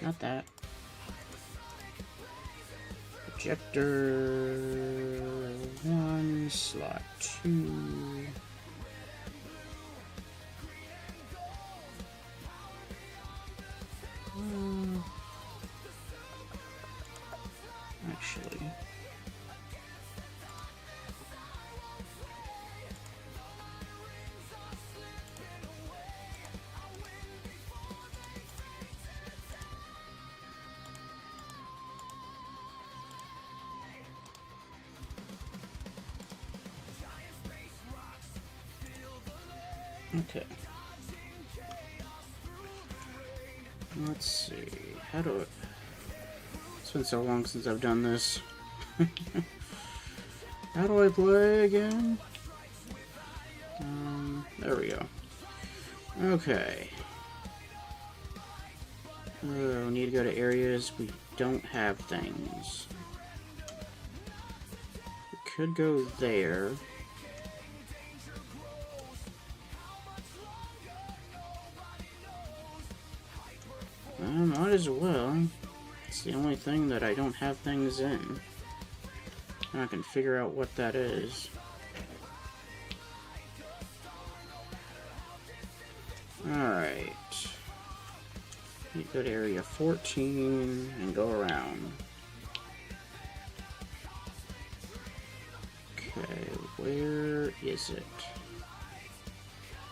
Not that. Projector 1, slot 2. Actually. Okay. Let's see. How do I... It's been so long since I've done this. How do I play again? There we go. Okay. We need to go to areas we don't have things. We could go there. Might as well. It's the only thing that I don't have things in. And I can figure out what that is. Alright. You go to area 14 and go around. Okay, where is it?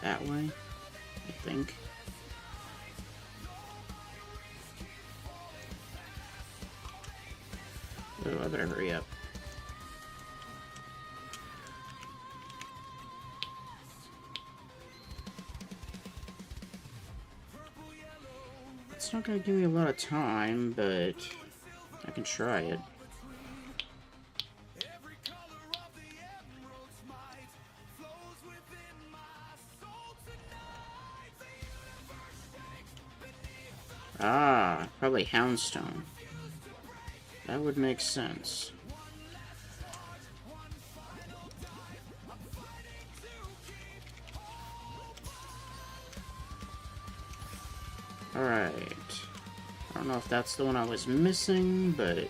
That way, I think. Oh, I better hurry up. It's not going to give me a lot of time, but I can try it. Ah, probably Houndstone. That would make sense. Alright. I don't know if that's the one I was missing, but...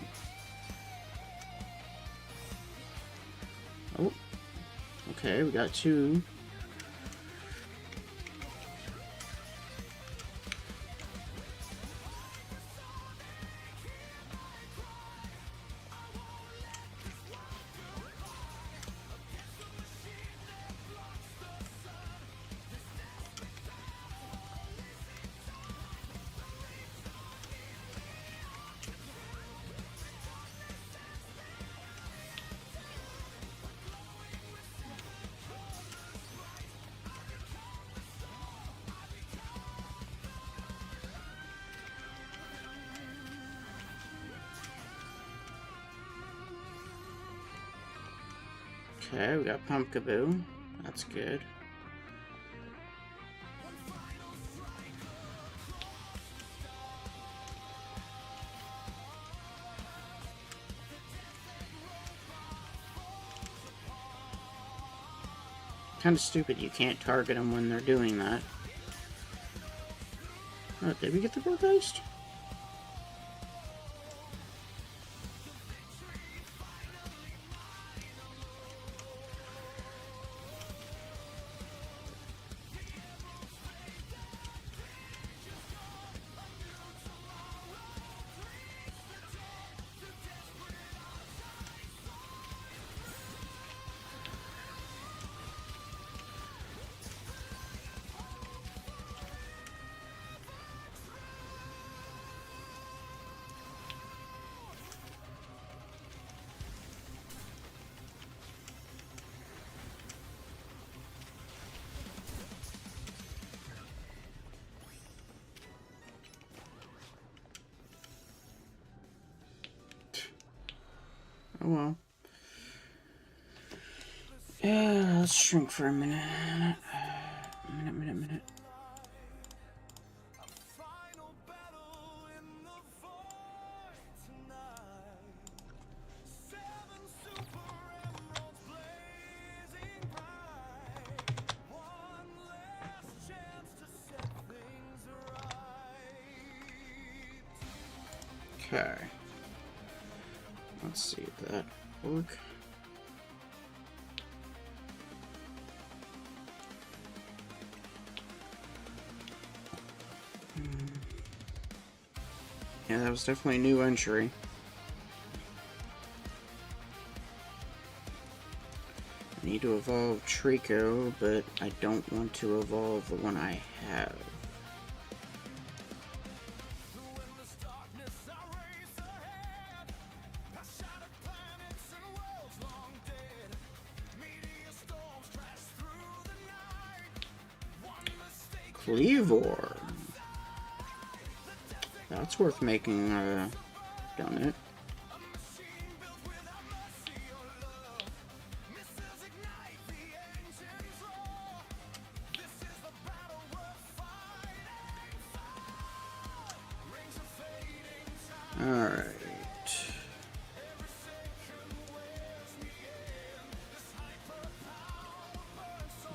Oh. Okay, we got two. Okay, we got Pumpkaboo. That's good. Kind of stupid you can't target them when they're doing that. Oh, did we get the Goldgeist? Oh well. Yeah, let's shrink for a minute. Minute. Okay. Let's see if that work. Yeah, that was definitely a new entry. I need to evolve Trico, but I don't want to evolve the one I have. Cleavor. That's worth making, done it. Alright.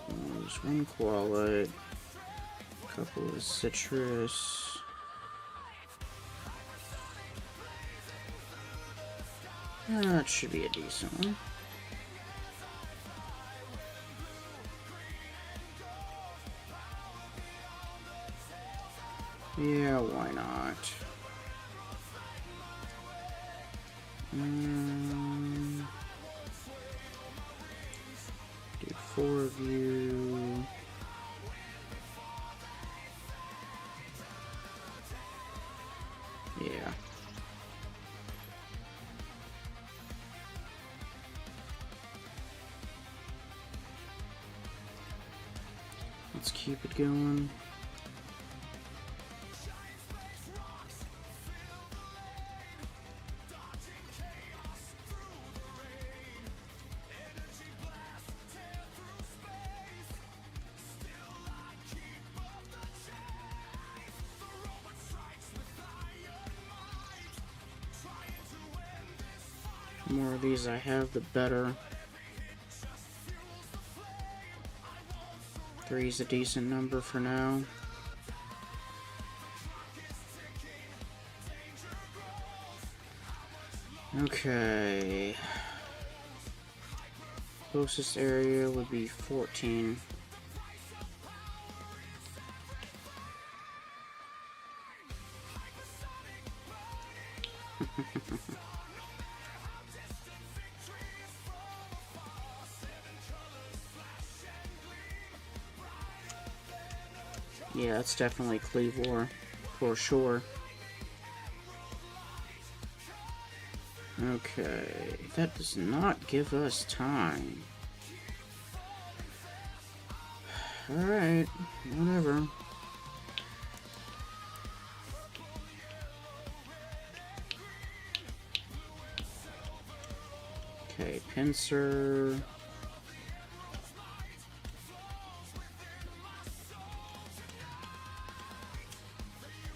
There's one Qualit, a couple of Citrus. That should be a decent one. Yeah, why not? Do 4 of you. Yeah. Let's keep it going. The more of these I have, the better. 3 is a decent number for now. Okay. Closest area would be 14. Yeah, it's definitely Cleavor, for sure. Okay, that does not give us time. Alright, whatever. Okay, Pinsir.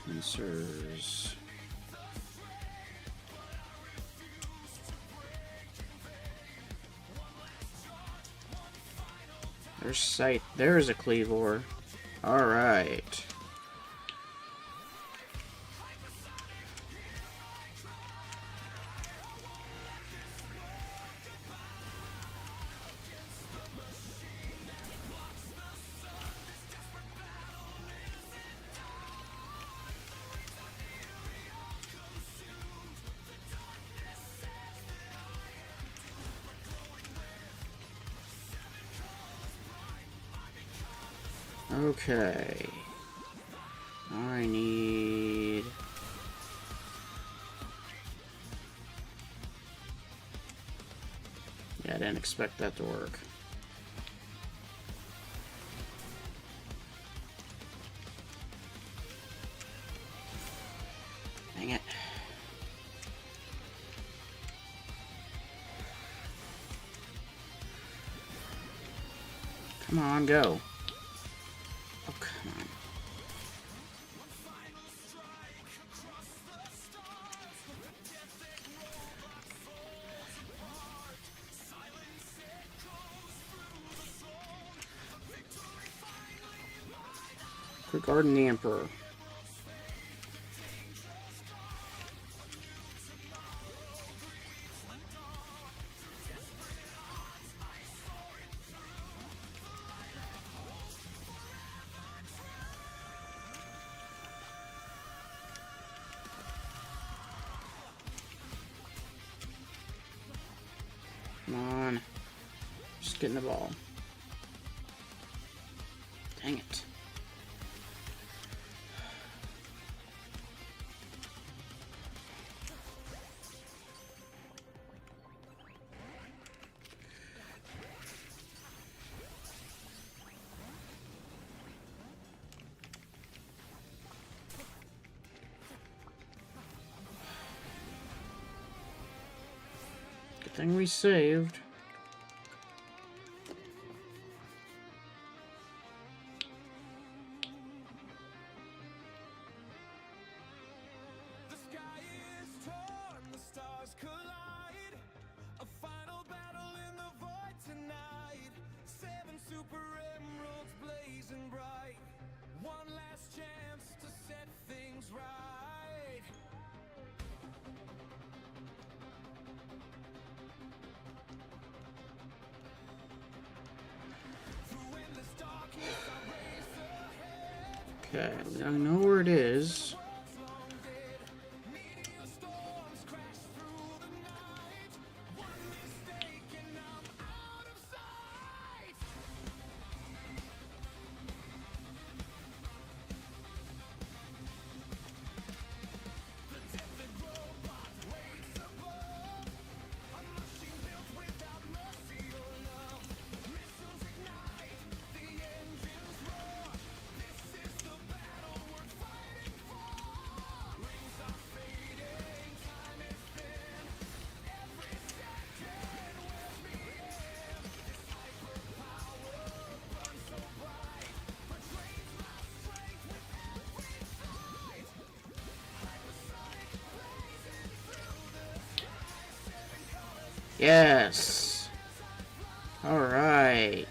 Pinsir's. There's Sight. There's a Cleavor. Alright. Okay. I need... Yeah, I didn't expect that to work. Dang it. Come on, go. Oh, come on. Regarding the Emperor. Come on. Just getting the ball. Dang it. Good thing we saved. Okay, I know where it is. Yes. All right.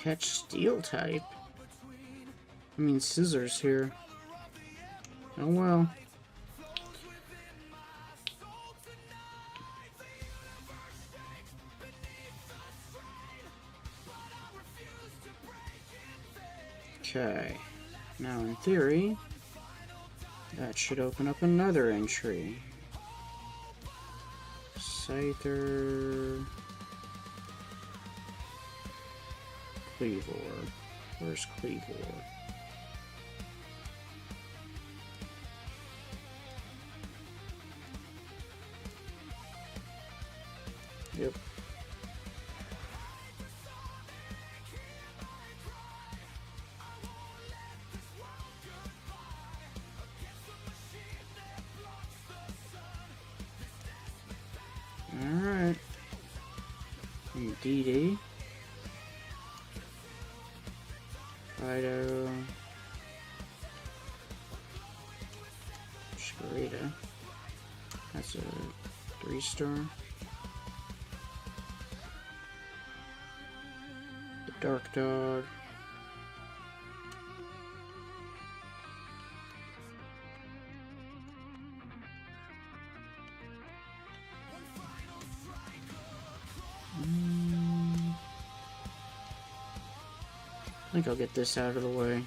Catch steel type. I mean scissors here. Oh well. Okay. Now in theory, that should open up another entry. Scyther. Cleavor. Where's Cleavor? Yep. Alright. DD. Fido. Rita. That's a 3-star. The Dark Dog. I think I'll get this out of the way.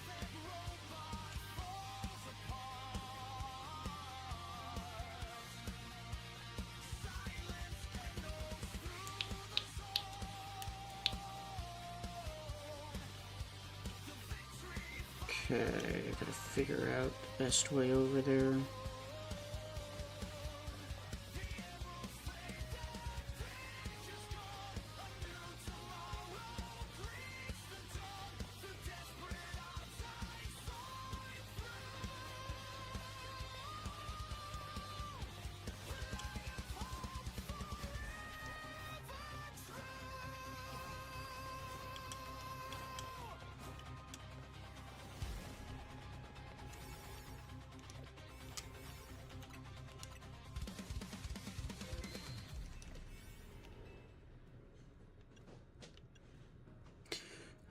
Okay, I gotta figure out the best way over there.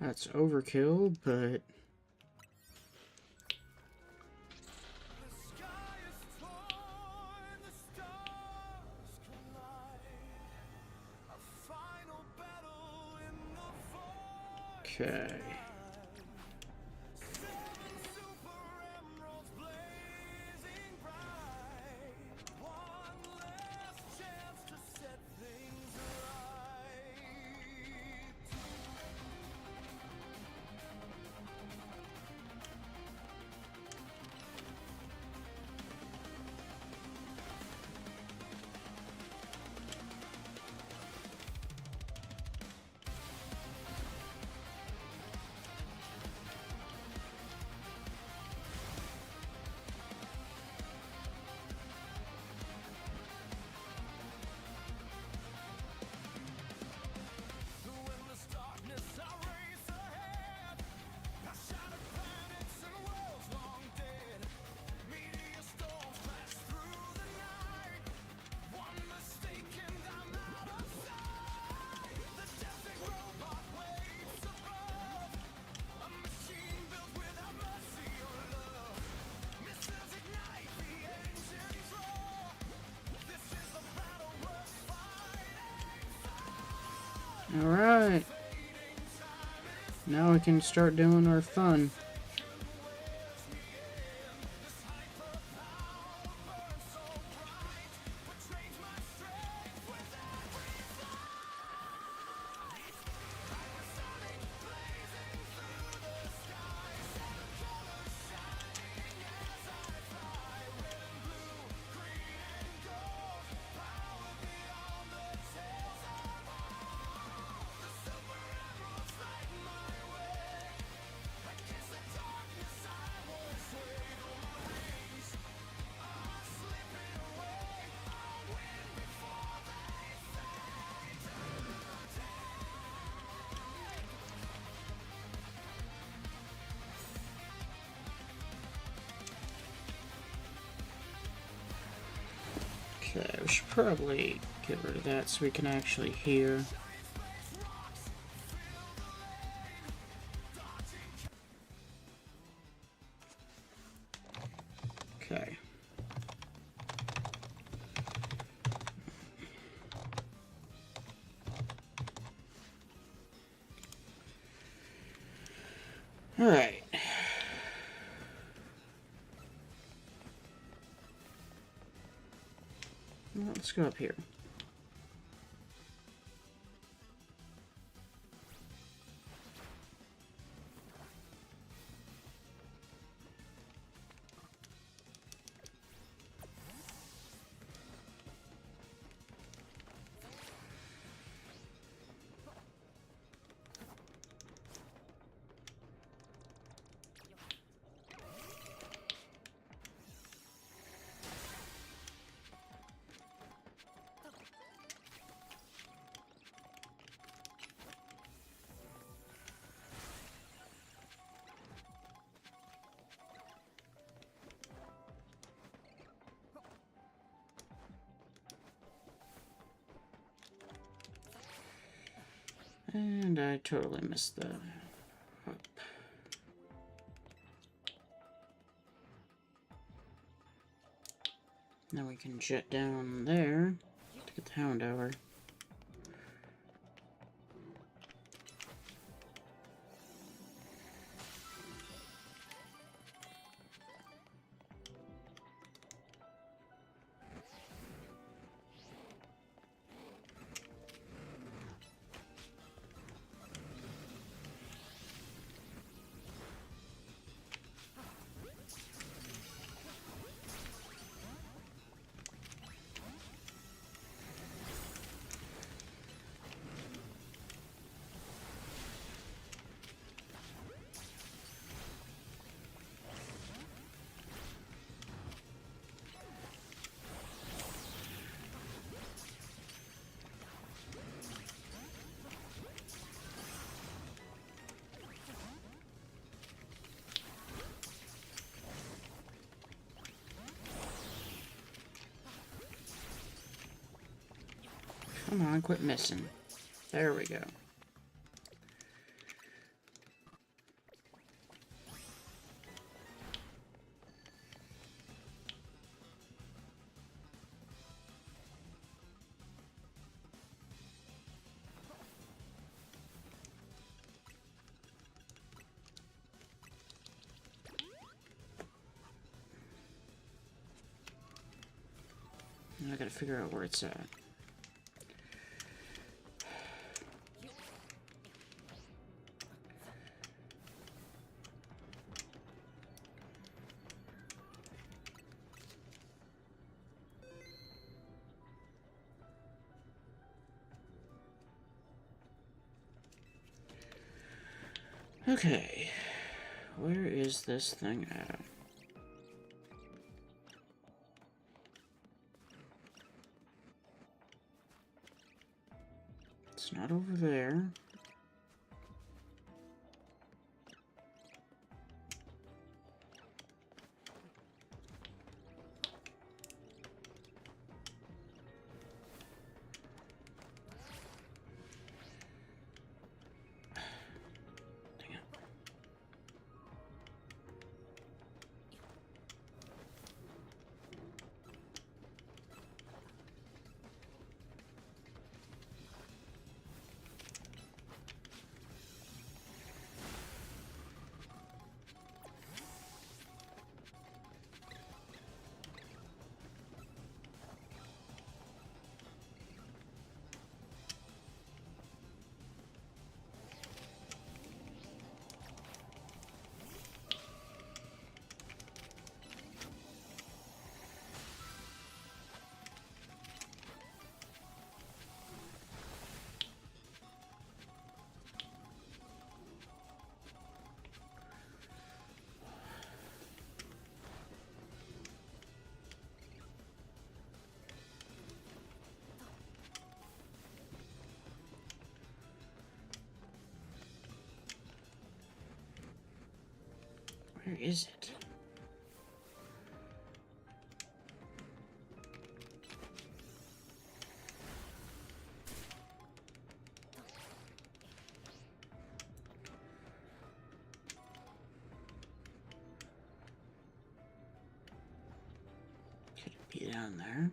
That's overkill, but... Okay. Alright. Now we can start doing our fun. Okay, we should probably get rid of that so we can actually hear. Okay. All right. Well, let's go up here. And I totally missed the up. Now we can jet down there to get the Hound Hour. Come on, quit missing. There we go. Now I gotta figure out where it's at. Okay, where is this thing at? It's not over there. Where is it? Could it be down there?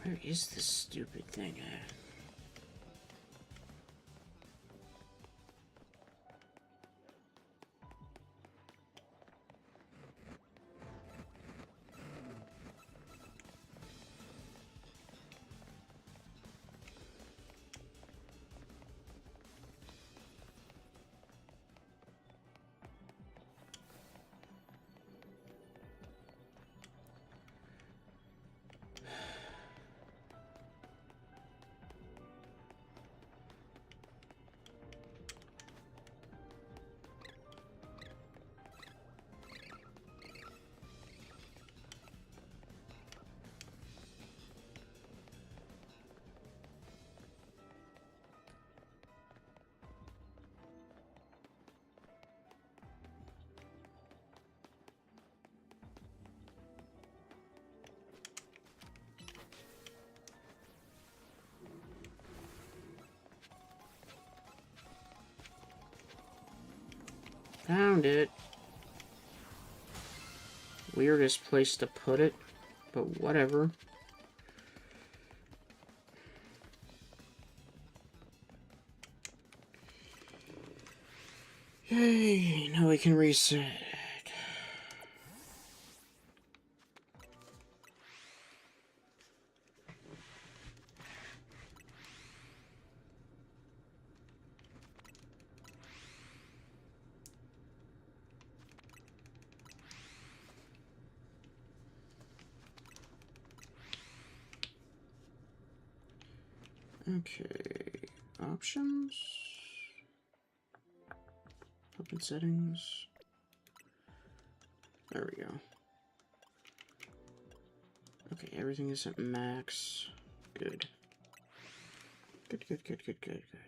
Where is this stupid thing at? Found it. Weirdest place to put it, but whatever. Yay, now we can reset. Okay, options, open settings, there we go. Okay, everything is at max, good. Good, good, good, good, good, good.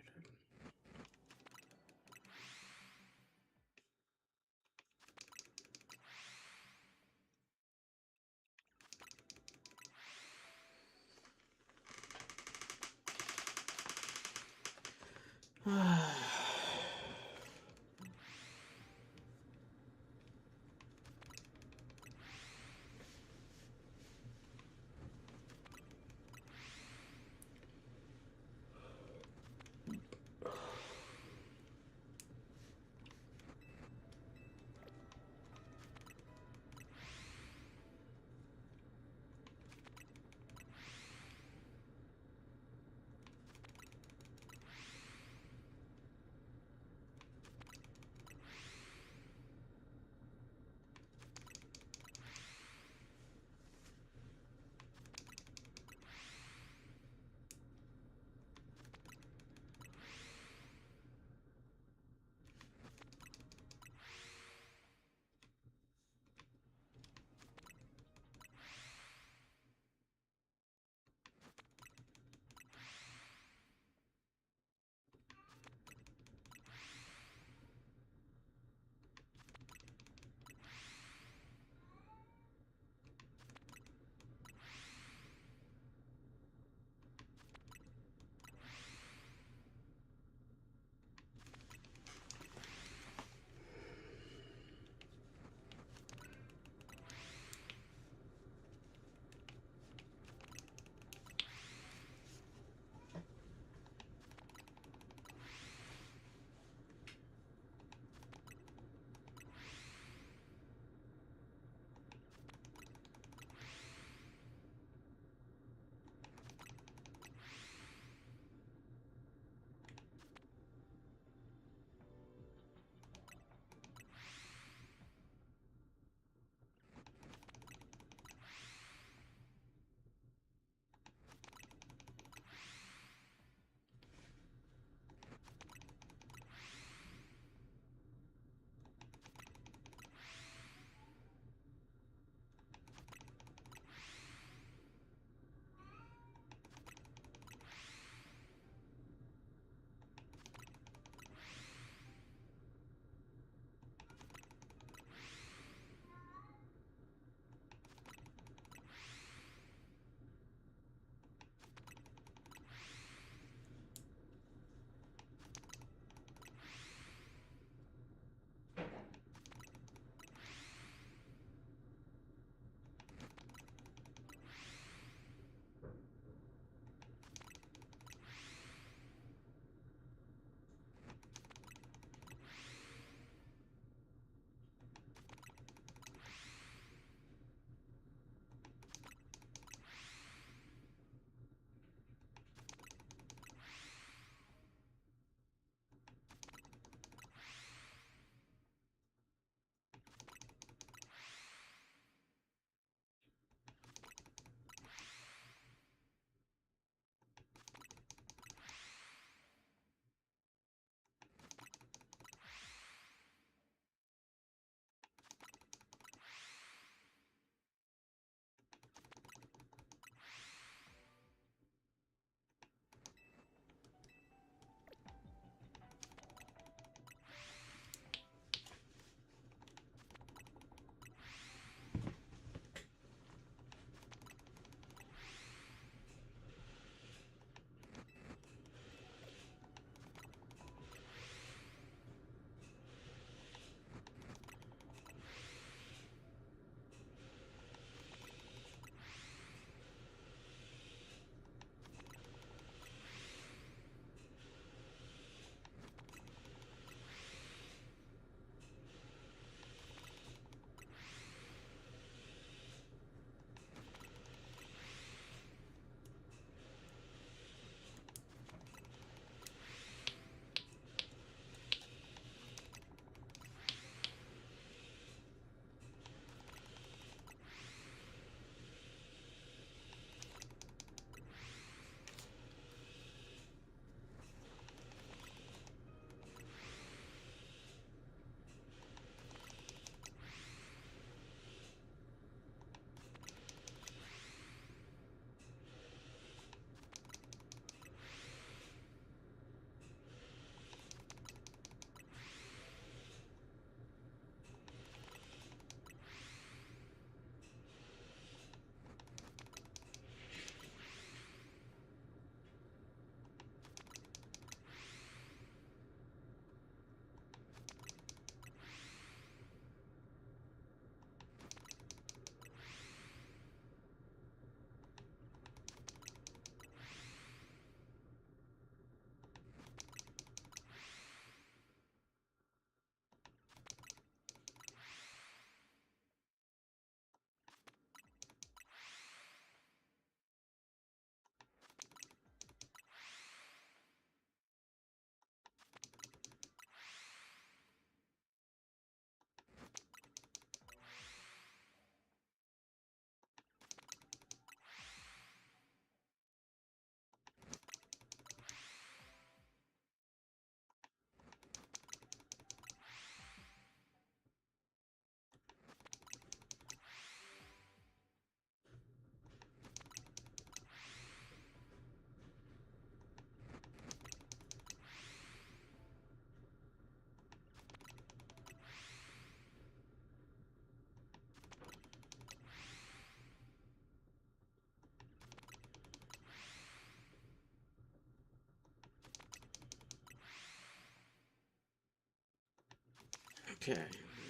Okay,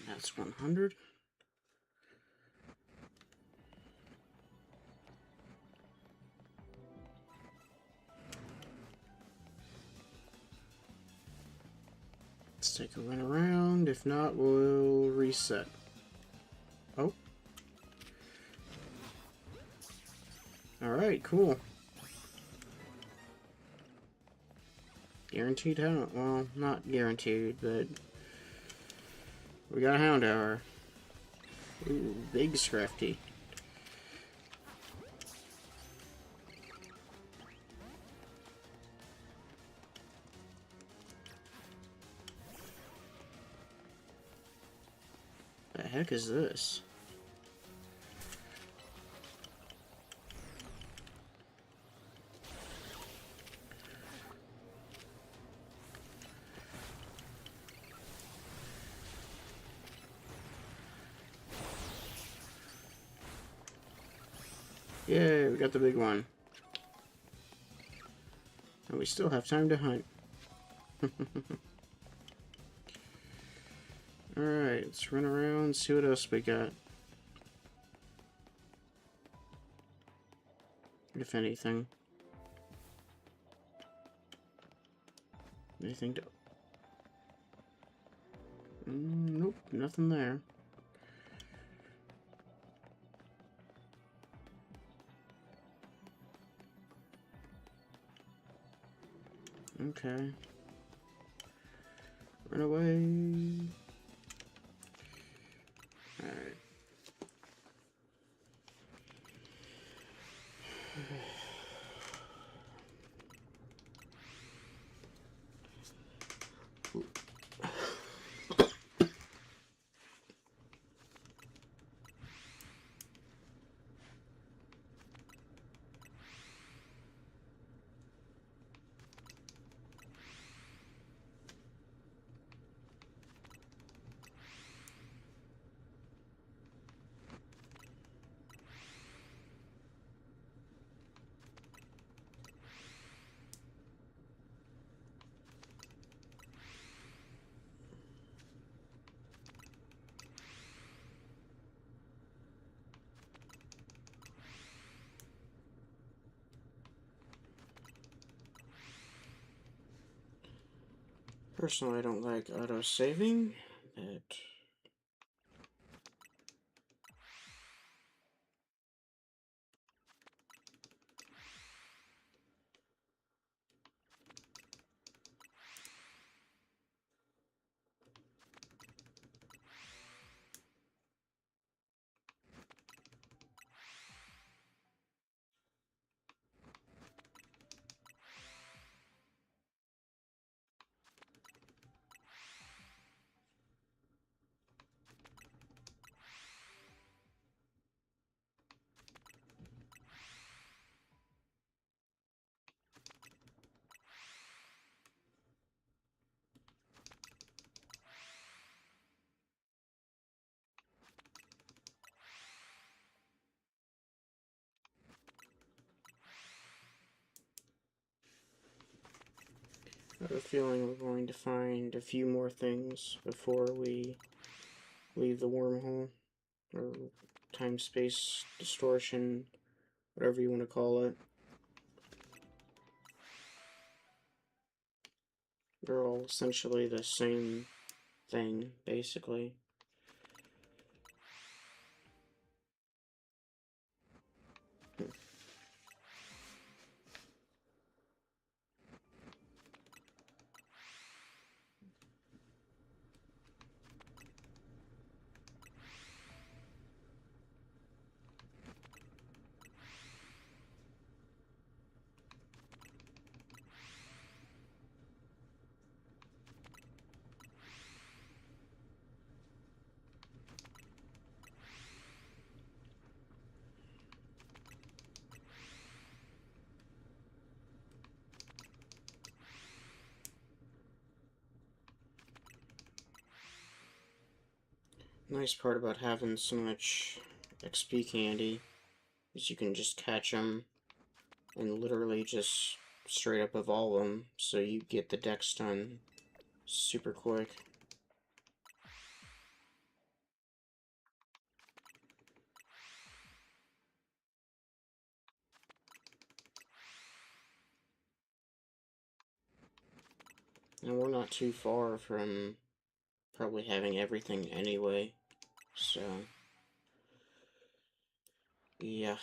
that's 100. Let's take a run around. If not, we'll reset. Oh. Alright, cool. Guaranteed hound. Well, not guaranteed, but we got a hound hour. Ooh, big Scrafty. The heck is this? Yay, we got the big one. And we still have time to hunt. Alright, let's run around, see what else we got. If anything. Anything to... nope, nothing there. Okay. Run away. Alright. Personally, I don't like auto-saving, but... I have a feeling we're going to find a few more things before we leave the wormhole, or time-space distortion, whatever you want to call it. They're all essentially the same thing, basically. Nice part about having so much XP candy is you can just catch them and literally just straight up evolve them, so you get the dex done super quick. And we're not too far from probably having everything anyway, so yeah.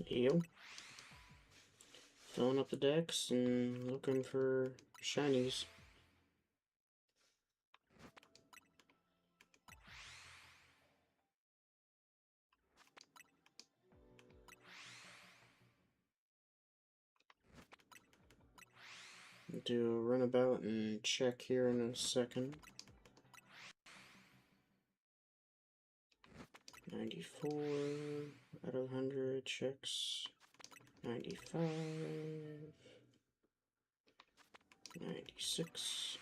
Yep. Filling up the decks and looking for shinies. Do a runabout and check here in a second. 94 out of 100 checks. 95, 96,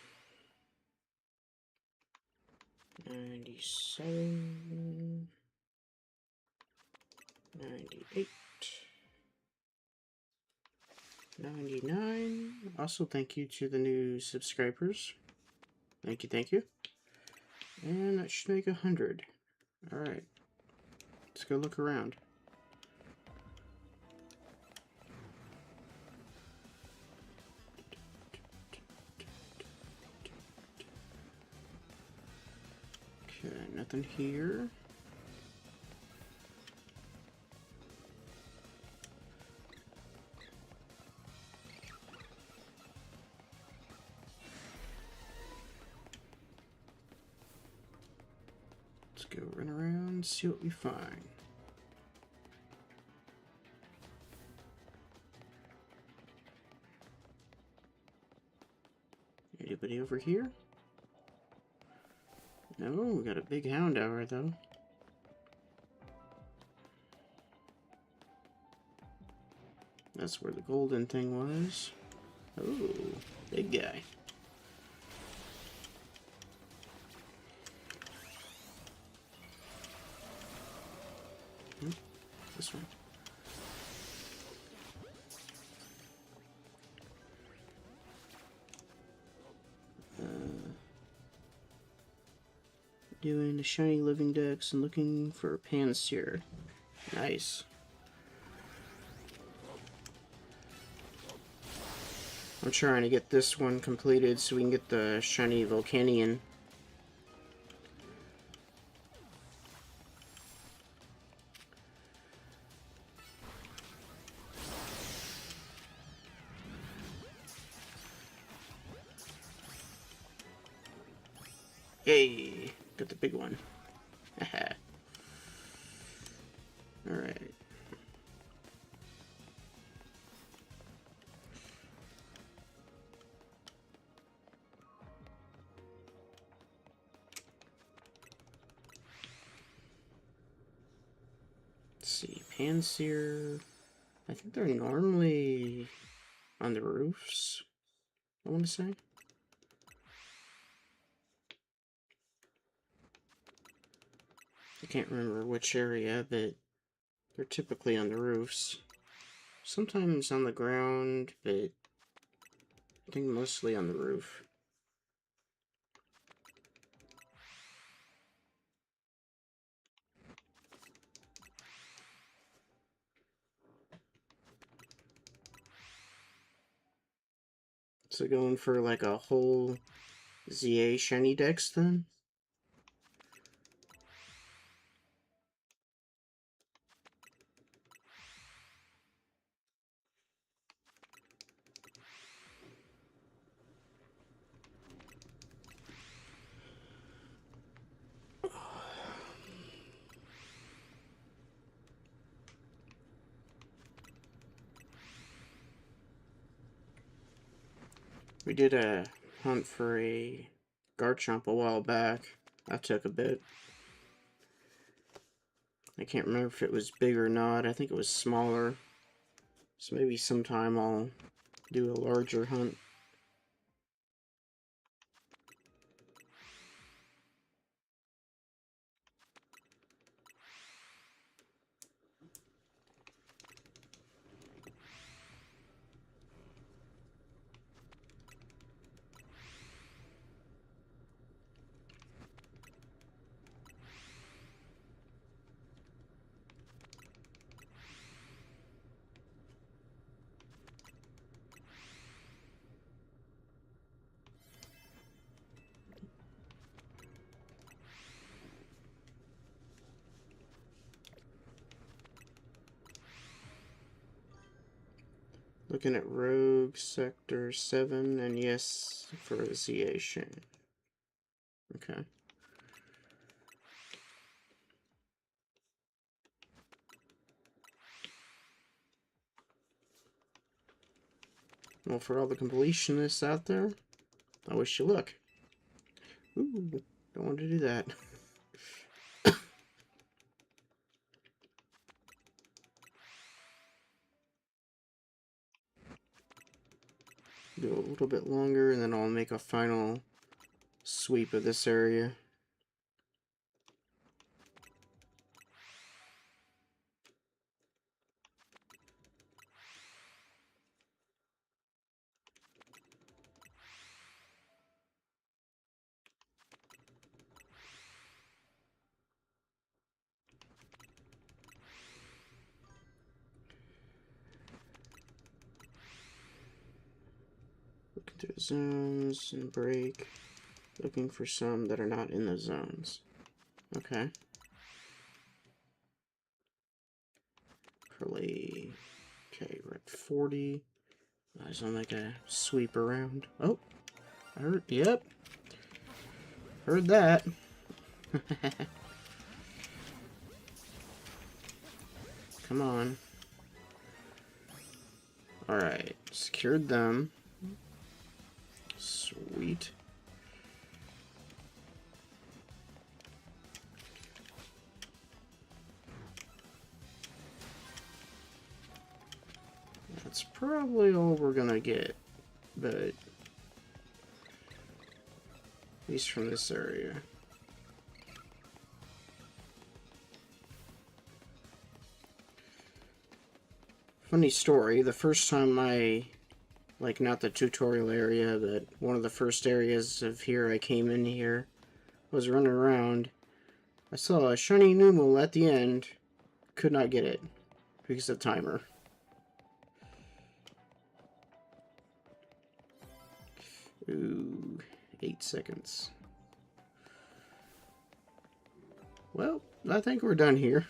97, 98, 99. Also, thank you to the new subscribers. Thank you, thank you. And that should make 100. Alright. Let's go look around. Okay, nothing here. Let's go run around, see what we find. Anybody over here? No, we got a big hound hour though. That's where the golden thing was. Oh, big guy. This one. Doing the shiny living decks and looking for Panseer. Nice. I'm trying to get this one completed so we can get the shiny Volcanion. Yay! Got the big one. Alright. Let's see. Panseer. I think they're normally on the roofs, I want to say. I can't remember which area, but they're typically on the roofs. Sometimes on the ground, but I think mostly on the roof. So going for like a whole ZA shiny dex then? We did a hunt for a Garchomp a while back. That took a bit. I can't remember if it was big or not. I think it was smaller. So maybe sometime I'll do a larger hunt. Looking at Rogue, Sector 7, and yes, for a ZA Shin. Okay. Well, for all the completionists out there, I wish you luck. Ooh, don't want to do that. Do a little bit longer, and then I'll make a final sweep of this area. Looking through the zones and break. Looking for some that are not in the zones. Okay. Curly. Okay, we're at 40. I just want to make a sweep around. Oh, I heard. Yep. Heard that. Come on. Alright, secured them. Sweet. That's probably all we're gonna get, but at least from this area. Funny story, the first time like not the tutorial area, but one of the first areas of here I came in here, was running around. I saw a shiny Numel at the end, could not get it because of the timer. Ooh, 8 seconds. Well, I think we're done here.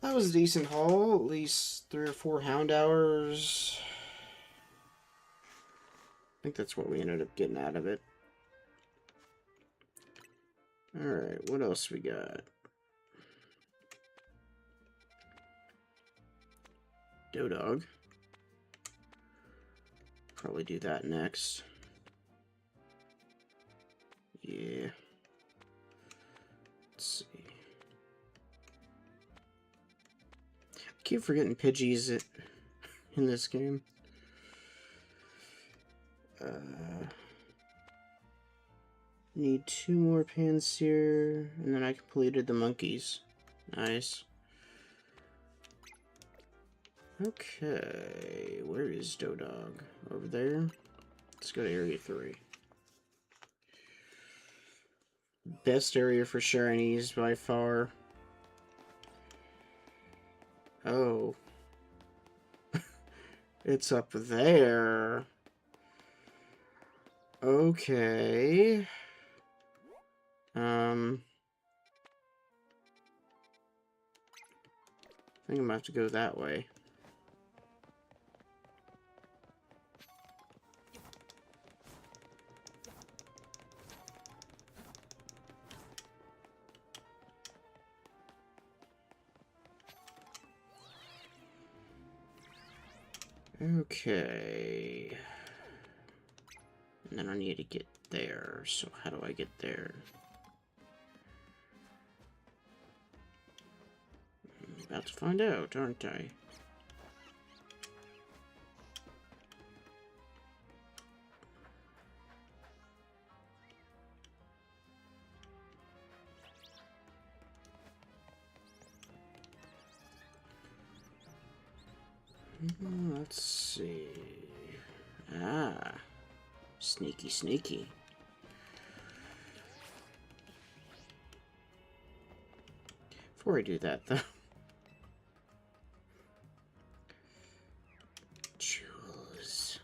That was a decent haul, at least 3 or 4 hound hours. think that's what we ended up getting out of it. Alright, what else we got? Dodog. Probably do that next. Yeah. Let's see. I keep forgetting Pidgey's in this game. Need 2 more Pansear, and then I completed the monkeys. Nice. Okay, where is Dodog? Over there? Let's go to Area 3. Best area for shinies by far. Oh. It's up there. Okay. I think I'm gonna have to go that way. Okay. And then I need to get there. So how do I get there? I'm about to find out, aren't I? Let's see. Ah. Sneaky, sneaky. Before I do that, though. Jewels.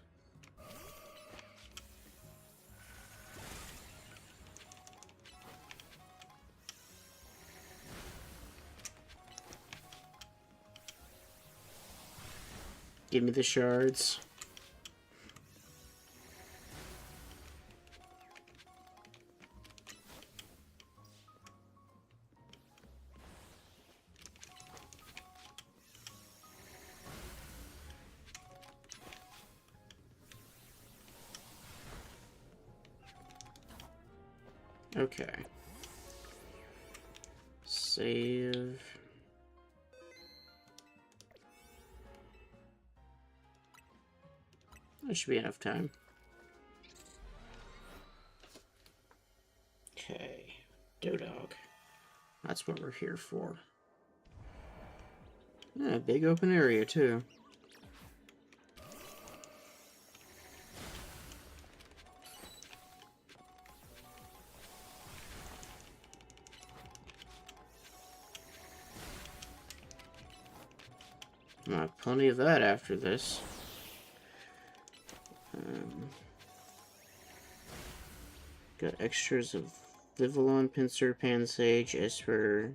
Give me the shards. Okay. Save. That should be enough time. Okay. Dodog. That's what we're here for. Yeah, big open area, too. I'll have plenty of that after this. Got extras of Vivillon, Pinsir, Pansage, Esper,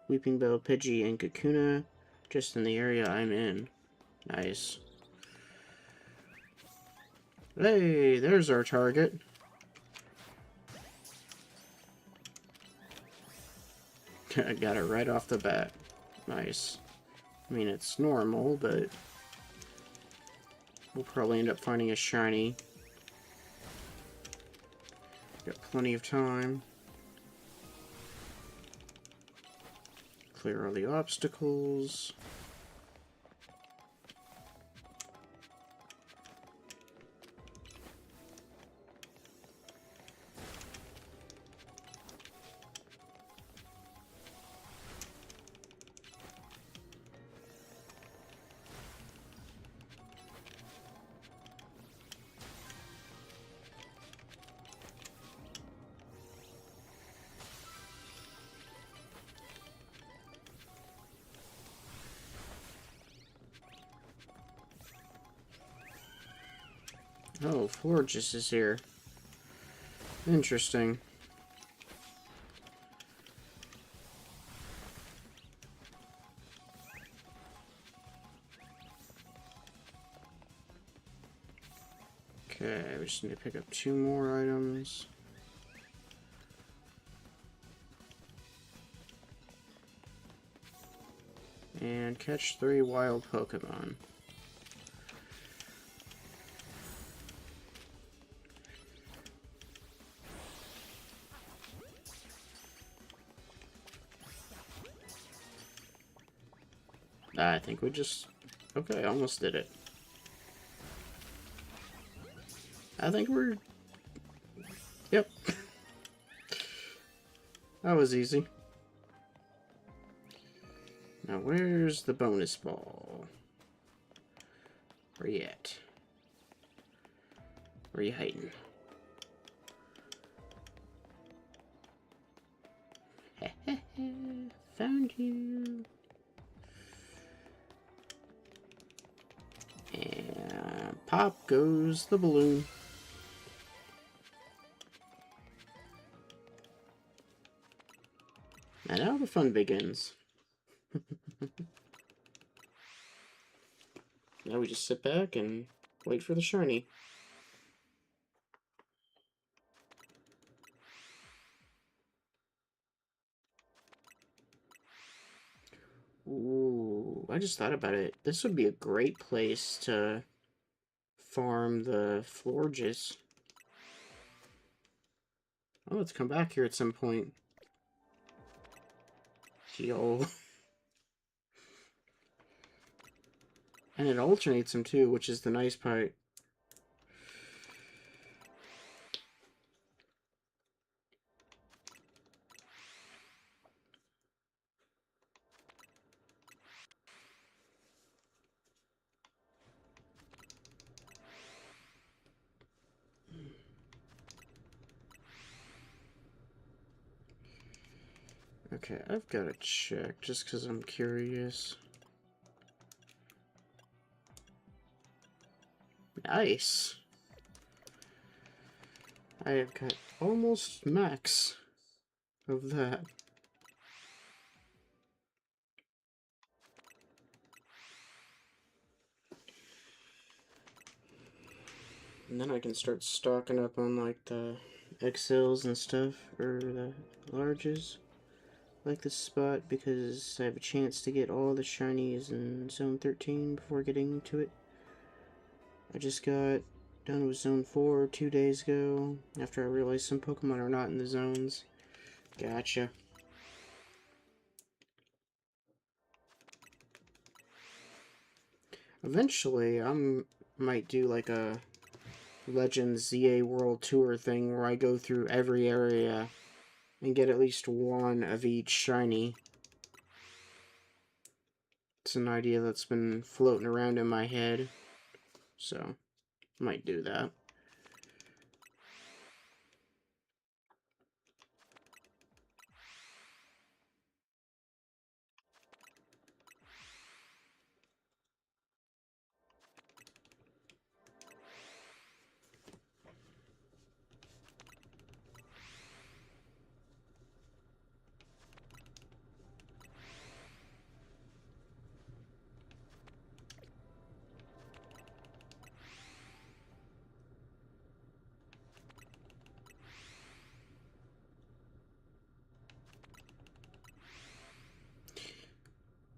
Weeping Bell, Pidgey, and Kakuna just in the area I'm in. Nice. Hey, there's our target. I got it right off the bat. Nice. I mean, it's normal, but we'll probably end up finding a shiny. Got plenty of time. Clear all the obstacles. Oh, Florges is here. Interesting. Okay, we just need to pick up 2 more items. And catch 3 wild Pokemon. I think we just... Okay, almost did it. I think we're... Yep. That was easy. Now, where's the bonus ball? Where you at? Where you hiding? Found you. And pop goes the balloon. And now the fun begins. Now we just sit back and wait for the shiny. Ooh, I just thought about it. This would be a great place to farm the Florges. Oh, let's come back here at some point. Yo. And it alternates them too, which is the nice part. Okay, I've got to check just because I'm curious. Nice. I have got almost max of that. And then I can start stocking up on like the XLs and stuff, or the larges. Like this spot because I have a chance to get all the shinies in Zone 13 before getting to it. I just got done with Zone 4 2 days ago, after I realized some Pokemon are not in the zones. Gotcha. Eventually, might do like a Legends ZA World Tour thing where I go through every area and get at least one of each shiny. It's an idea that's been floating around in my head, so might do that.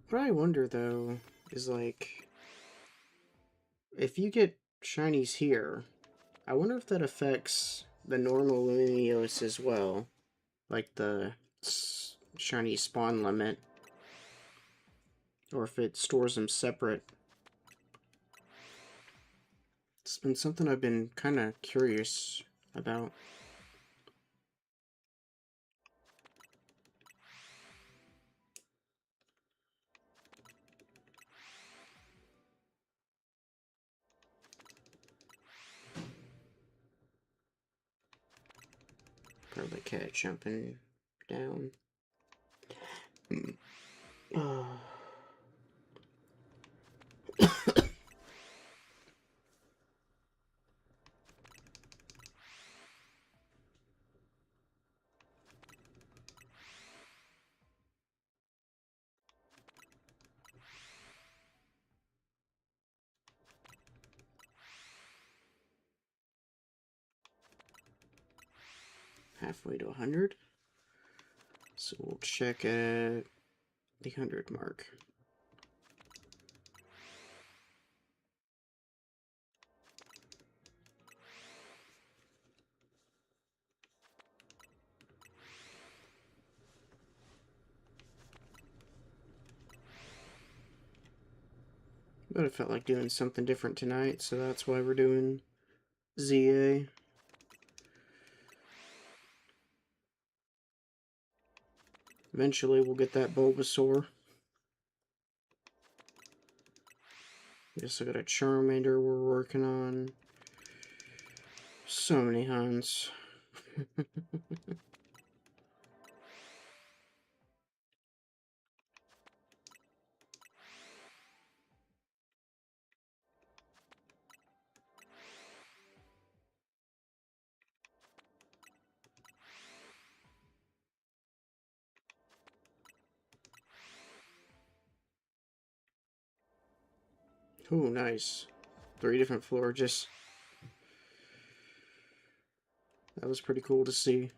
What I wonder, though, is, like, if you get shinies here, I wonder if that affects the normal Lunios as well. Like the shiny spawn limit. Or if it stores them separate. It's been something I've been kind of curious about. Probably cat jumping down. halfway to 100. So we'll check at the 100 mark. But I felt like doing something different tonight, so that's why we're doing ZA. Eventually we'll get that Bulbasaur. We also got a Charmander we're working on. So many hunts. Ooh, nice. 3 different Florges. That was pretty cool to see.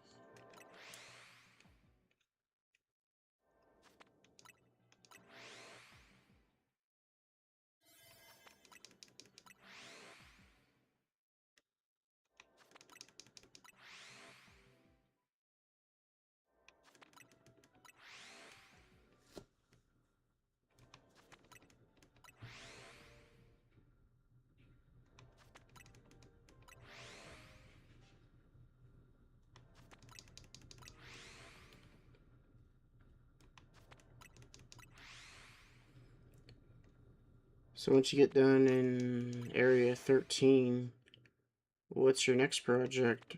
So once you get done in Area 13, what's your next project?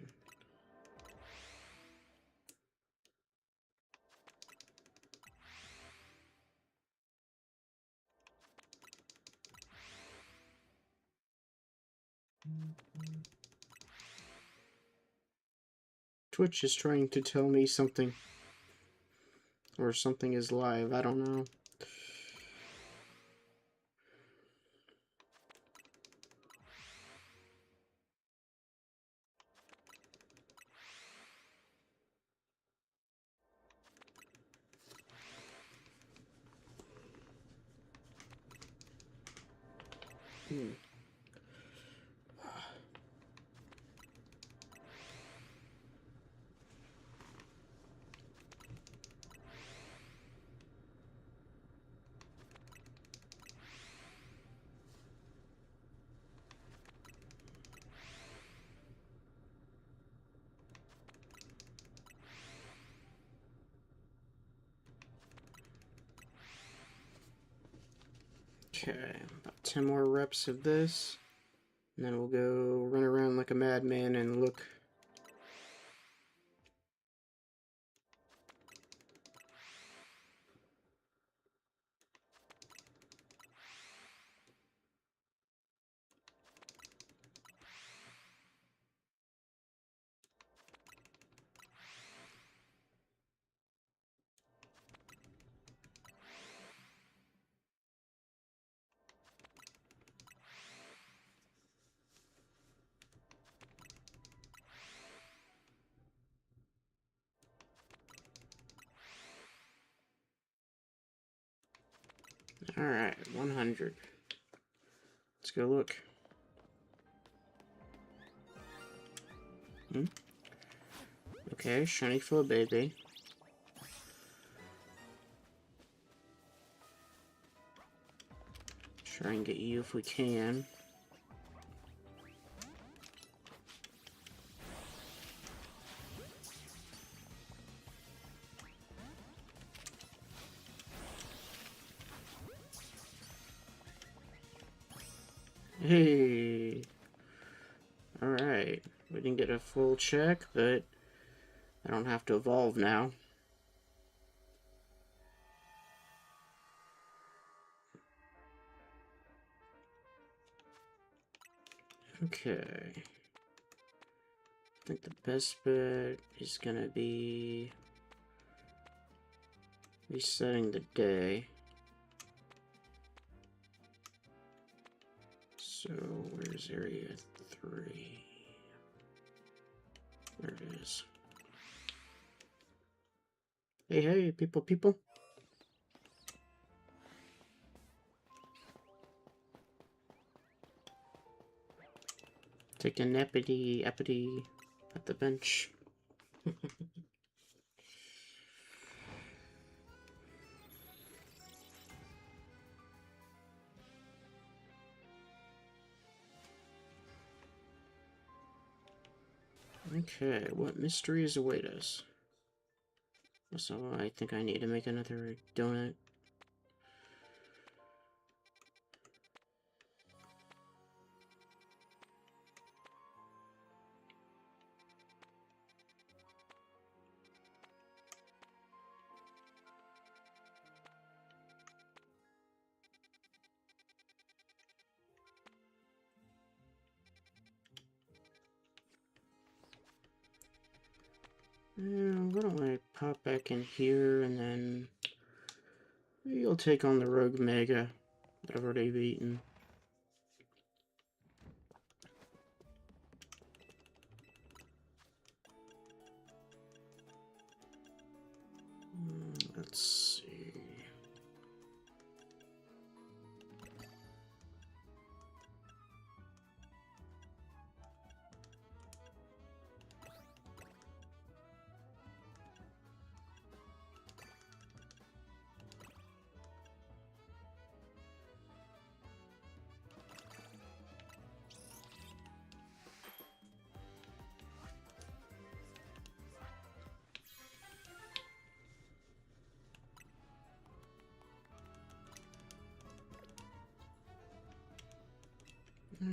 Twitch is trying to tell me something. Or something is live, I don't know. Okay, about 10 more reps of this, and then we'll go run around like a madman and look. Alright, 100. Let's go look. Okay, shiny for a baby. Try and get you if we can. Hey! Alright, we didn't get a full check, but I don't have to evolve now. Okay. I think the best bet is gonna be resetting the day. So, where's Area 3? There it is. Hey, hey, people, people. Take a nappity appity at the bench. Okay, what mysteries await us? So I think I need to make another donut. Why don't I pop back in here and then you'll take on the Rogue Mega that I've already beaten. Let's see.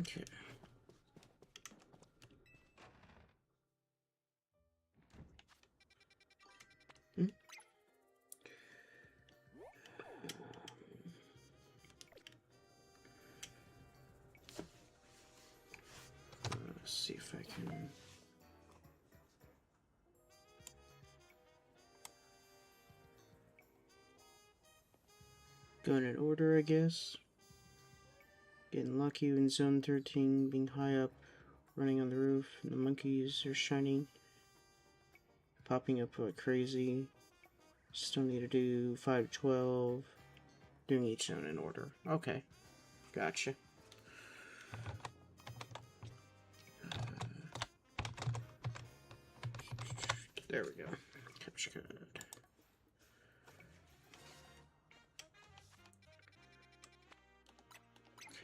Okay. Let's see if I can... Going in order, I guess. Getting lucky in zone 13, being high up, running on the roof, and the monkeys are shining. Popping up like crazy. Still need to do 512. Doing each zone in order. Okay. Gotcha. There we go. Capture code.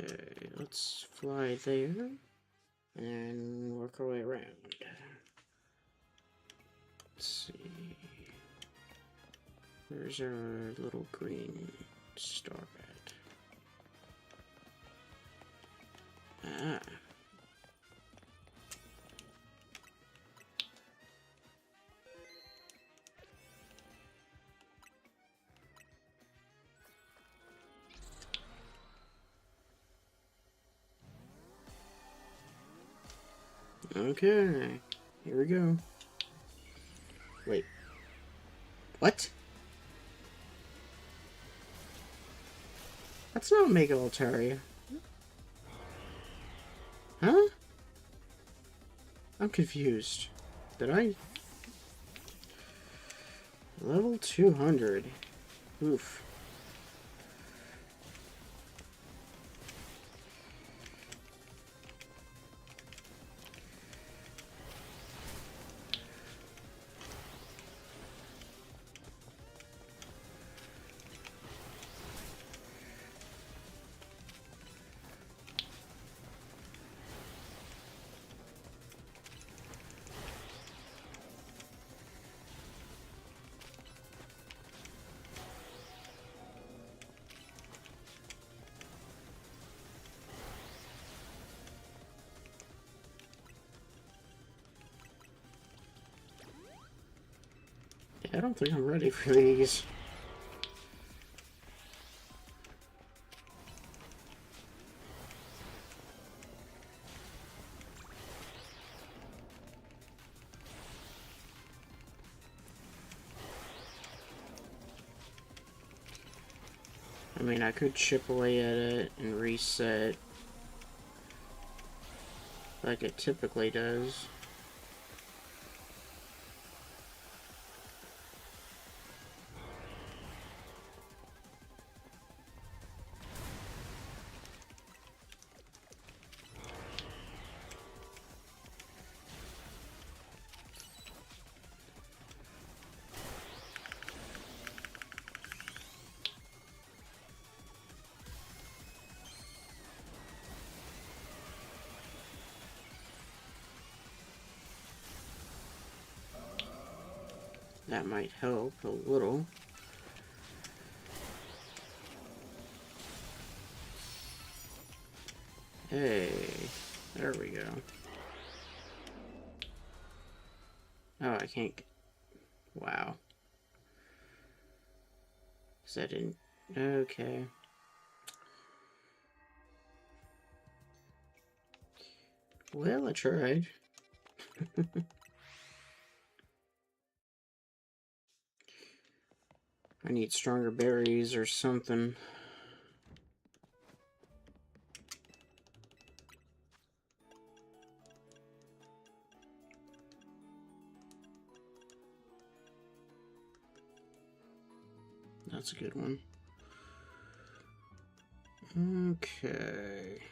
Okay, let's fly there. And work our way around. Let's see. Where's our little green star at? Ah. Okay, here we go. Wait. What? That's not Mega Altaria. Huh? I'm confused. Did I? Level 200. Oof. I don't think I'm ready for these. I mean, I could chip away at it and reset like it typically does. That might help a little. Hey, there we go. Oh, I can't. Wow. Is that in? Okay. Well, I tried. I need stronger berries or something. That's a good one. Okay.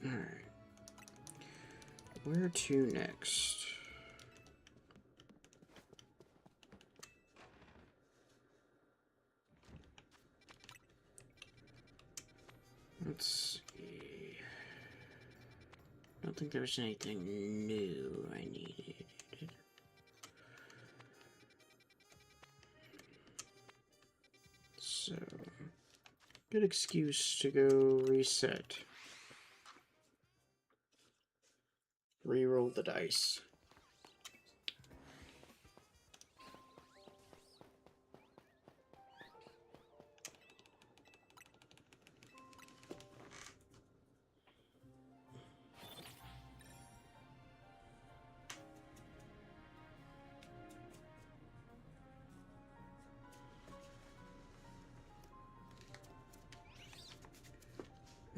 Alright. Where to next? Let's see. I don't think there was anything new I needed. So, good excuse to go reset. Reroll the dice.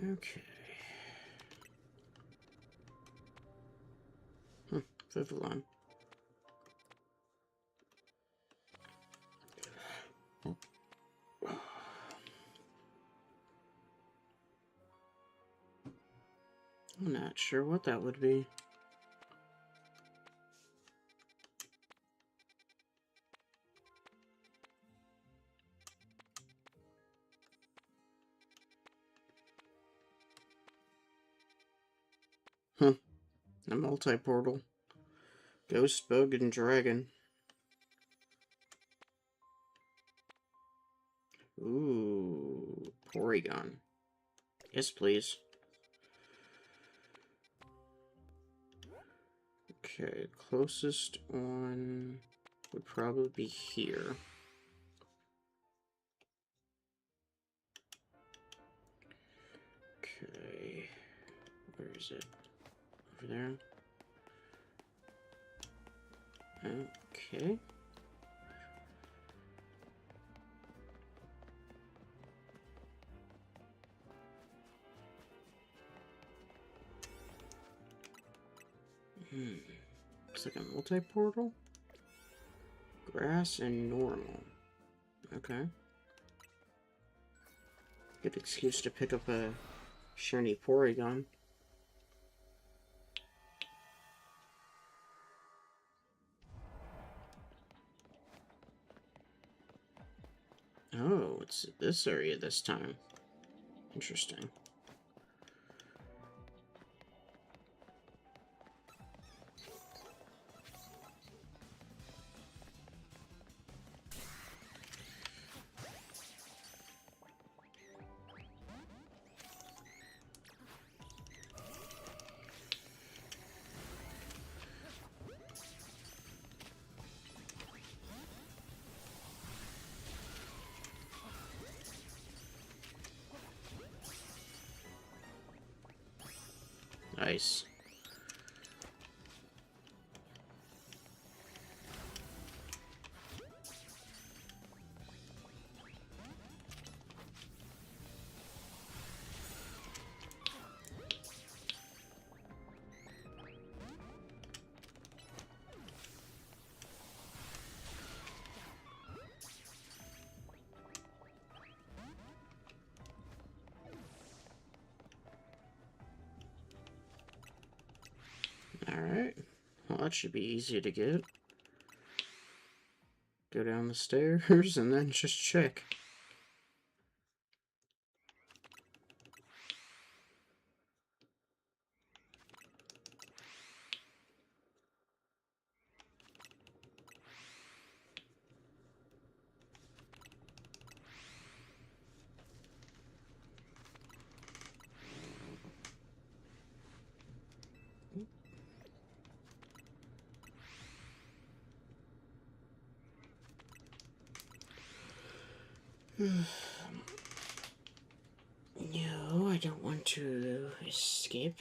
Okay. Vivillon. I'm not sure what that would be. A multi-portal. Ghost, Bug, and Dragon. Ooh, Porygon. Yes, please. Okay, closest one would probably be here. Okay, where is it? Over there? Okay. Looks like a multi-portal. Grass and normal. Okay. Good excuse to pick up a shiny Porygon. Oh, it's this area this time. Interesting. Nice. that should be easy to get. Go down the stairs and then just check. No, I don't want to escape.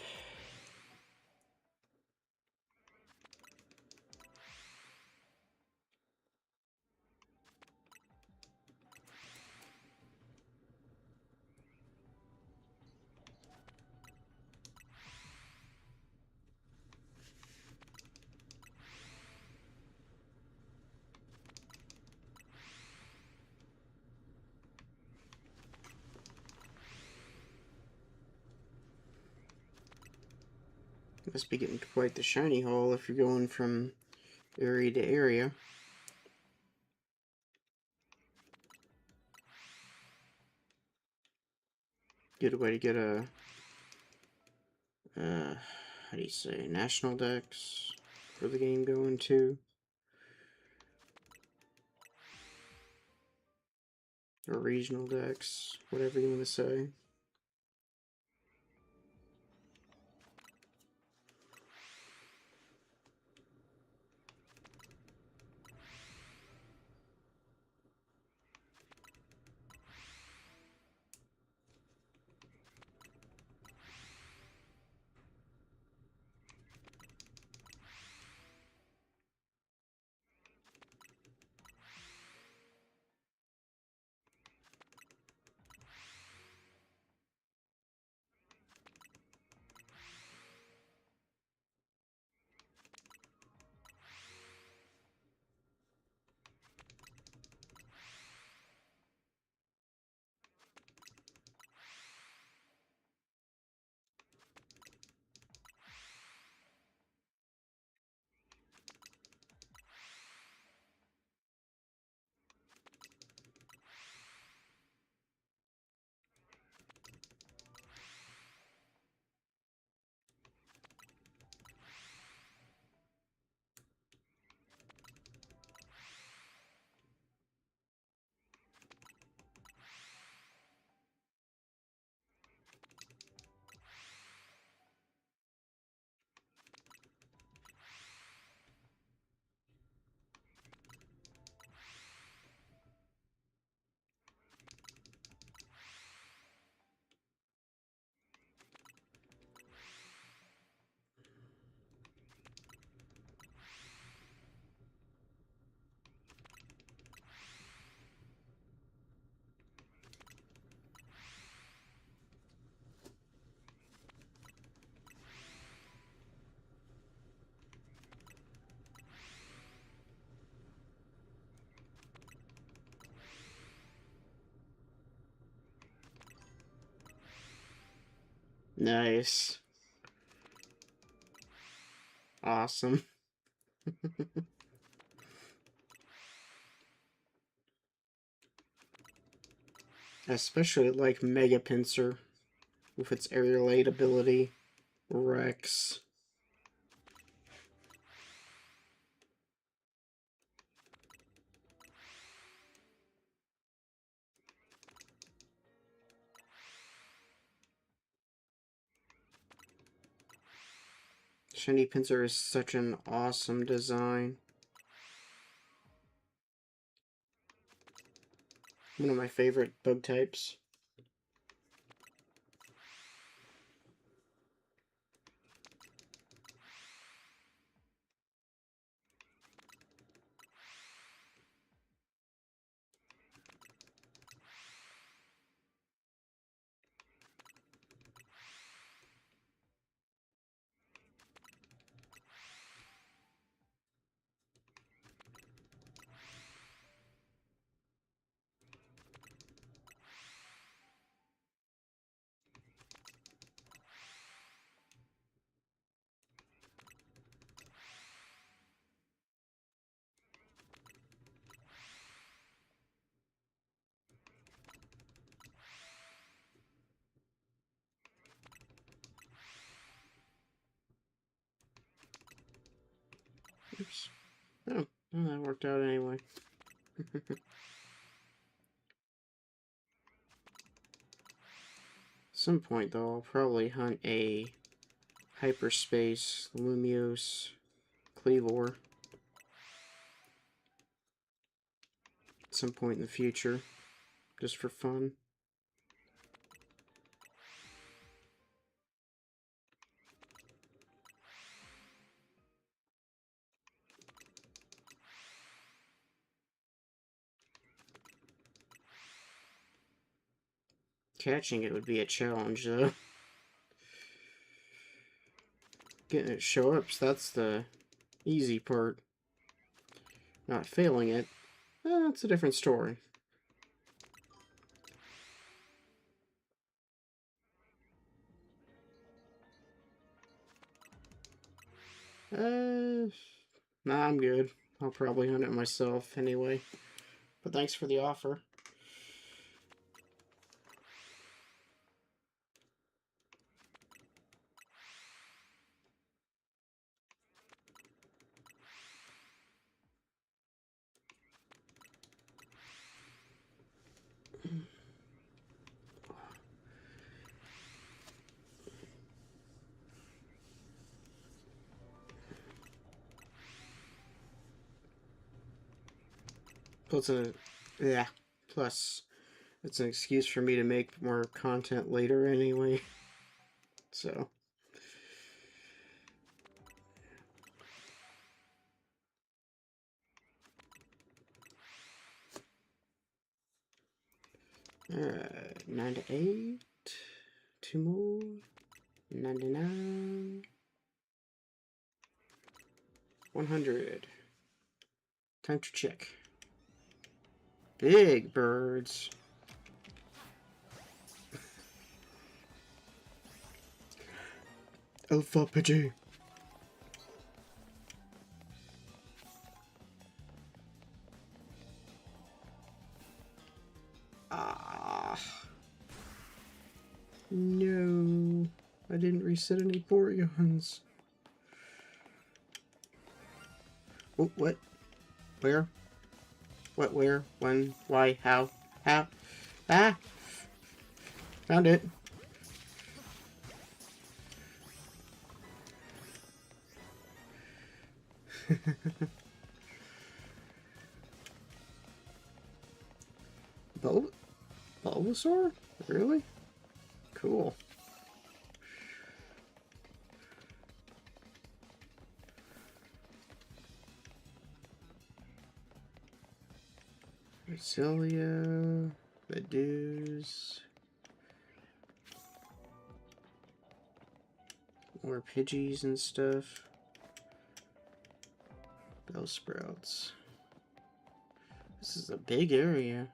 Must be getting quite the shiny haul if you're going from area to area. Good way to get a, how do you say, national dex for the game going too. Or regional dex, whatever you want to say. Nice. Awesome. I especially like Mega Pincer with its aerial aid ability. Rex. Shiny Pincer is such an awesome design. One of my favorite bug types. Well, that worked out anyway. Some point, though, I'll probably hunt a Hyperspace Lumiose Cleavor at some point in the future, just for fun. Catching it would be a challenge, though. Getting it to show up, so that's the easy part. Not failing it, that's a different story. Nah, I'm good. I'll probably hunt it myself anyway. But thanks for the offer. Plus, it's an excuse for me to make more content later anyway. So. Alright, 98. 2 more. 99. 100. Time to check. Big birds. Alpha Pidgey. No. I didn't reset any Boreons. Oh, what? Where? What, where? When? Why? How? How? Ah! Found it. Bulbasaur? Really? Cool. Celia, Badooz, more Pidgeys and stuff. Bellsprouts. This is a big area.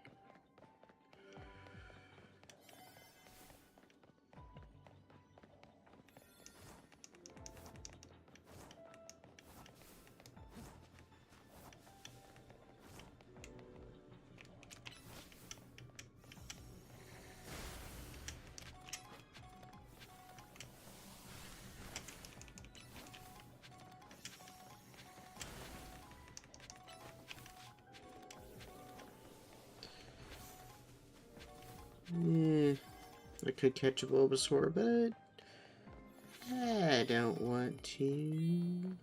I could catch a Bulbasaur, but I don't want to.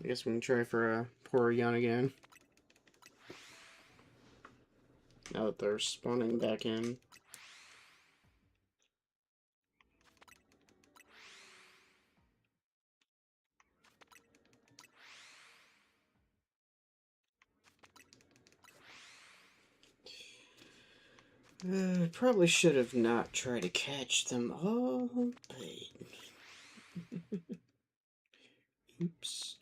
I guess we can try for a Porygon again. Now that they're spawning back in. Probably should have not tried to catch them all, but... Oops.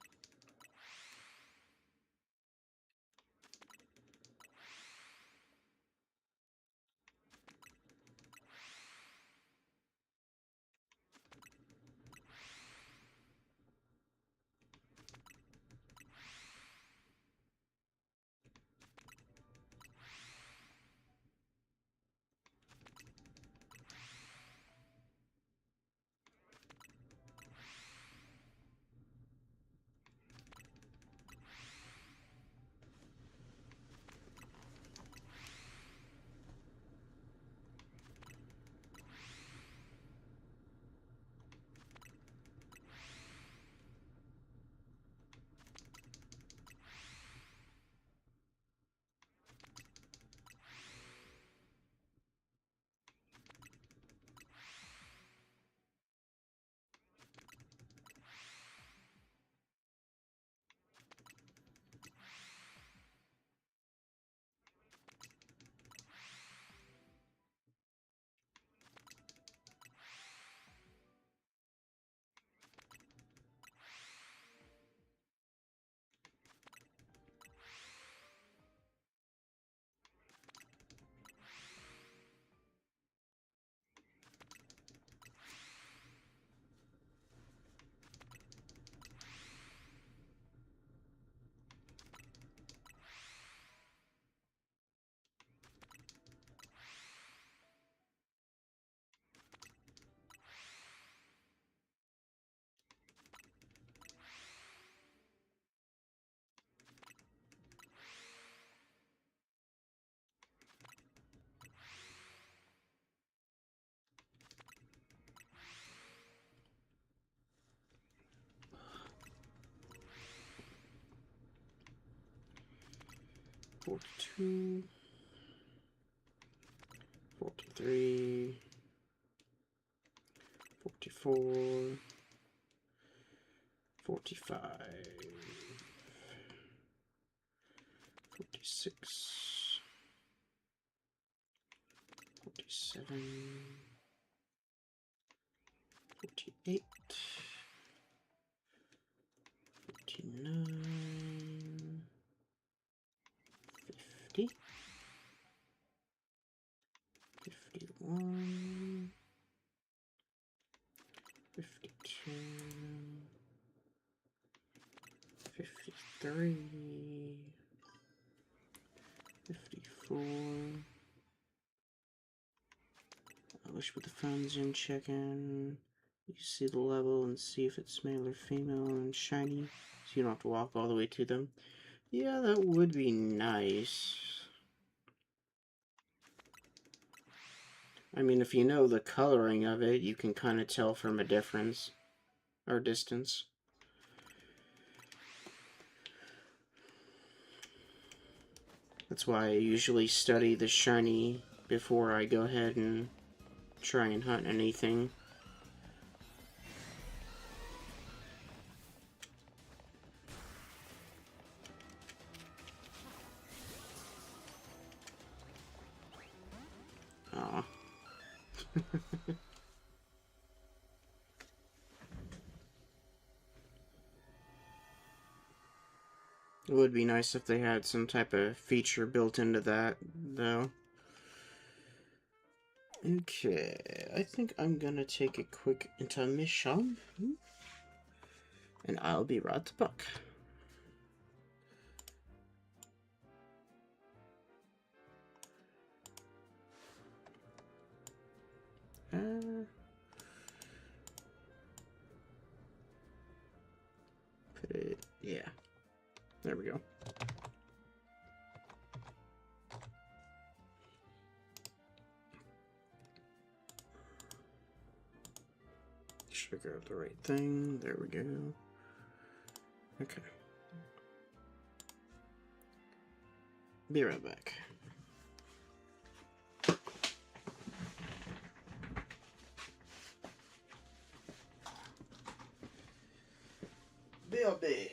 42, 43, 44, 45, 46, 47, 48, 49, 50, 51, 52, 53, 54. I wish put the phones in, check in. You see the level and see if it's male or female and shiny, so you don't have to walk all the way to them. Yeah, that would be nice. I mean, if you know the coloring of it, you can kind of tell from a difference or distance. That's why I usually study the shiny before I go ahead and try and hunt anything. Aw. It would be nice if they had some type of feature built into that, though. Okay, I think I'm gonna take a quick intermission, and I'll be right back. Put it, yeah. There we go. Should go the right thing. There we go. Okay. Be right back. BRB.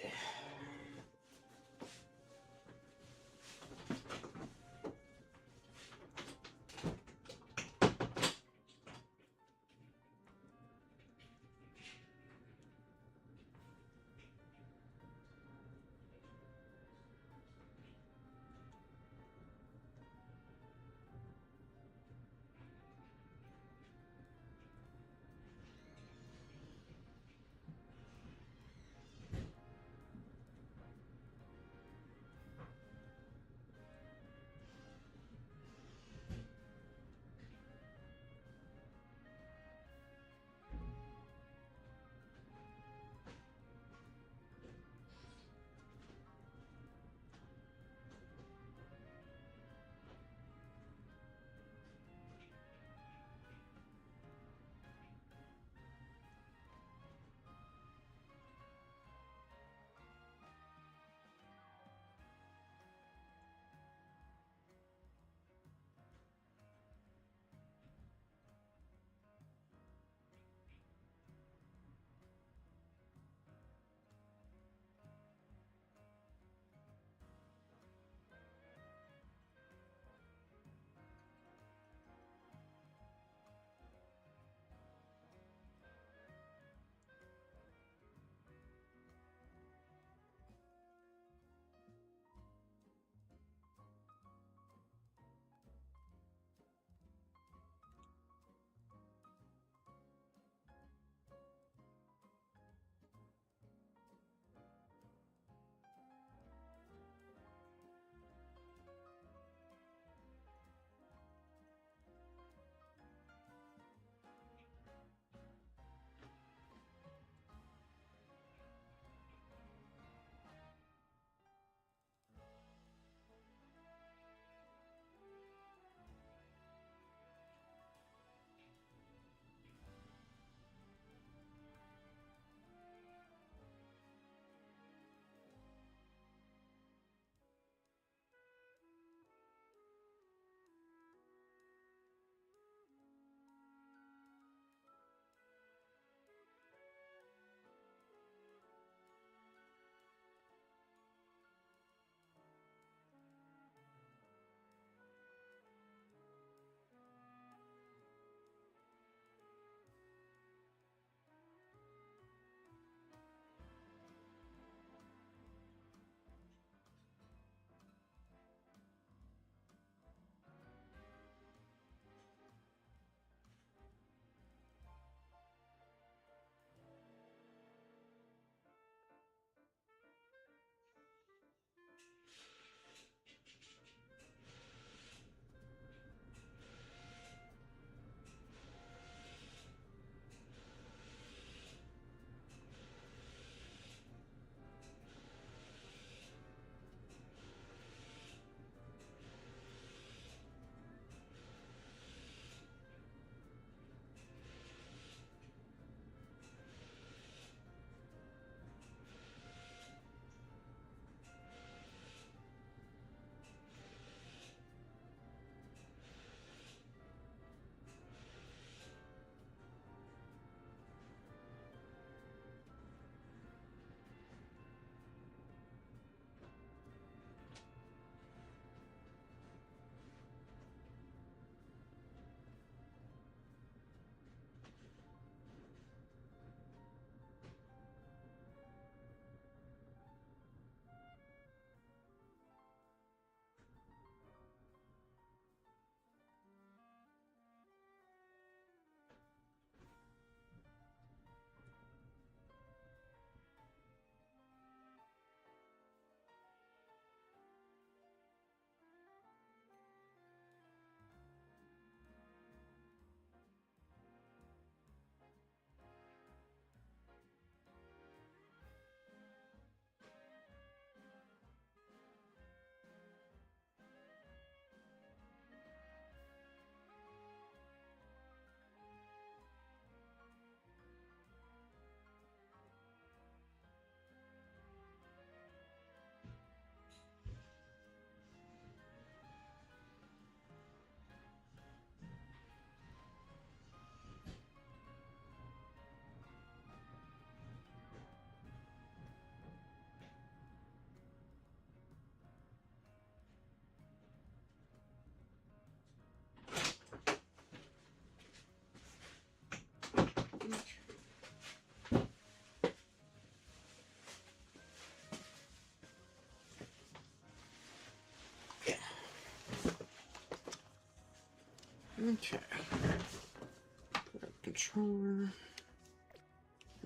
controller.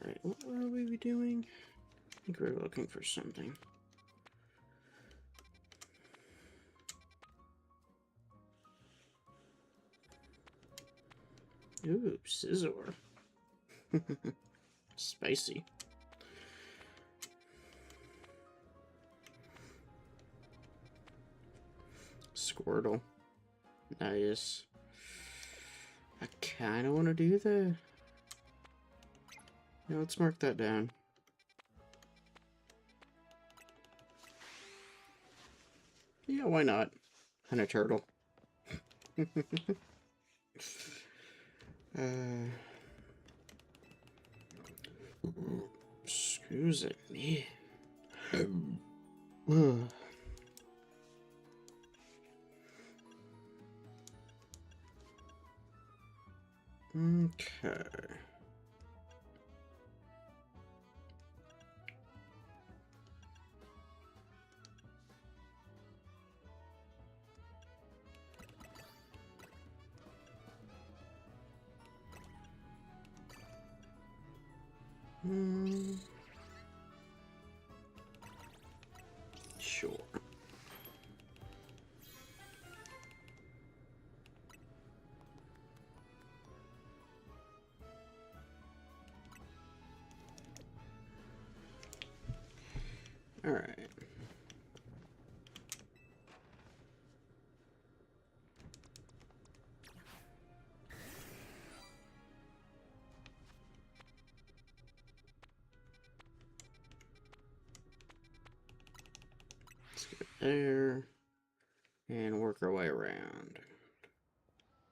Alright, what were we doing? I think we were looking for something. Ooh, Scizor. Spicy. Squirtle. Nice. I kind of want to do that. Yeah, let's mark that down. Yeah, why not? And a turtle. Excuse me. Okay. Sure. All right. Let's get there and work our way around.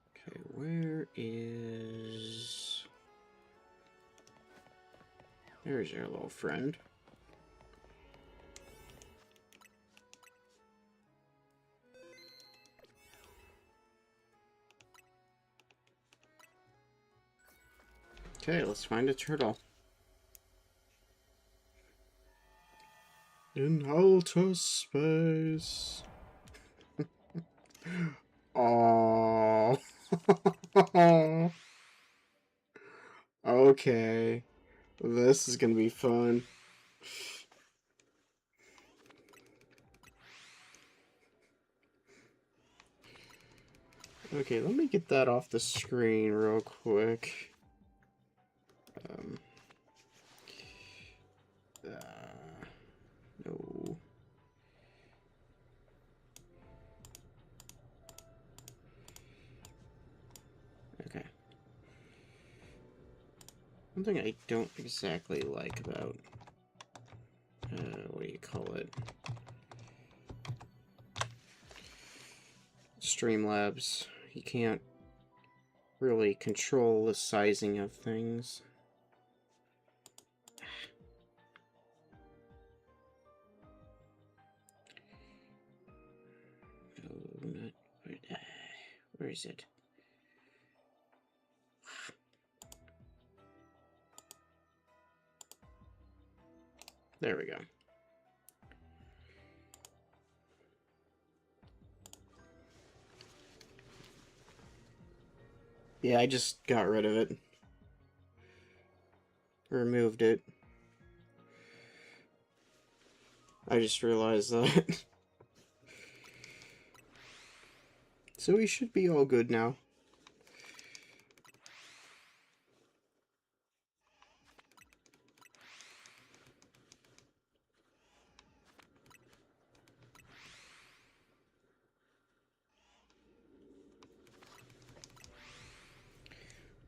Okay, where is... There's your little friend. Okay, let's find a turtle. In outer space. Oh. Okay. This is gonna be fun. Okay, let me get that off the screen real quick. No. Okay. One thing I don't exactly like about, what do you call it? Streamlabs. You can't really control the sizing of things. Oh, not... Where is it? There we go. Yeah, I just got rid of it. Removed it. I just realized that. So we should be all good now.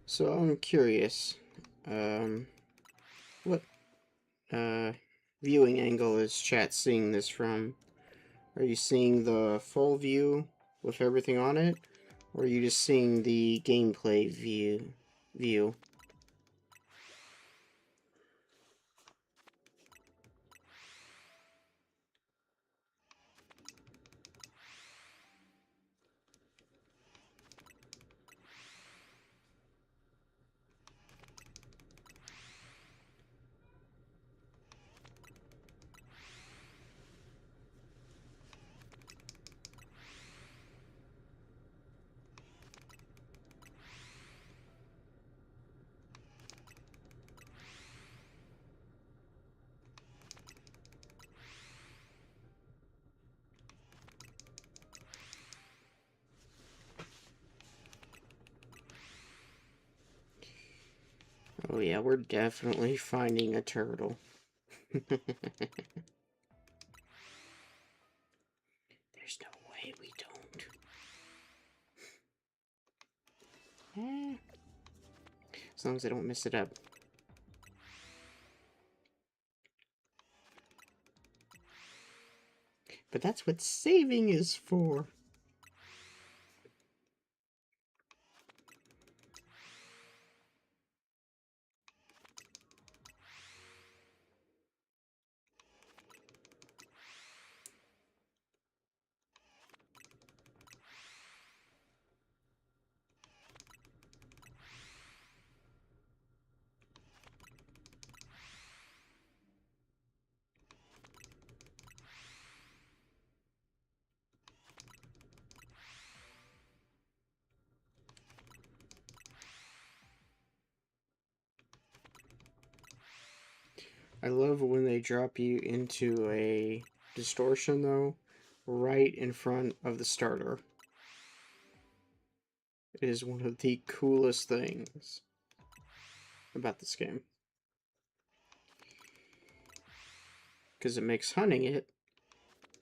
So I'm curious, what viewing angle is chat seeing this from? Are you seeing the full view with everything on it, or are you just seeing the gameplay view? Oh yeah, we're definitely finding a turtle. There's no way we don't. As long as I don't mess it up. But that's what saving is for. I love when they drop you into a distortion, though, right in front of the starter. It is one of the coolest things about this game. Because it makes hunting it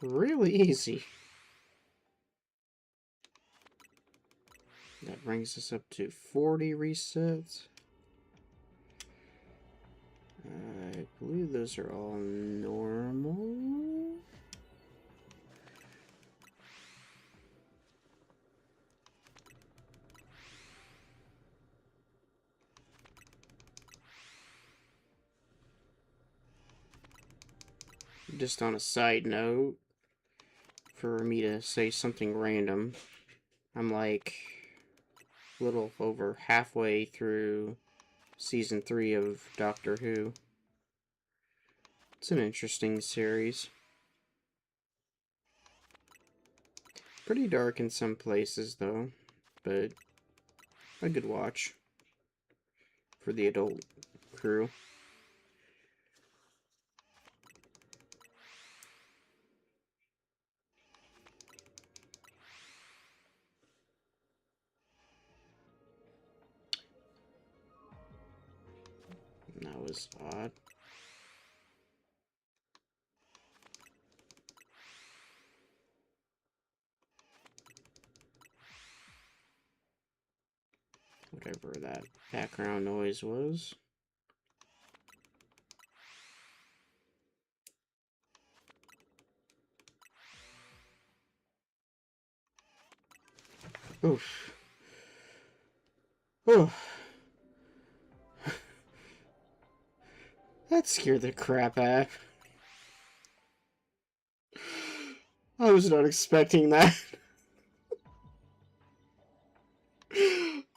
really easy. That brings us up to 40 resets. I believe those are all normal. Just on a side note, for me to say something random, I'm like a little over halfway through Season 3 of Doctor Who. It's an interesting series. Pretty dark in some places, though, but a good watch for the adult crew. That was odd. Whatever that background noise was. Oof. Oof. That scared the crap out. I was not expecting that.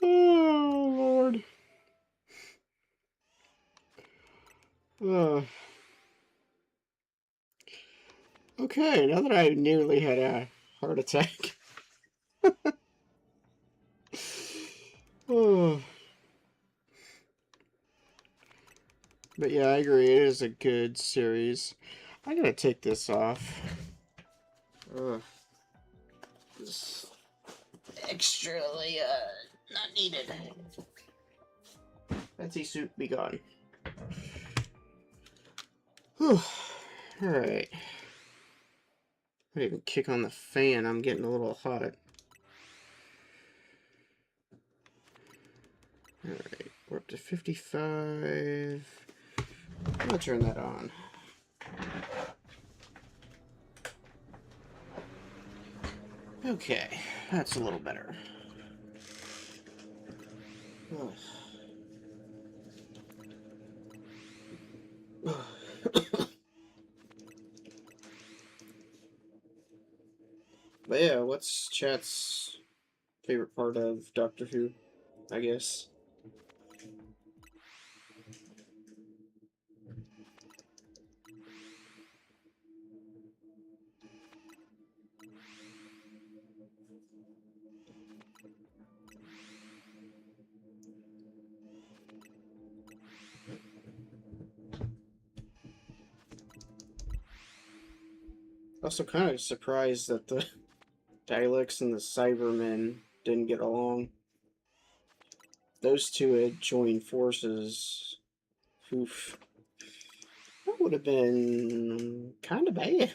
Oh, Lord. Okay, now that I nearly had a heart attack. Oh. But yeah, I agree. It is a good series. I'm gonna take this off. This extrally, not needed. Fancy suit be gone. Whew. Alright. I didn't even kick on the fan. I'm getting a little hot. Alright, we're up to 55. I'll turn that on. Okay, that's a little better. But yeah, what's chat's favorite part of Doctor Who, I guess? Also kind of surprised that the Daleks and the Cybermen didn't get along. those two had joined forces, oof, that would have been kind of bad.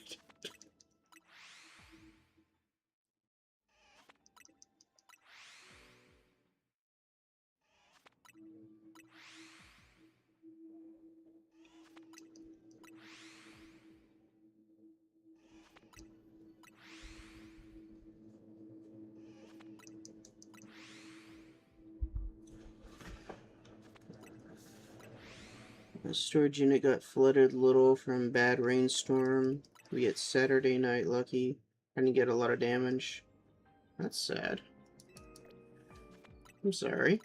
The storage unit got flooded a little from bad rainstorm. We get Saturday night lucky. And you get a lot of damage. That's sad. I'm sorry.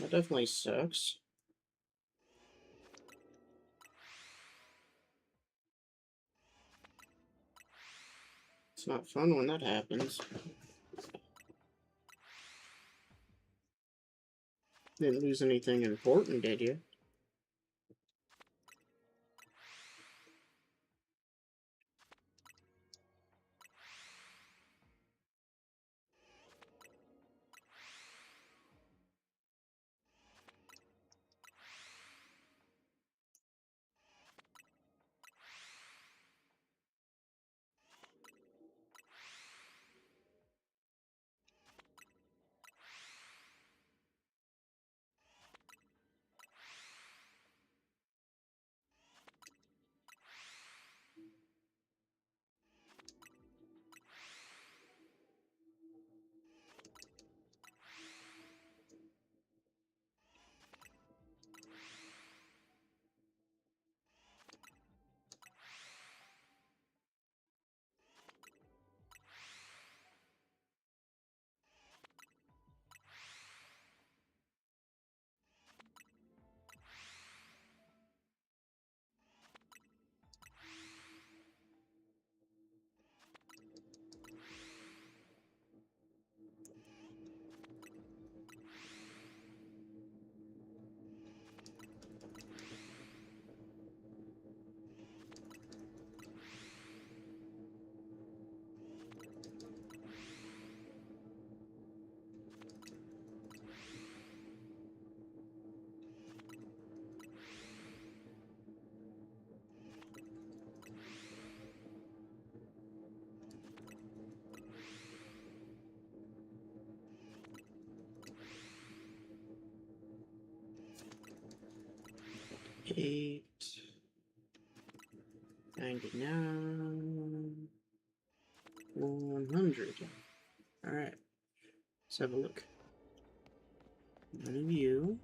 That definitely sucks. It's not fun when that happens. Didn't lose anything important, did you? $8, 99, 100. Alright, let's have a look. None of you.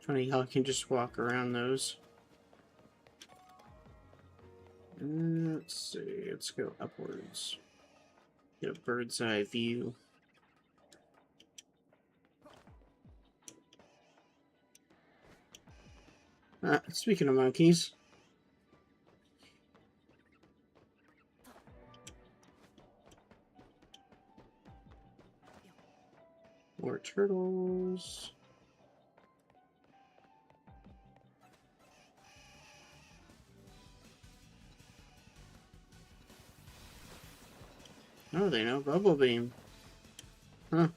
Funny how I can just walk around those. Let's see, let's go upwards. Get a bird's eye view. Speaking of monkeys. More turtles. Oh, they know Bubble Beam. Huh.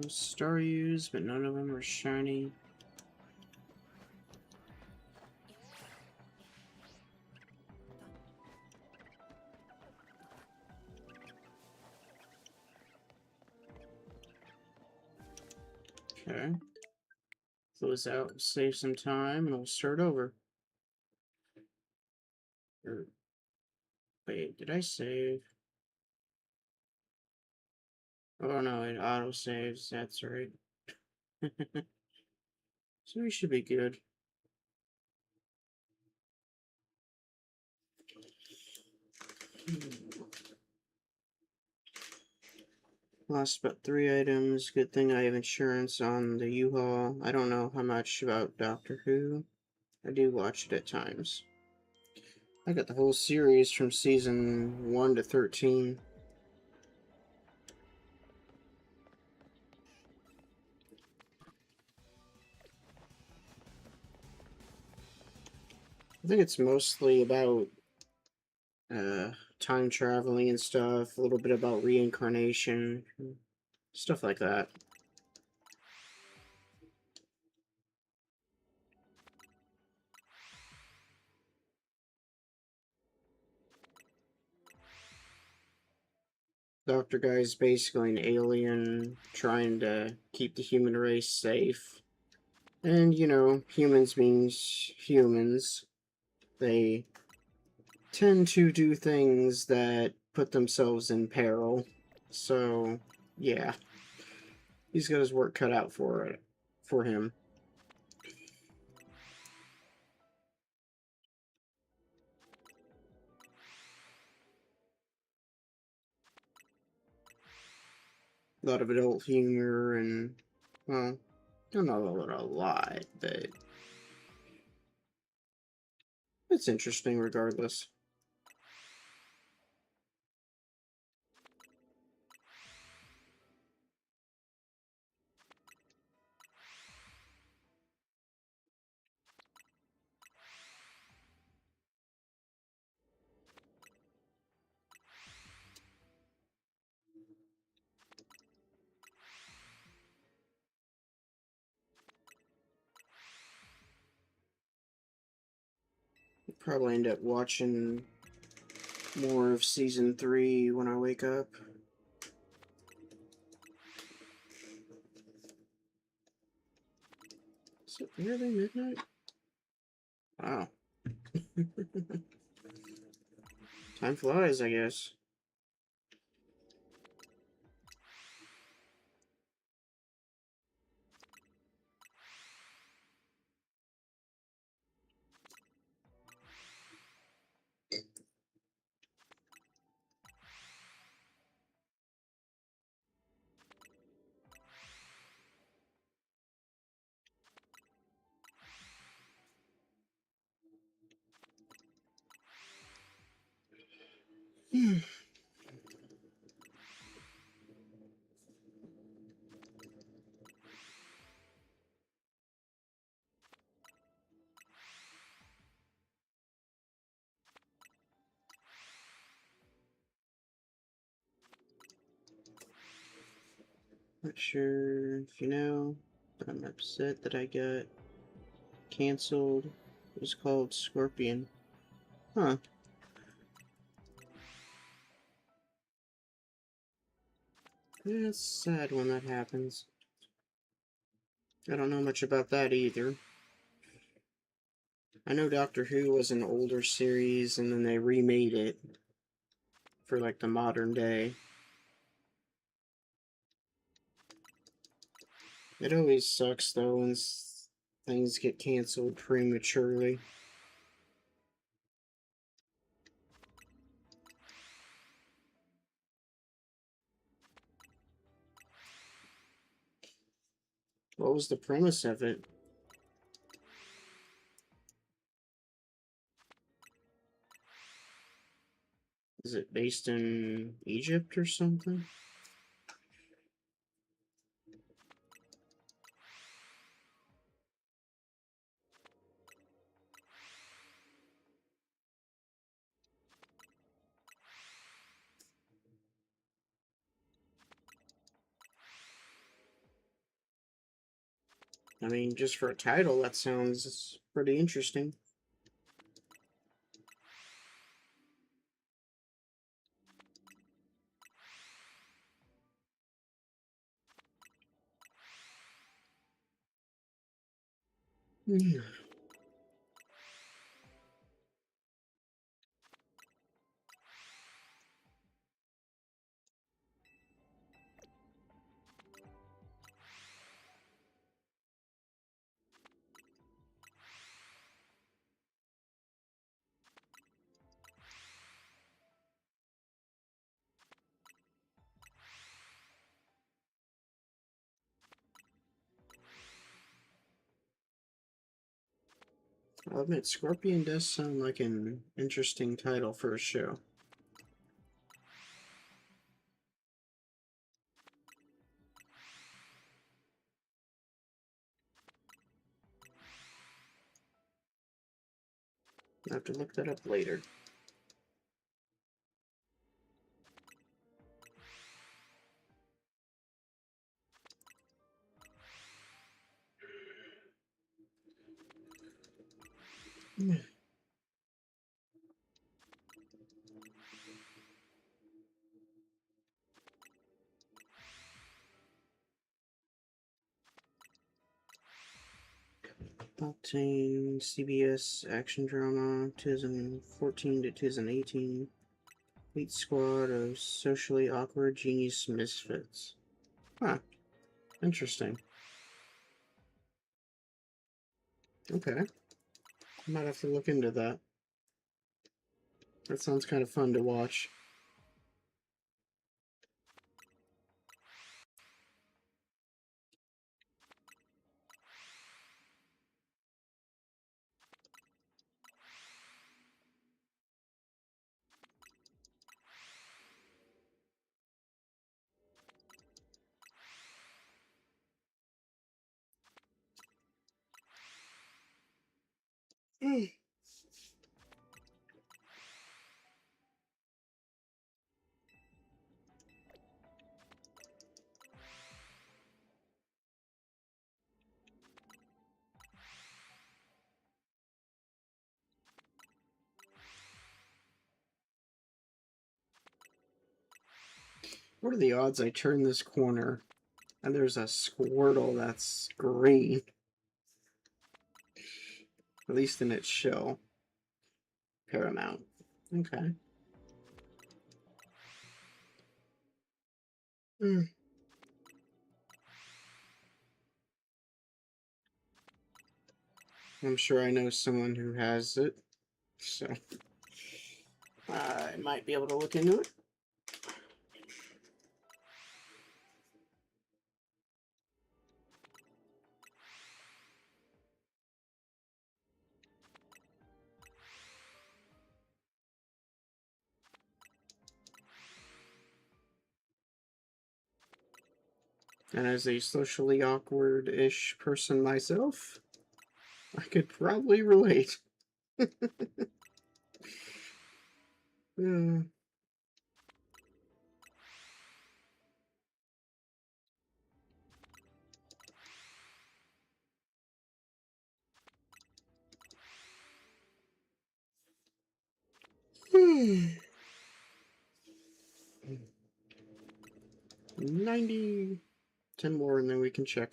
Star Use, but none of them are shiny. Okay. Close out, save some time, and we'll start over. Wait, did I save? Oh no, it auto saves, that's right. So we should be good. Lost about 3 items. Good thing I have insurance on the U-Haul. I don't know how much about Doctor Who. I do watch it at times. I got the whole series from season 1 to 13. I think it's mostly about time traveling and stuff, a little bit about reincarnation, stuff like that. Dr. Guy is basically an alien trying to keep the human race safe. And, you know, humans means humans. They tend to do things that put themselves in peril. So, yeah. He's got his work cut out for him. A lot of adult humor and, well, I don't know a lot, but it's interesting regardless. I'll probably end up watching more of Season 3 when I wake up. Is it nearly midnight? Wow. Time flies, I guess. Not sure if you know, but I'm upset that I got canceled. It was called Scorpion. Huh. Yeah, it's sad when that happens. I don't know much about that either. I know Doctor Who was an older series, and then they remade it for, like, the modern day. It always sucks, though, when things get canceled prematurely. What was the premise of it? Is it based in Egypt or something? I mean, just for a title, that sounds pretty interesting. I'll admit, Scorpion does sound like an interesting title for a show. I'll have to look that up later. Obtain CBS action drama 2014 to 2018. Elite squad of socially awkward genius misfits. Huh. Interesting. Okay. I might have to look into that. That sounds kind of fun to watch. What are the odds I turn this corner and there's a Squirtle that's green? At least in its shell. Paramount. Okay. I'm sure I know someone who has it, so I might be able to look into it. And as a socially awkward-ish person myself, I could probably relate. Hmm. 90... 10 more and then we can check.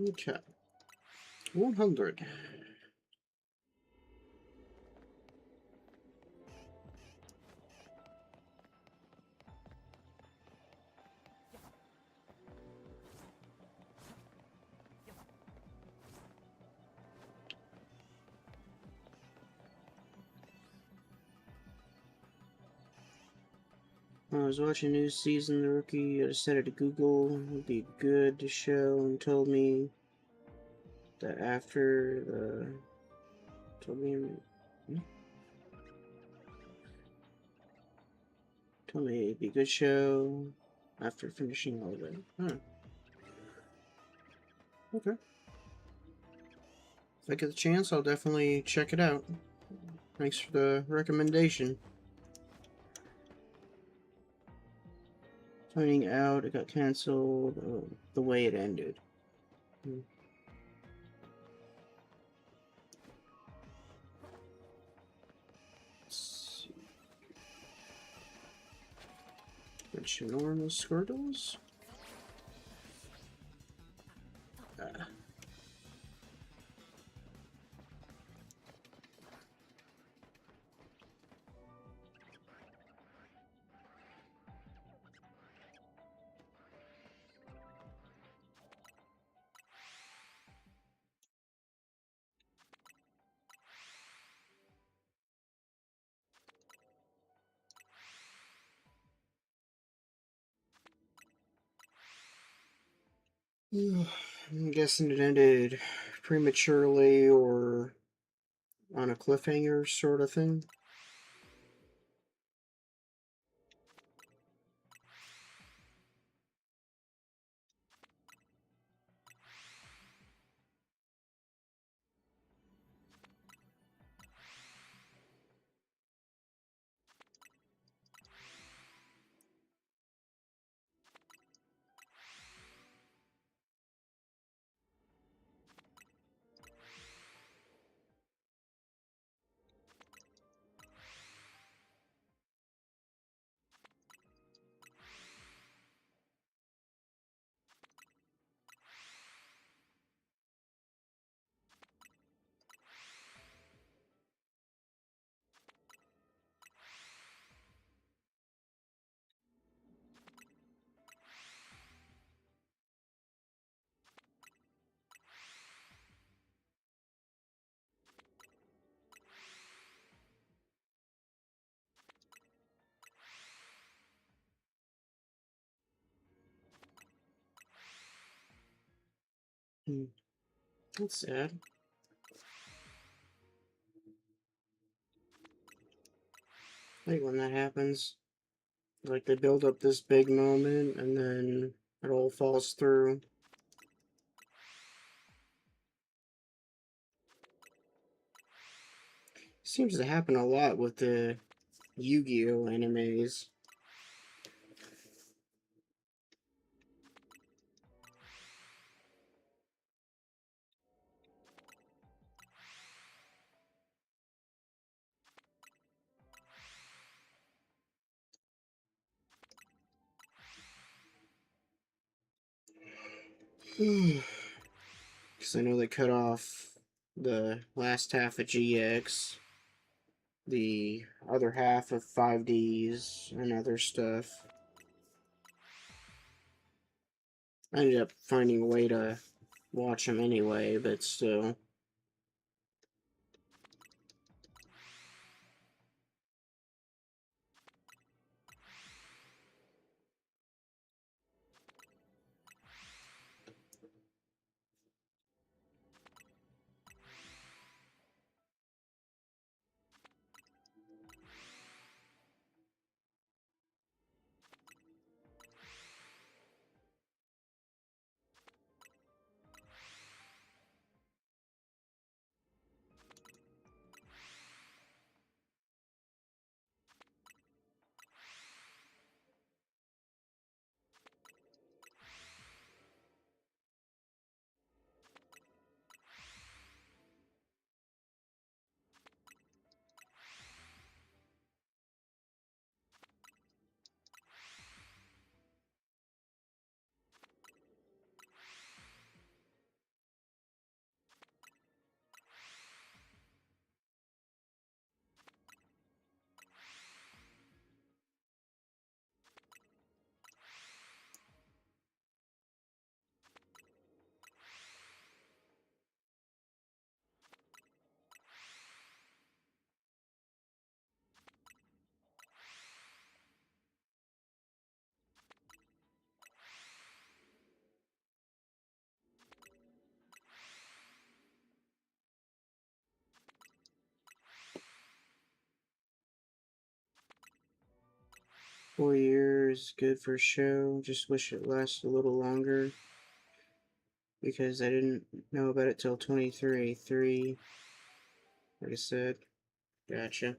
Okay. 100. I was watching News Season, the rookie decided to Google would be good to show and told me that after the... Told me it'd be a good show after finishing all of it. Huh. Okay. If I get the chance, I'll definitely check it out. Thanks for the recommendation. Finding out it got canceled the way it ended. Let's see. Which normal Squirtles? I'm guessing it ended prematurely or on a cliffhanger sort of thing. That's sad. Like when that happens, like they build up this big moment and then it all falls through. Seems to happen a lot with the Yu-Gi-Oh animes. Because I know they cut off the last half of GX, the other half of 5Ds, and other stuff. I ended up finding a way to watch them anyway, but still. Four years, good for show. Just wish it lasted a little longer. Because I didn't know about it till 23. 3, like I said. Gotcha.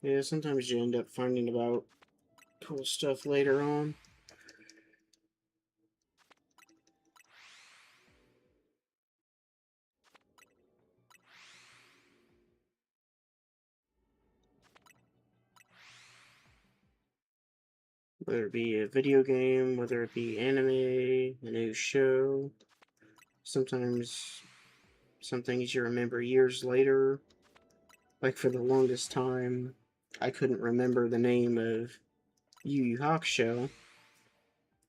Yeah, sometimes you end up finding about cool stuff later on. Whether it be a video game, whether it be anime, a new show. Sometimes some things you remember years later. Like for the longest time, I couldn't remember the name of Yu Yu Hakusho.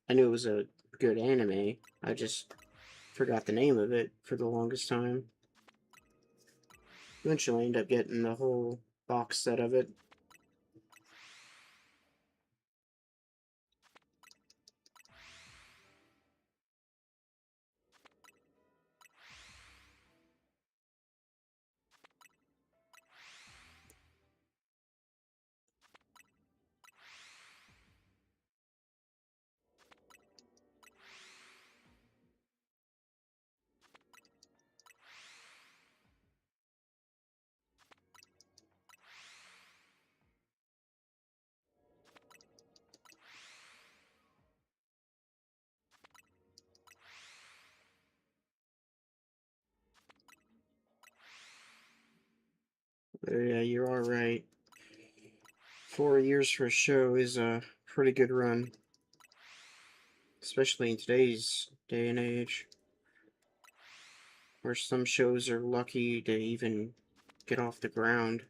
I knew it was a good anime. I just forgot the name of it for the longest time. Eventually end up getting the whole box set of it. Yeah, you are right. 4 years for a show is a pretty good run. Especially in today's day and age. Where some shows are lucky to even get off the ground.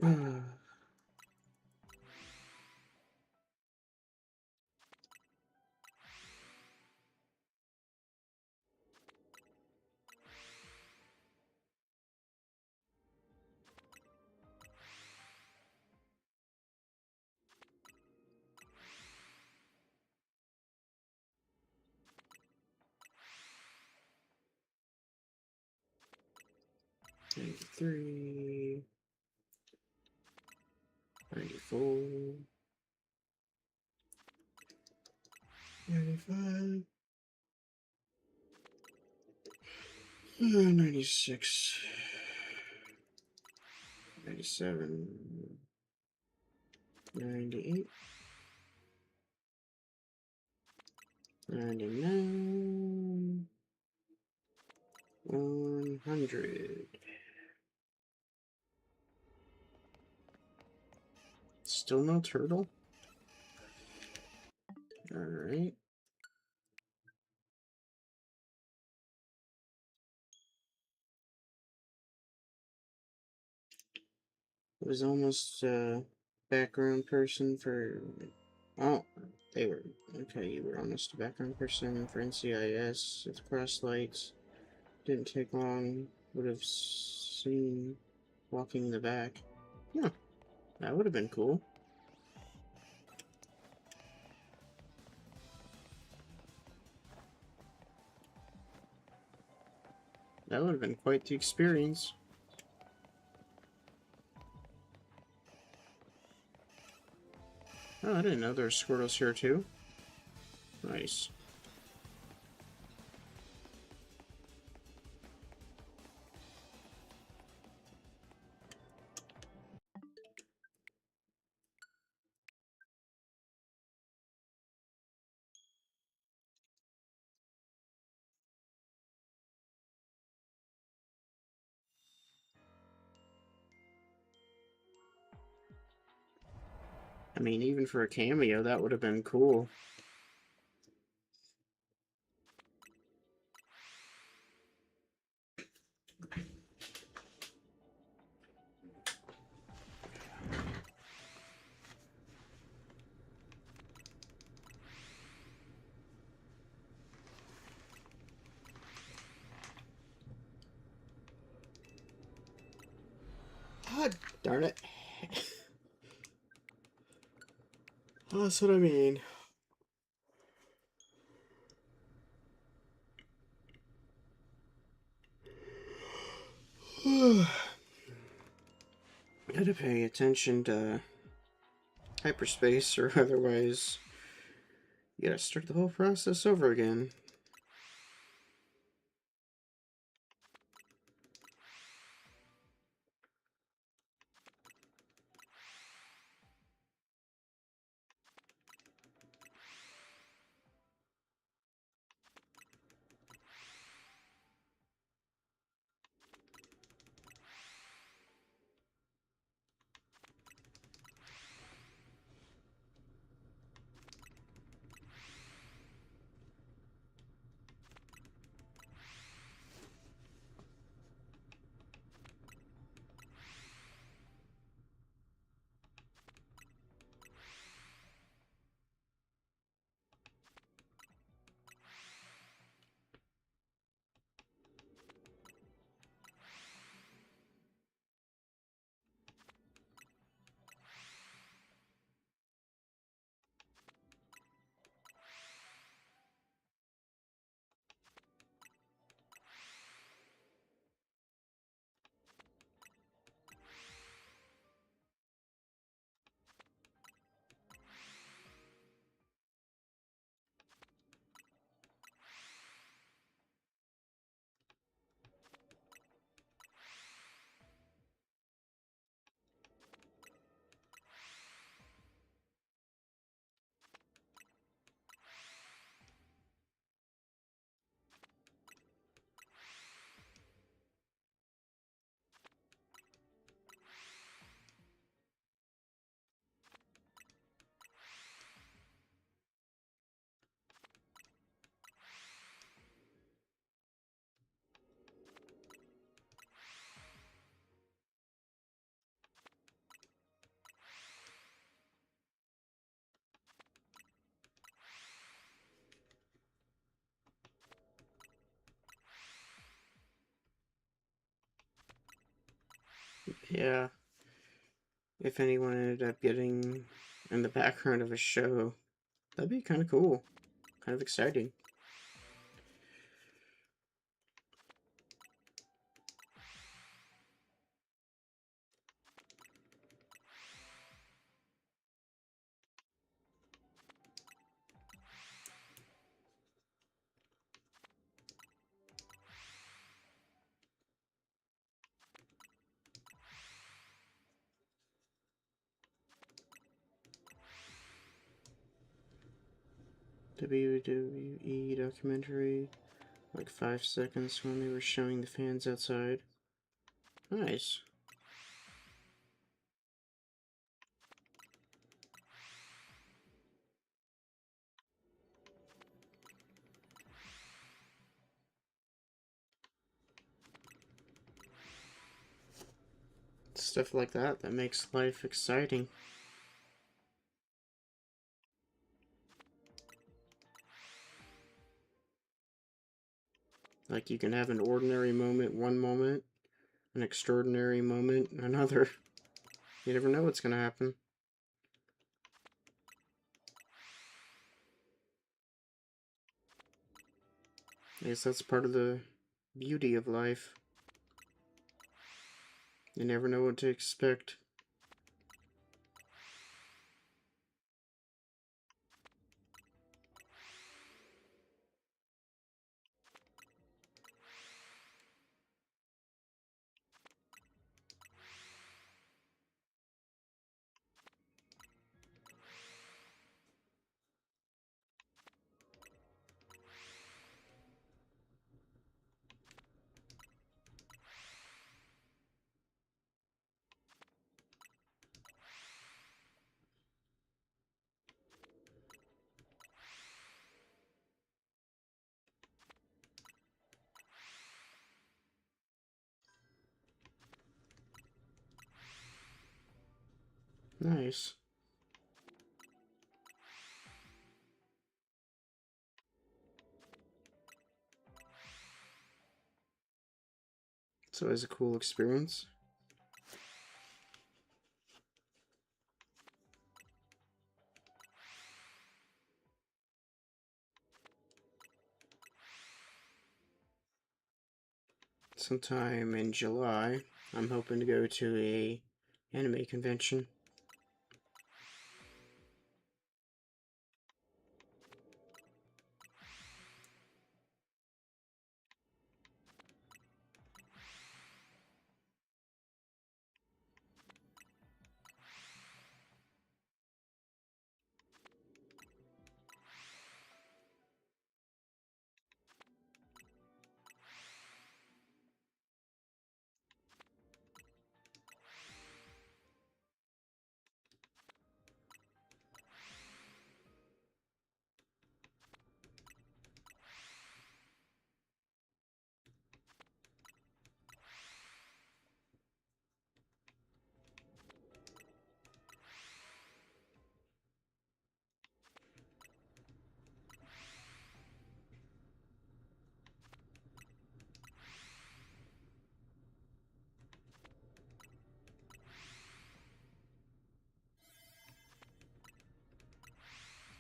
uh, 93, 94, 95, 96, 97, 98, 99, 100. Still no turtle? Alright. It was almost a background person for... Oh, they were... Okay, you were almost a background person for NCIS with cross lights. Didn't take long. Would have seen walking in the back. Yeah, that would have been cool. That would have been quite the experience. Oh, I didn't know there were Squirtles here too. Nice. I mean, even for a cameo, that would have been cool. God darn it. That's what I mean. Gotta pay attention to hyperspace, or otherwise you gotta start the whole process over again. Yeah, if anyone ended up getting in the background of a show, that'd be kind of cool. Kind of exciting. WWE documentary, like 5 seconds when they were showing the fans outside. Nice. Stuff like that makes life exciting. Like, you can have an ordinary moment one moment, an extraordinary moment another. You never know what's gonna happen. I guess that's part of the beauty of life. You never know what to expect. Nice. It's always a cool experience. Sometime in July, I'm hoping to go to a anime convention.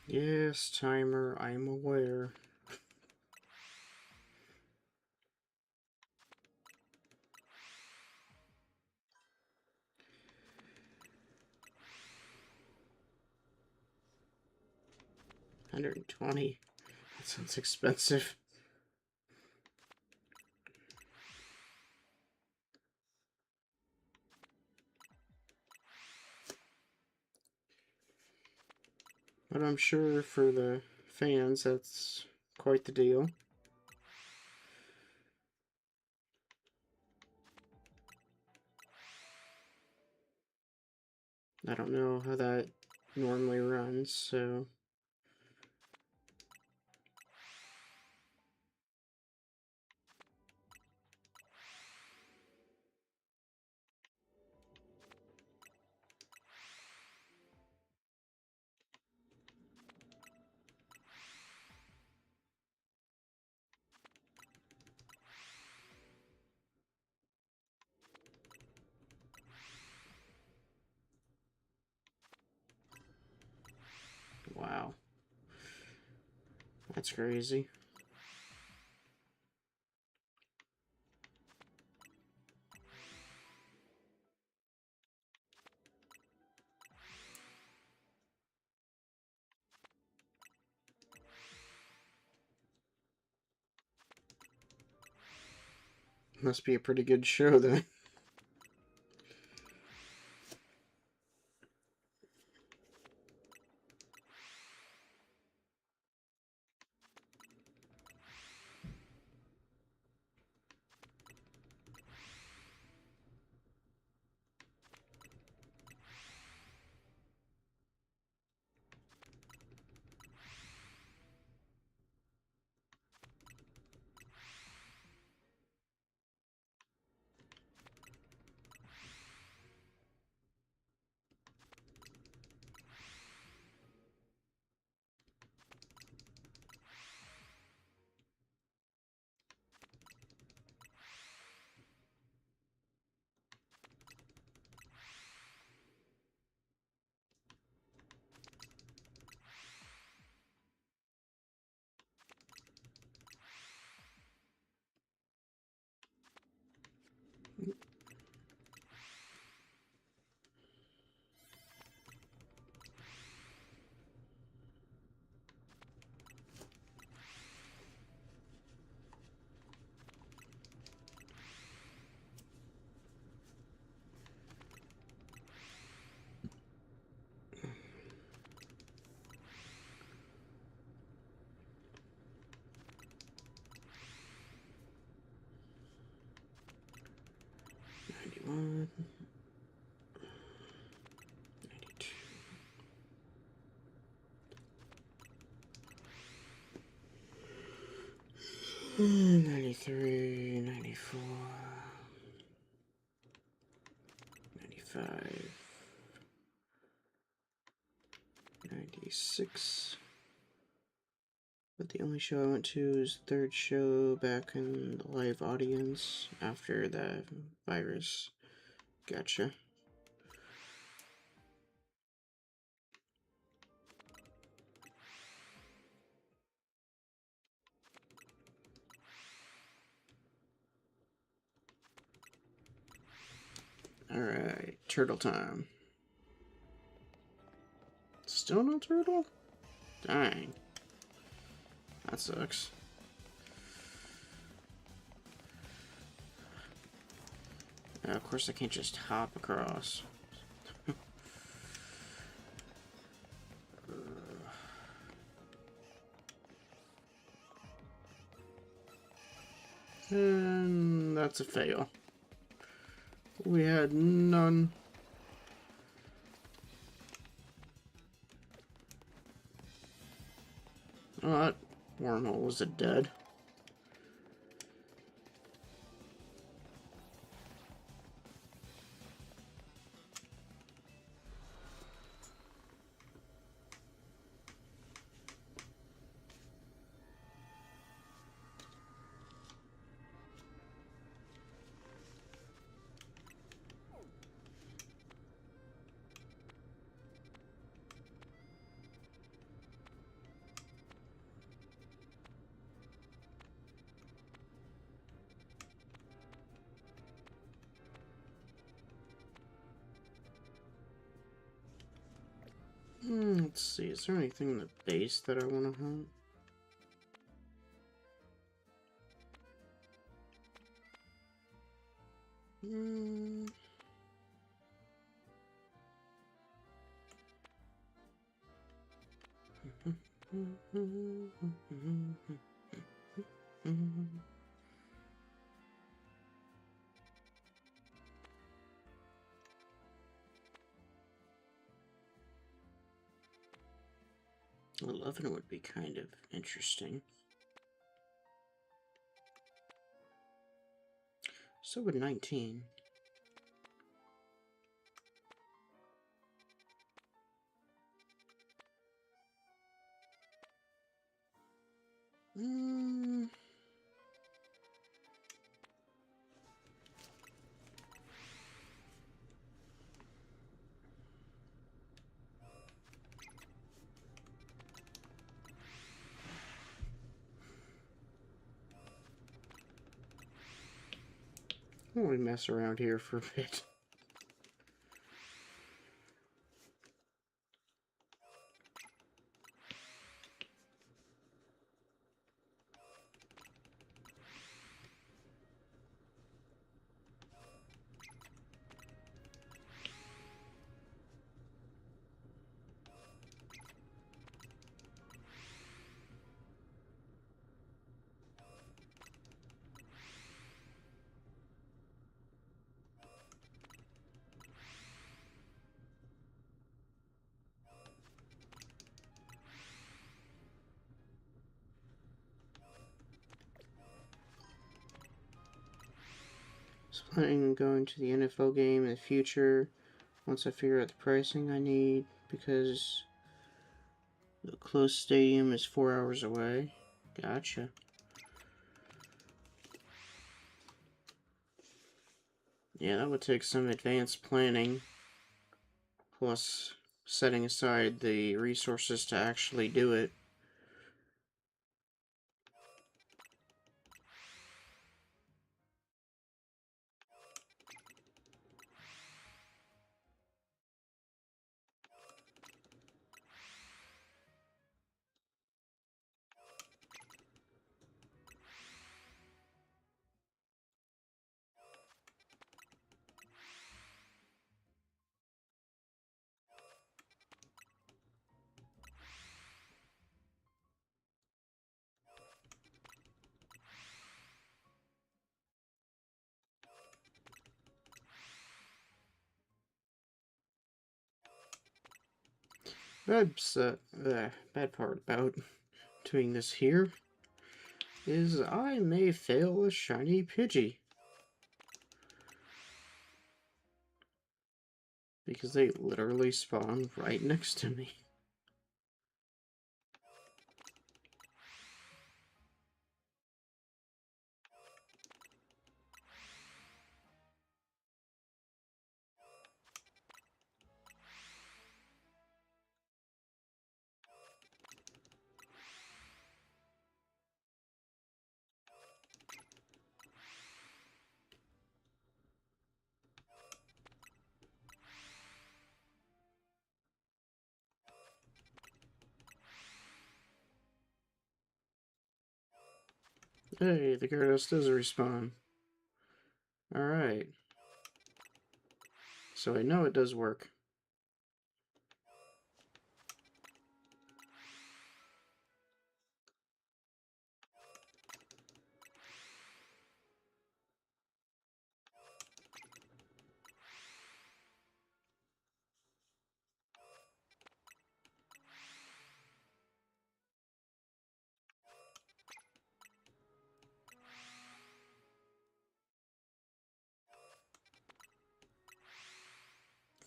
Yes, timer, I'm aware. $120. That sounds expensive. But I'm sure for the fans, that's quite the deal. I don't know how that normally runs, so... Wow. That's crazy. Must be a pretty good show then. One, 92, 93, 94, 95, 96. But the only show I went to is the third show back in the live audience after the virus. Gotcha. Alright, turtle time. Still no turtle? Dang. That sucks. Of course I can't just hop across. And that's a fail. We had none. Oh, that wormhole was dead. Let's see, is there anything in the base that I want to hunt? $11 would be kind of interesting. So would 19. Why don't we mess around here for a bit? Planning on going to the NFL game in the future once I figure out the pricing I need, because the close stadium is 4 hours away. Gotcha. Yeah, that would take some advanced planning, plus setting aside the resources to actually do it. Bad part about doing this here is I may fail a shiny Pidgey. Because they literally spawn right next to me. Hey, the Gyarados does respawn. Alright. So I know it does work.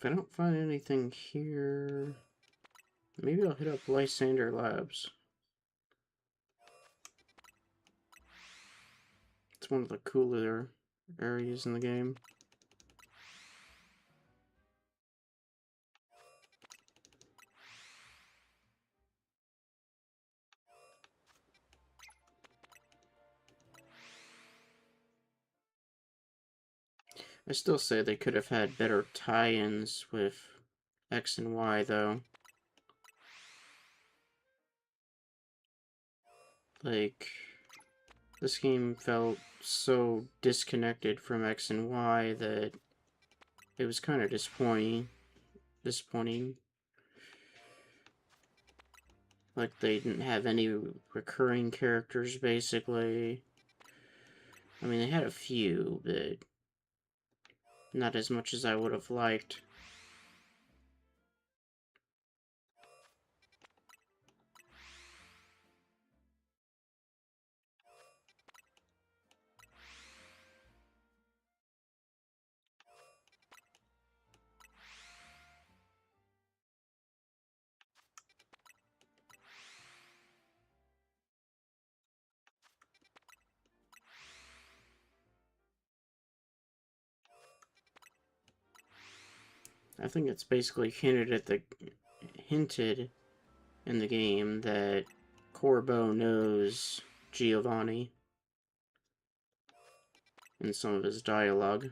If I don't find anything here, maybe I'll hit up Lysander Labs. It's one of the cooler areas in the game. I still say they could have had better tie-ins with X and Y, though. Like, this game felt so disconnected from X and Y that it was kind of disappointing. Like, they didn't have any recurring characters, basically. I mean, they had a few, but not as much as I would have liked. I think it's basically hinted in the game that Corbo knows Giovanni. in some of his dialogue.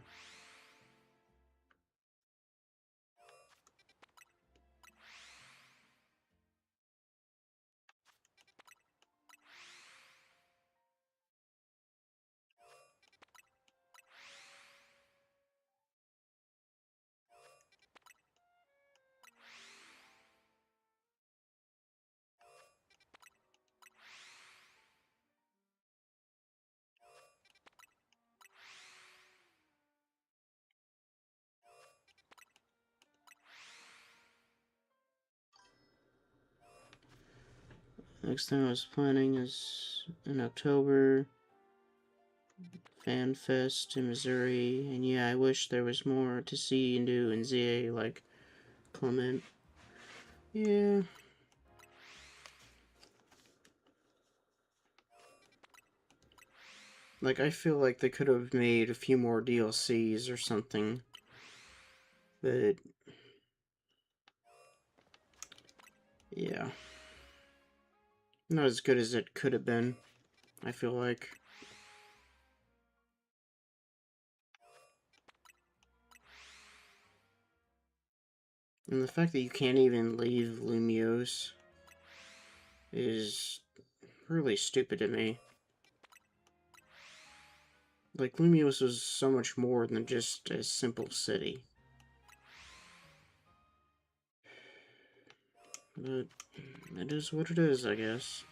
Next thing I was planning is in October, Fan Fest in Missouri, and yeah, I wish there was more to see and do in ZA, like Clement. Yeah. Like, I feel like they could have made a few more DLCs or something, but yeah. Not as good as it could have been, I feel like. And the fact that you can't even leave Lumiose is really stupid to me. Like, Lumiose was so much more than just a simple city. But it is what it is, I guess.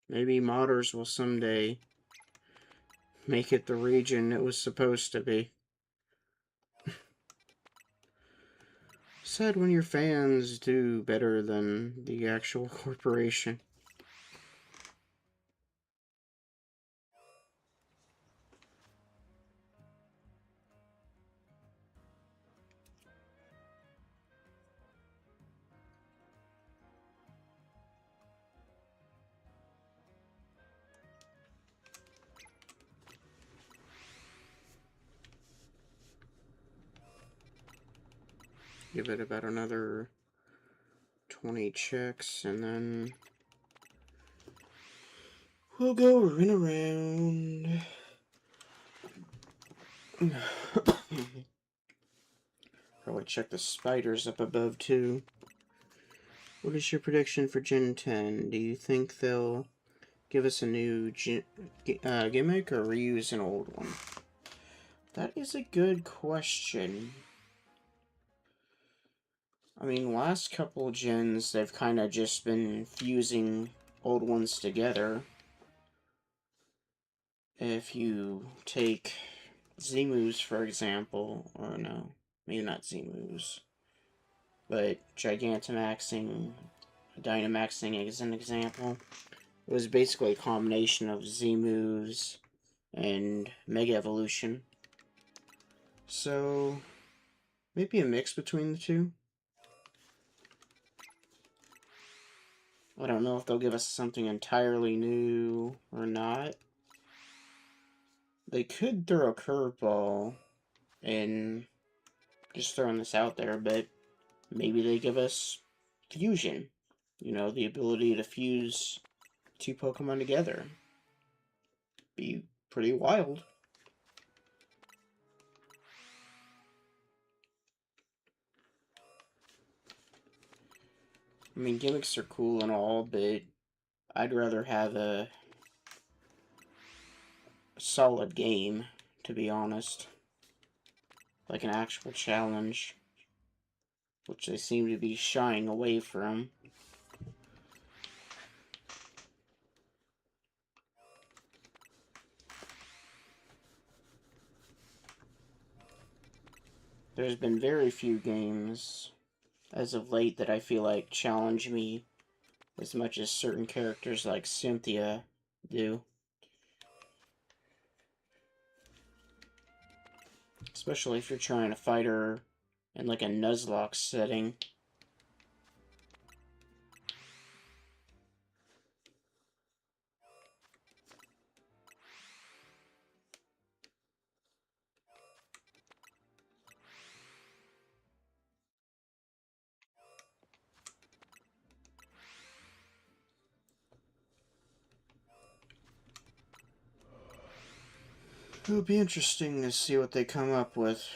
Maybe modders will someday make it the region it was supposed to be. Sad when your fans do better than the actual corporation. Give it about another 20 checks, and then we'll go run around. Probably check the spiders up above, too. What is your prediction for Gen 10? Do you think they'll give us a new gimmick or reuse an old one? That is a good question. I mean, last couple gens, they've kind of just been fusing old ones together. If you take Z-moves, for example, or no, maybe not Z-moves, but Gigantamaxing, Dynamaxing as an example, it was basically a combination of Z-moves and Mega Evolution. So, maybe a mix between the two. I don't know if they'll give us something entirely new or not. They could throw a curveball, and just throwing this out there, but maybe they give us fusion. You know, the ability to fuse two Pokemon together. Be pretty wild. I mean, gimmicks are cool and all, but I'd rather have a solid game, to be honest. Like an actual challenge, which they seem to be shying away from. There's been very few games as of late that I feel like challenge me as much as certain characters like Cynthia do. Especially if you're trying to fight her in like a Nuzlocke setting. It'll be interesting to see what they come up with.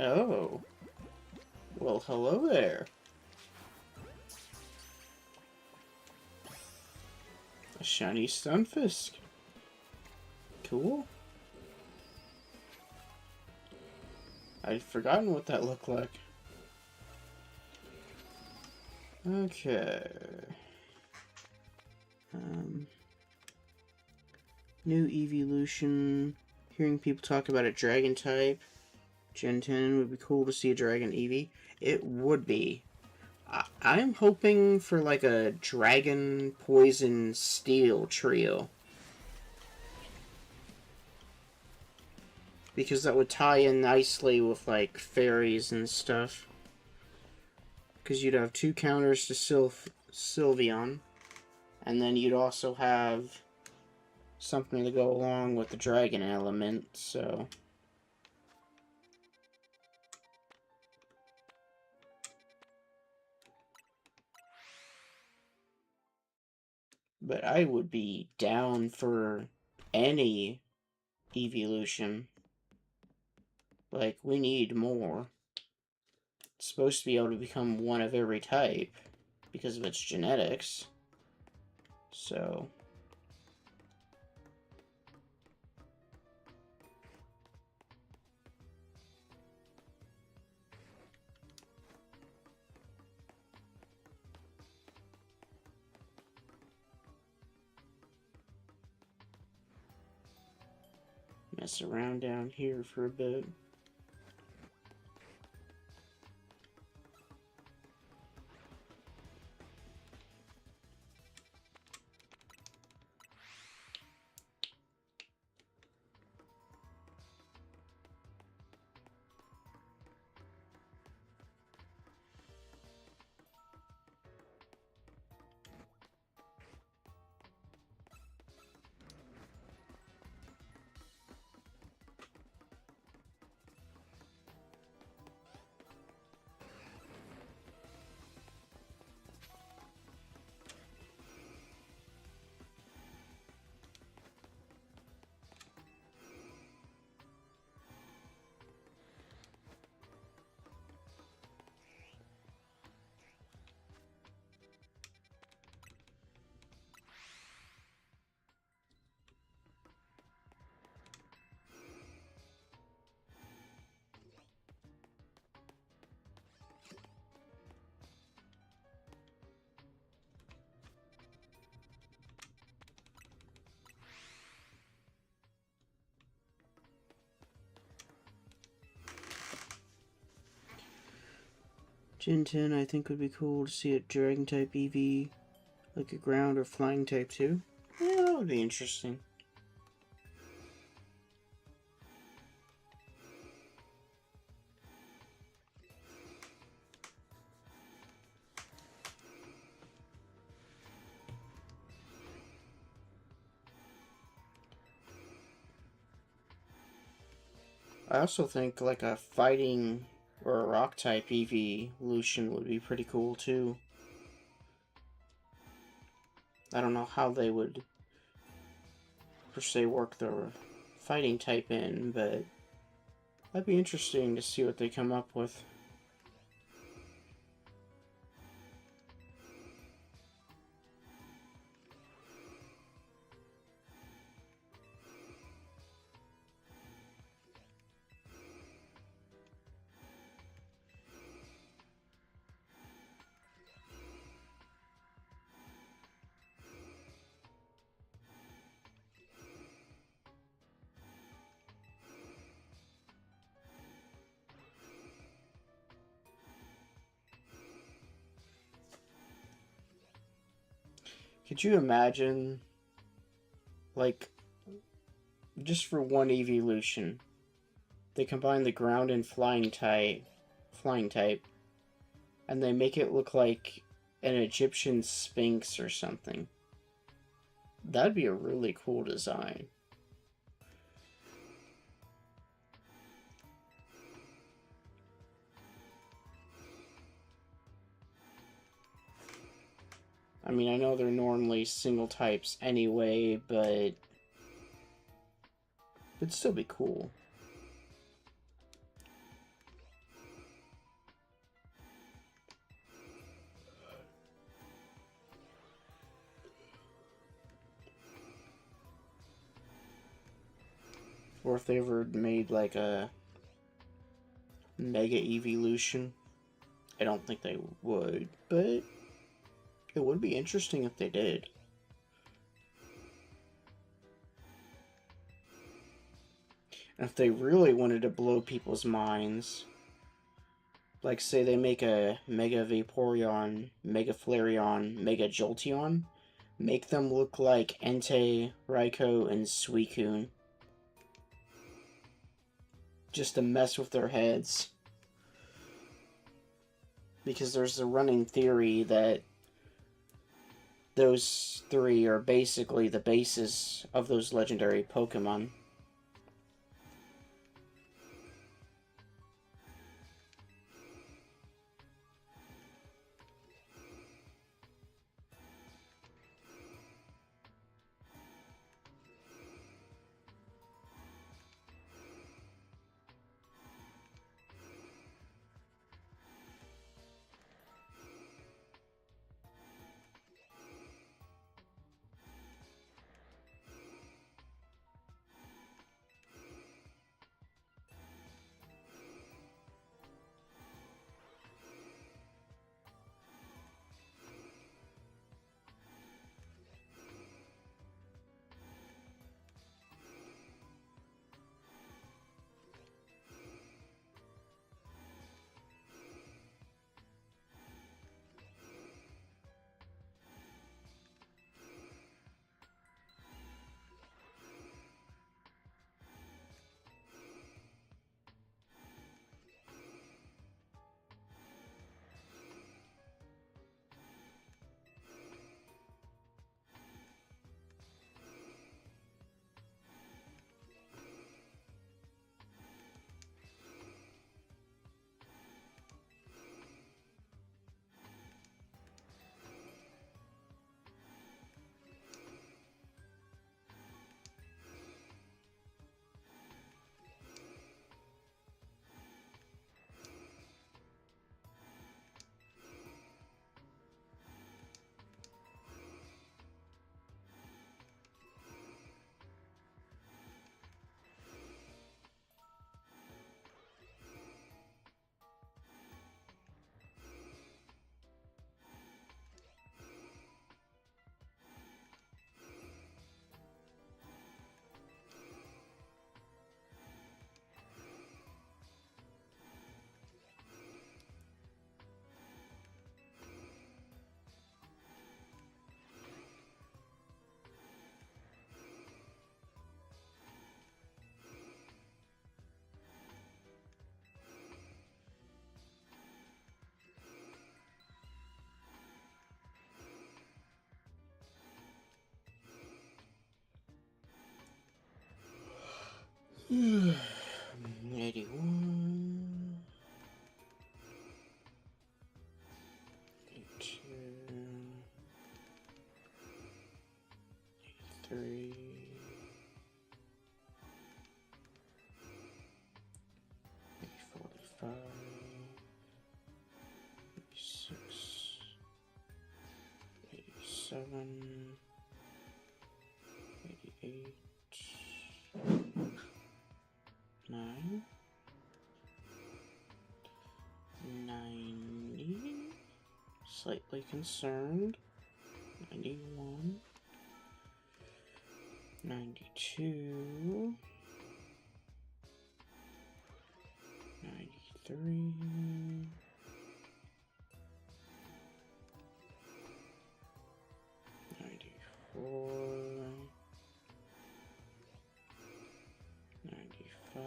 Oh. Well, hello there. A shiny Stunfisk. Cool. I'd forgotten what that looked like. Okay. New evolution. Hearing people talk about a dragon type. Gen 10 would be cool to see a dragon Eevee. It would be. I'm hoping for like a dragon, poison, steel trio. Because that would tie in nicely with like fairies and stuff. Because you'd have 2 counters to Sylveon. And then you'd also have something to go along with the dragon element, so... But I would be down for any evolution. Like, we need more. It's supposed to be able to become one of every type because of its genetics. So... mess around down here for a bit. Gen 10, I think would be cool to see a dragon type Eevee, like a ground or flying type too. Yeah, that would be interesting. I also think like a fighting or a rock type evolution would be pretty cool too. I don't know how they would per se work the fighting type in, but that'd be interesting to see what they come up with. Could you imagine, like, just for one evolution, they combine the ground and flying type flying type, and they make it look like an Egyptian sphinx or something. That'd be a really cool design. I mean, I know they're normally single types anyway, but it'd still be cool. Or if they ever made like a Mega Evolution. I don't think they would, but it would be interesting if they did. And if they really wanted to blow people's minds, like say they make a Mega Vaporeon, Mega Flareon, Mega Jolteon, make them look like Entei, Raikou, and Suicune. Just to mess with their heads. Because there's a running theory that those three are basically the basis of those legendary Pokemon. $81, 82, 83, 45, 86, 87, 88, 9, 90, slightly concerned, 91, 92, 93, 94, 95,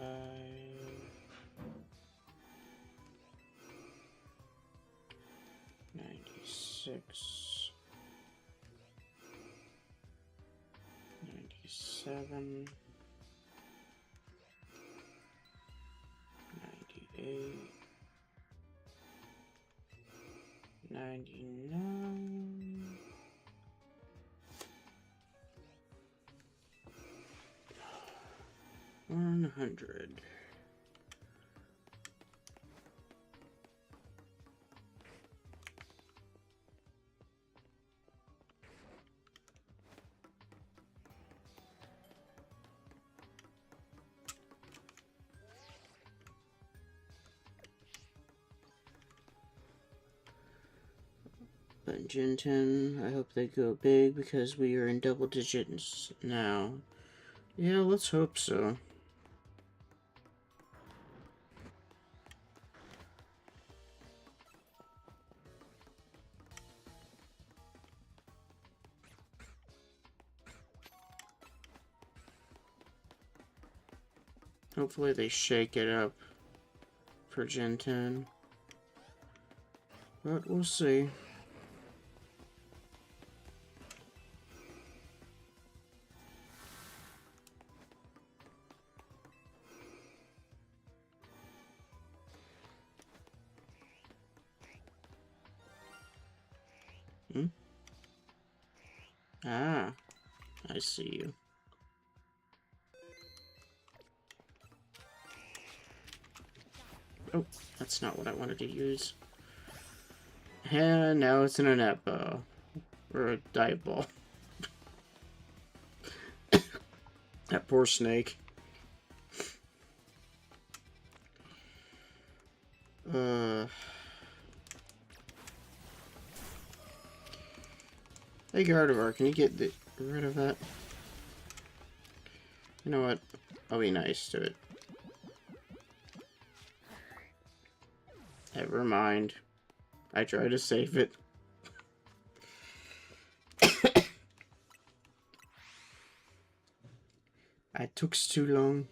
96, 97, 98, 99, 100. But Gen 10, I hope they go big because we are in double digits now. Yeah, let's hope so. Hopefully they shake it up for Gen 10. But we'll see. Hmm? Ah, I see you. Oh, that's not what I wanted to use. And now it's in a net ball. Or a dive ball. That poor snake. Hey Gardevoir, can you get rid of that? You know what? I'll be nice to it. Never mind. I tried to save it. It took too long.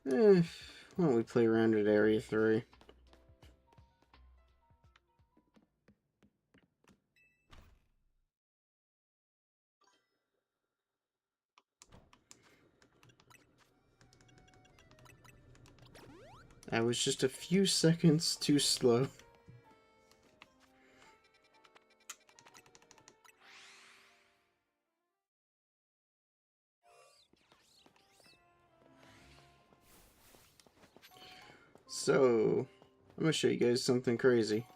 Why don't we play around at Area 3? I was just a few seconds too slow. So, I'm gonna show you guys something crazy.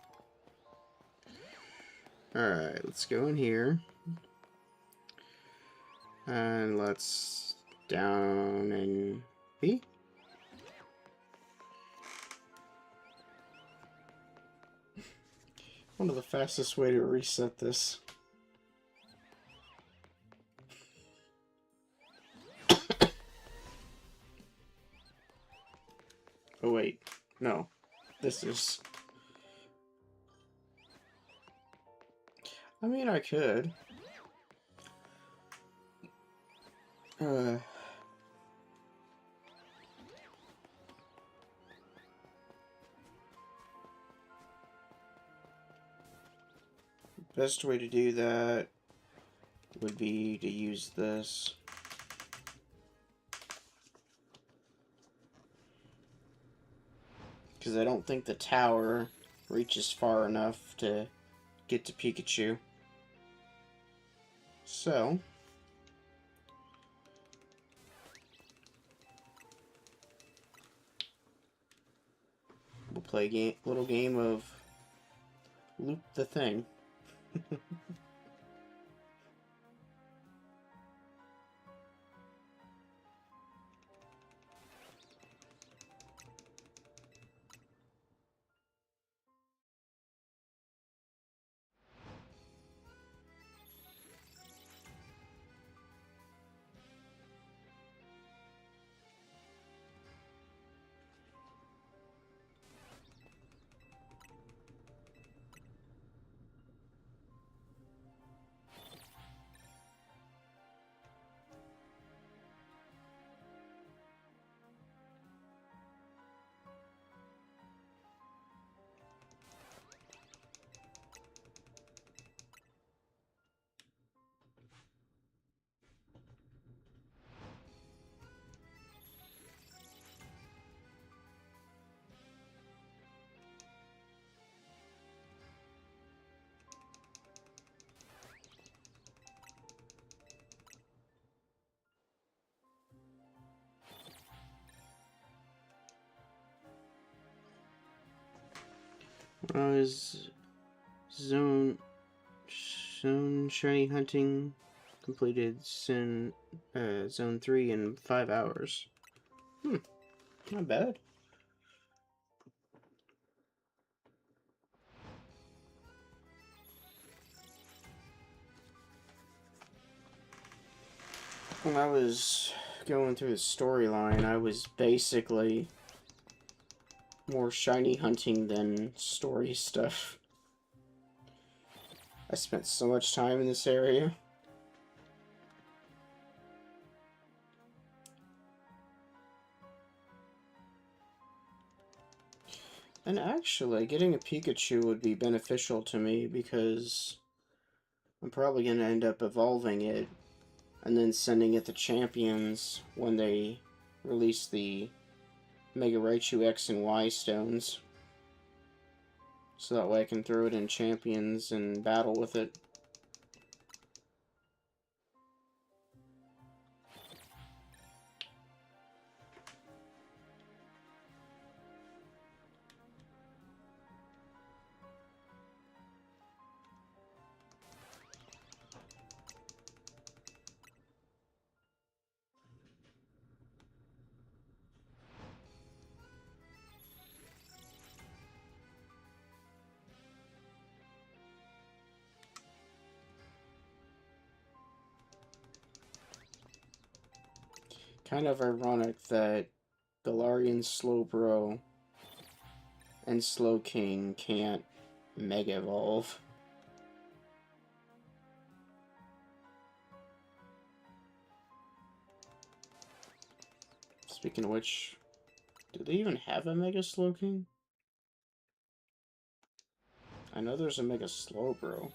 Alright, let's go in here. And let's down and B. One of the fastest way to reset this. Oh wait, no. This is... I mean, I could. Best way to do that would be to use this. Because I don't think the tower reaches far enough to get to Pikachu. So, we'll play a little game of loop the thing. Is zone shiny hunting completed zone 3 in 5 hours. Not bad. When I was going through the storyline, I was basically more shiny hunting than story stuff. I spent so much time in this area. And actually, getting a Pikachu would be beneficial to me because I'm probably going to end up evolving it and then sending it to Champions when they release the Mega Raichu X and Y stones. So that way I can throw it in Champions and battle with it. Kind of ironic that Galarian Slowbro and Slowking can't Mega Evolve. Speaking of which, do they even have a Mega Slowking? I know there's a Mega Slowbro.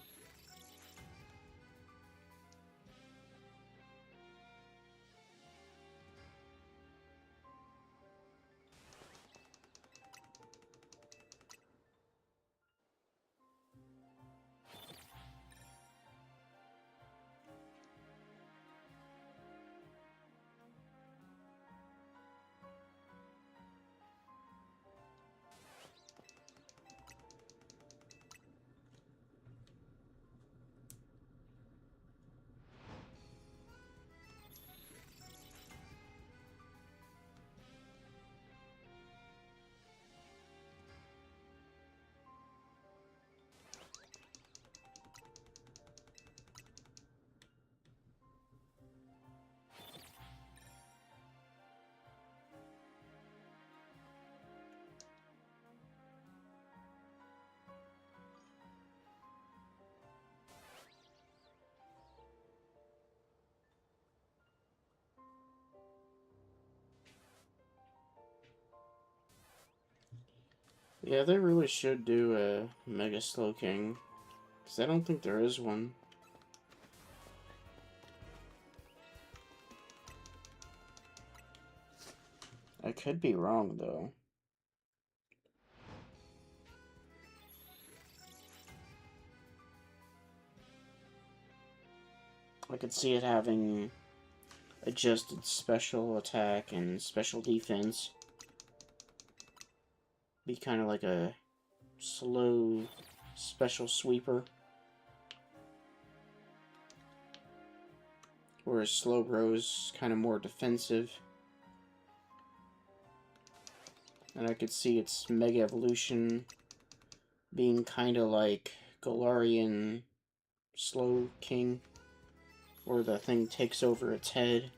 Yeah, they really should do a Mega Slowking, because I don't think there is one. I could be wrong, though. I could see it having adjusted special attack and special defense. Be kind of like a slow special sweeper. Whereas Slowbro's kind of more defensive. And I could see its Mega Evolution being kind of like Galarian Slowking, where the thing takes over its head.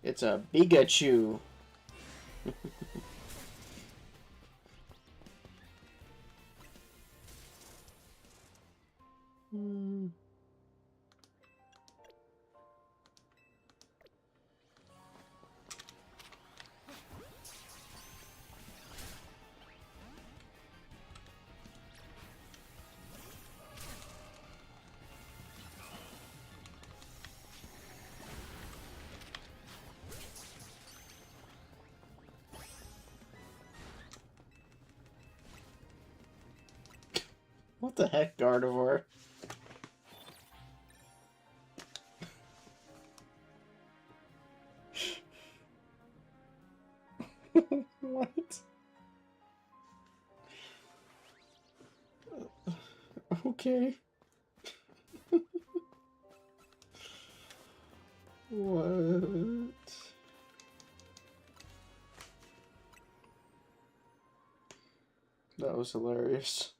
It's a Pikachu. What the heck, Gardevoir? What? Okay. What? That was hilarious.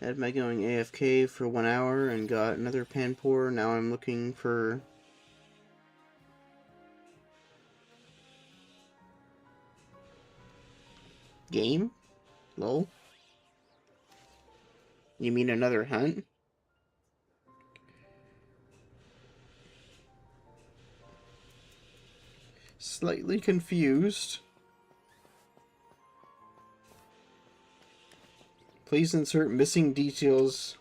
Had my going AFK for 1 hour and got another Panpour. Now I'm looking for game? Lol. You mean another hunt? Slightly confused. Please insert missing details.exe.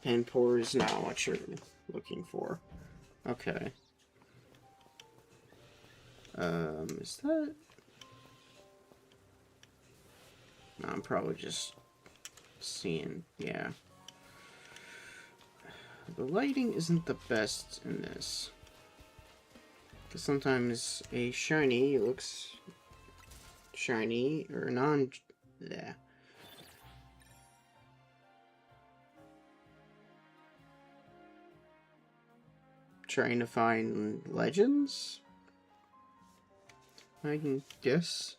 Panpour is not what you're looking for. Okay. Is that... No, I'm probably just seeing, yeah. The lighting isn't the best in this. Because sometimes a shiny looks shiny or non... Yeah. Trying to find legends? I can guess.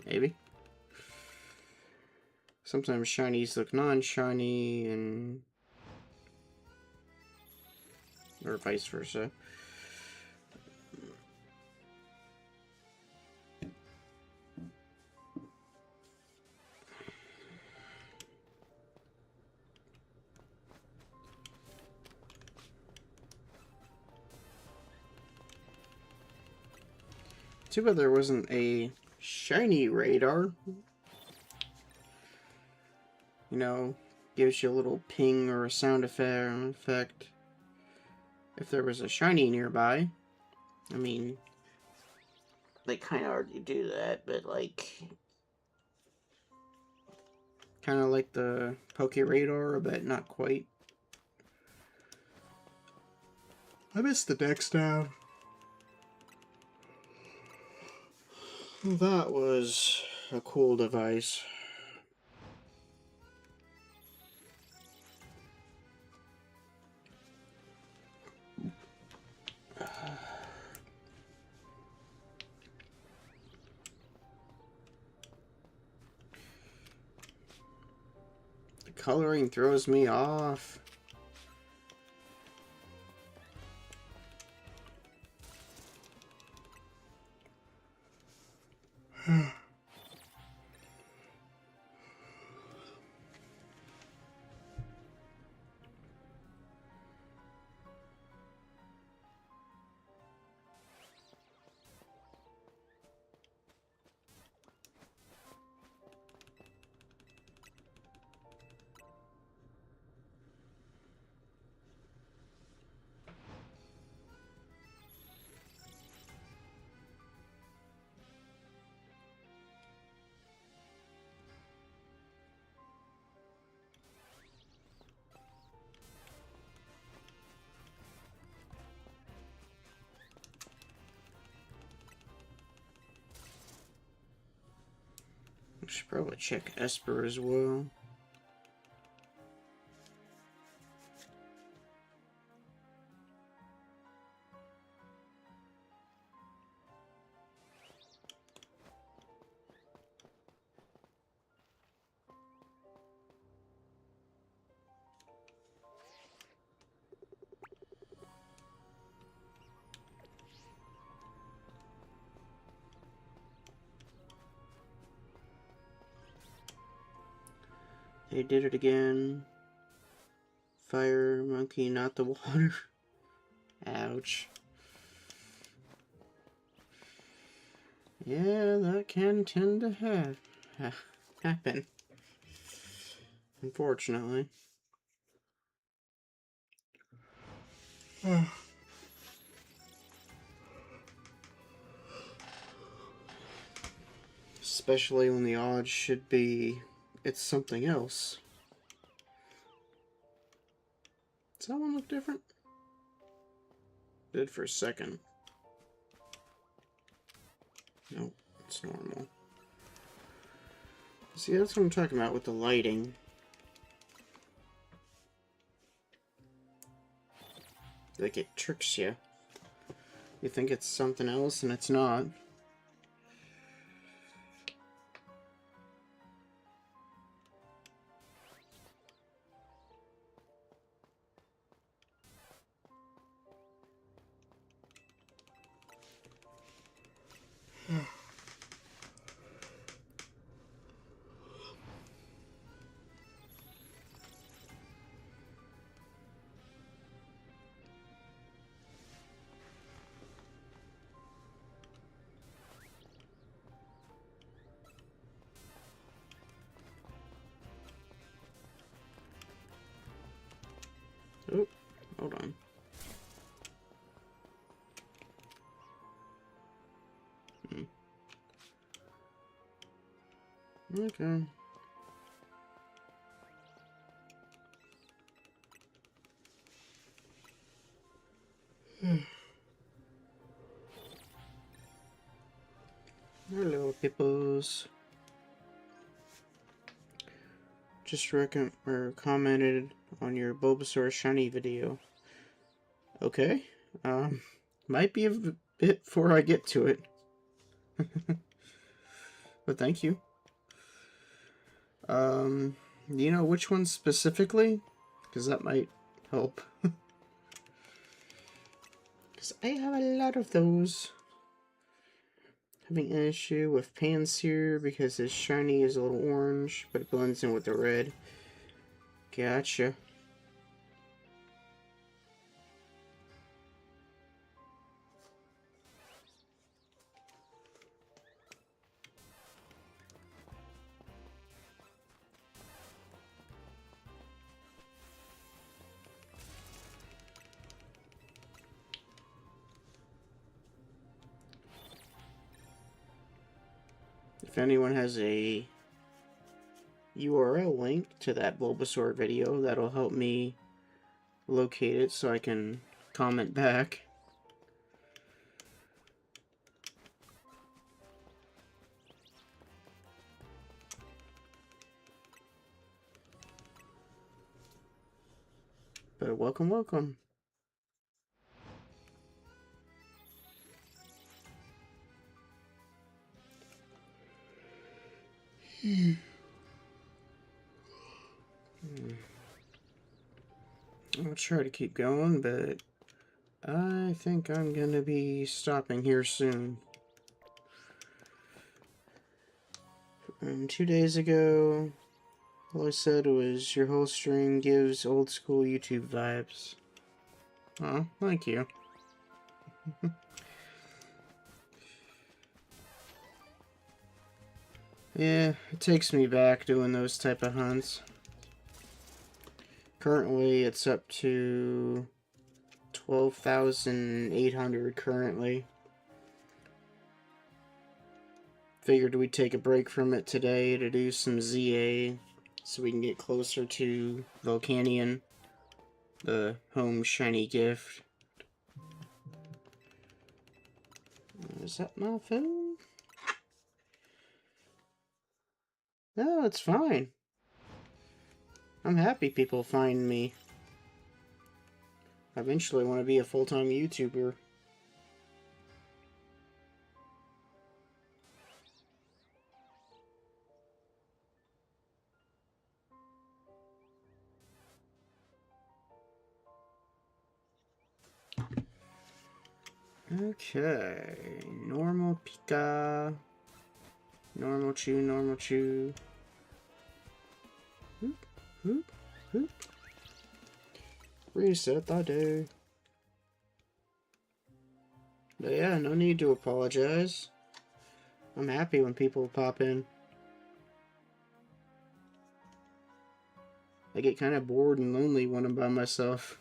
Maybe. Sometimes shinies look non-shiny and... or vice versa. Too bad there wasn't a shiny radar. You know, gives you a little ping or a sound effect. If there was a shiny nearby. I mean, they kind of already do that, but like... kind of like the Poke Radar, but not quite. I missed the deck stab. That was a cool device. The coloring throws me off. Should probably check Esper as well. They did it again. Fire monkey, not the water. Ouch. Yeah, that can tend to happen. Unfortunately. Especially when the odds should be it's something else. Does that one look different? Did for a second. Nope, it's normal. See, that's what I'm talking about with the lighting. Like, it tricks you. You think it's something else, and it's not. Oh, hold on. Okay. Hello, peoples. Just commented on your Bulbasaur shiny video. Okay. Might be a bit before I get to it. But thank you. Do you know which one specifically? Because that might help. Because I have a lot of those. Having an issue with Panseer because his shiny is a little orange, but it blends in with the red. Gotcha. If anyone has a URL link to that Bulbasaur video, that'll help me locate it so I can comment back. But welcome, welcome. I'll try to keep going, but I think I'm gonna be stopping here soon. 2 days ago, all I said was your whole stream gives old school YouTube vibes. Oh, thank you. Yeah, it takes me back doing those type of hunts. Currently, it's up to 12,800 currently. Figured we'd take a break from it today to do some ZA so we can get closer to Volcanion, the home shiny gift. Is that my phone? No, it's fine. I'm happy people find me. I eventually want to be a full-time YouTuber. Okay, normal Pika, normal Chew, normal Chew. Whoop, whoop, whoop. Reset the day. But yeah, no need to apologize. I'm happy when people pop in. I get kind of bored and lonely when I'm by myself.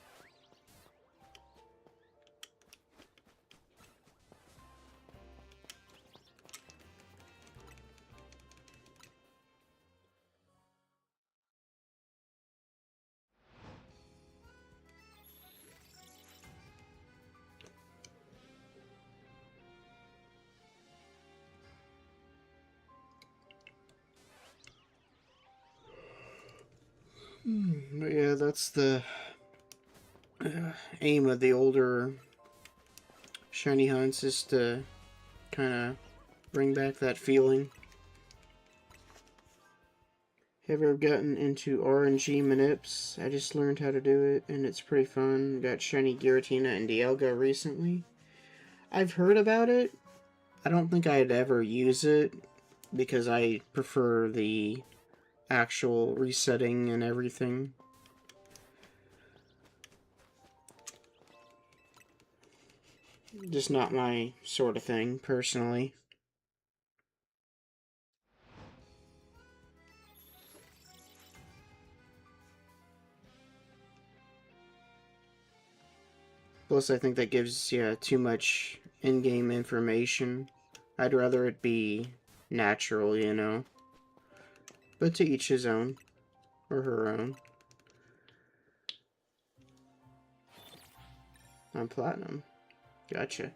But yeah, that's the aim of the older shiny hunts, is to kind of bring back that feeling. Have you ever gotten into RNG manips? I just learned how to do it, and it's pretty fun. Got shiny Giratina and Dialga recently. I've heard about it. I don't think I'd ever use it, because I prefer the actual resetting and everything. Just not my sort of thing, personally. Plus, I think that gives you too much in-game information. I'd rather it be natural, you know? But to each his own. Or her own. I'm platinum. Gotcha.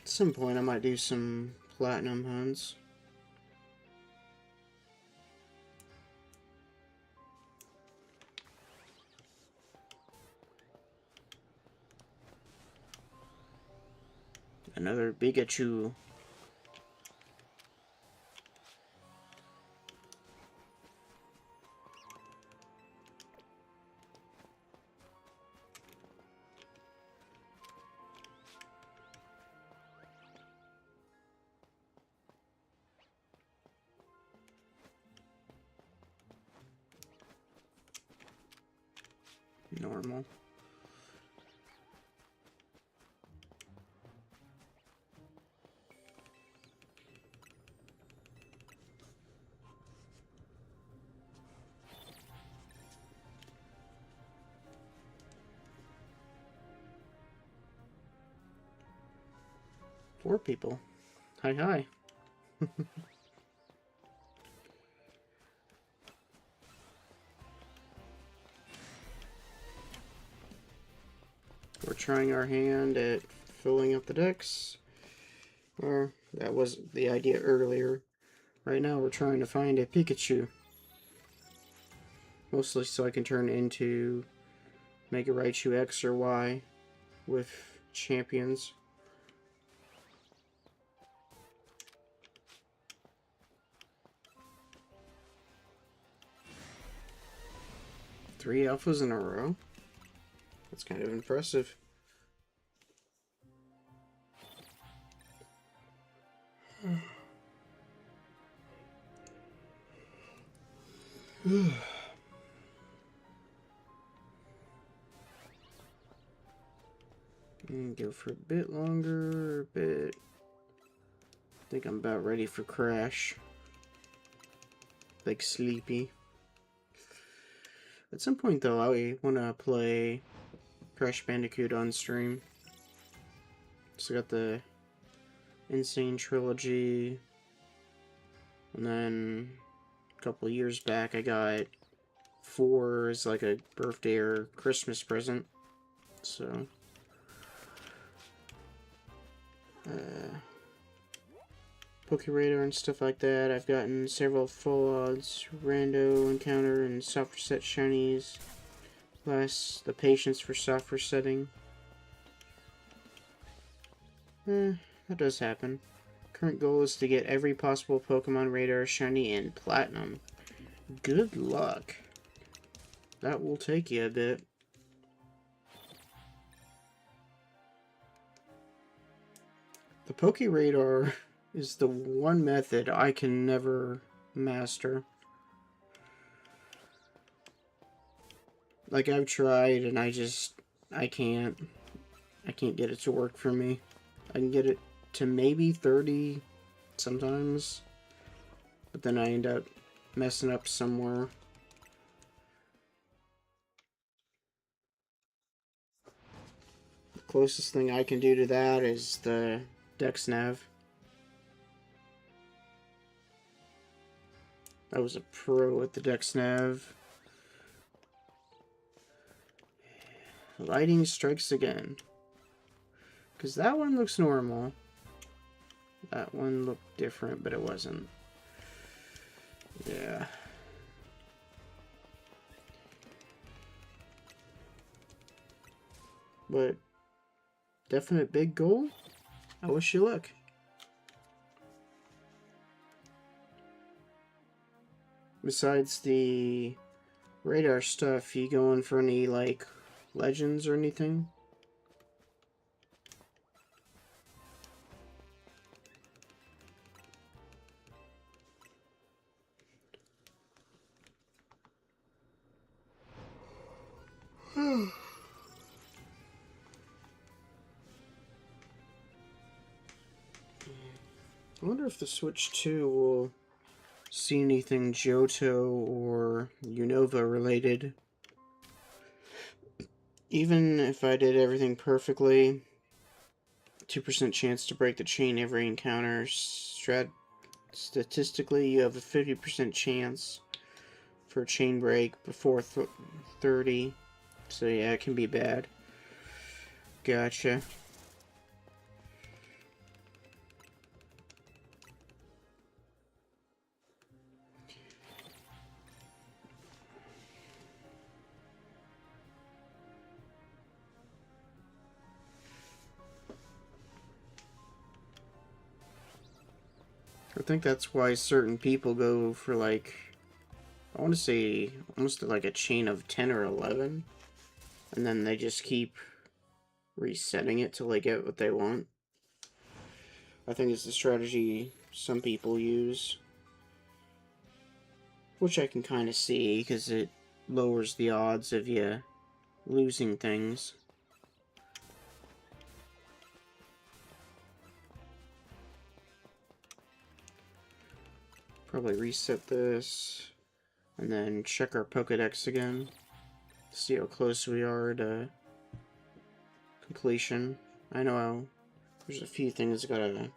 At some point I might do some platinum hunts. Another Pikachu. Normal. Four people. Hi, hi. We're trying our hand at filling up the decks. Or, that was the idea earlier. Right now we're trying to find a Pikachu. Mostly so I can turn into Mega Raichu X or Y with champions. Three alphas in a row? That's kind of impressive. And go for a bit longer, I think I'm about ready for Crash. Like sleepy. At some point though, I want to play Crash Bandicoot on stream. So I got the Insane Trilogy, and then a couple of years back I got 4 as like a birthday or Christmas present. So Pokeradar and stuff like that. I've gotten several full odds rando encounter and soft reset shinies. Plus the patience for soft resetting. That does happen. Current goal is to get every possible Pokemon Radar shiny in Platinum. Good luck. That will take you a bit. The Pokeradar is the one method I can never master. Like, I've tried and I can't get it to work for me. I can get it to maybe 30 sometimes, but then I end up messing up somewhere. The closest thing I can do to that is the Dex Nav. I was a pro at the Dex Nav. Lighting strikes again. Because that one looks normal. That one looked different, but it wasn't. Yeah. But definite big goal. I wish you luck. Besides the radar stuff, you going for any, like, legends or anything? I wonder if the Switch 2 will see anything Johto or Unova related. Even if I did everything perfectly, 2% chance to break the chain every encounter. Statistically, you have a 50% chance for a chain break before 30. So yeah, it can be bad. Gotcha. I think that's why certain people go for, like, I want to say almost like a chain of 10 or 11. And then they just keep resetting it till they get what they want. I think it's the strategy some people use. Which I can kind of see, because it lowers the odds of you losing things. Probably reset this, and then check our Pokedex again. See how close we are to completion. I know there's a few things I gotta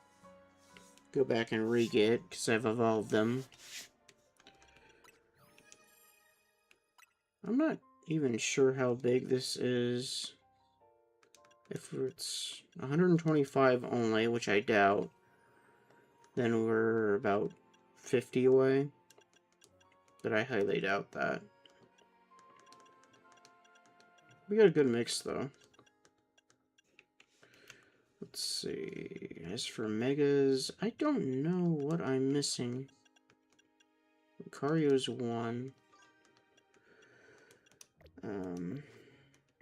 go back and re-get, because I've evolved them. I'm not even sure how big this is. If it's 125 only, which I doubt, then we're about 50 away. But I highly doubt that. We got a good mix, though. Let's see. As for Megas, I don't know what I'm missing. Lucario's 1.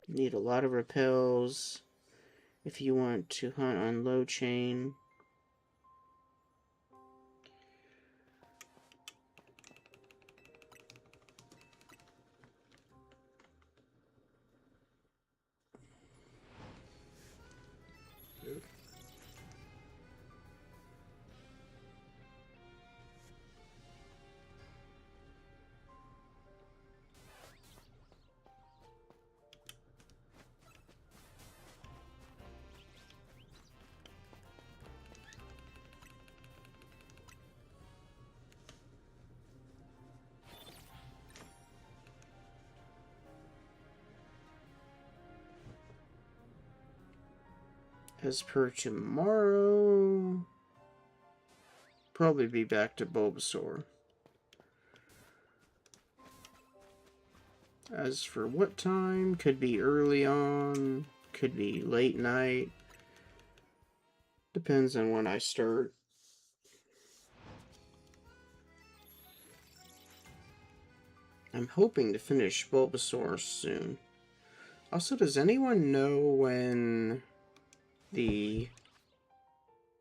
Need a lot of repels if you want to hunt on low chain. As per tomorrow, probably be back to Bulbasaur. As for what time, could be early on, could be late night. Depends on when I start. I'm hoping to finish Bulbasaur soon. Also, does anyone know when the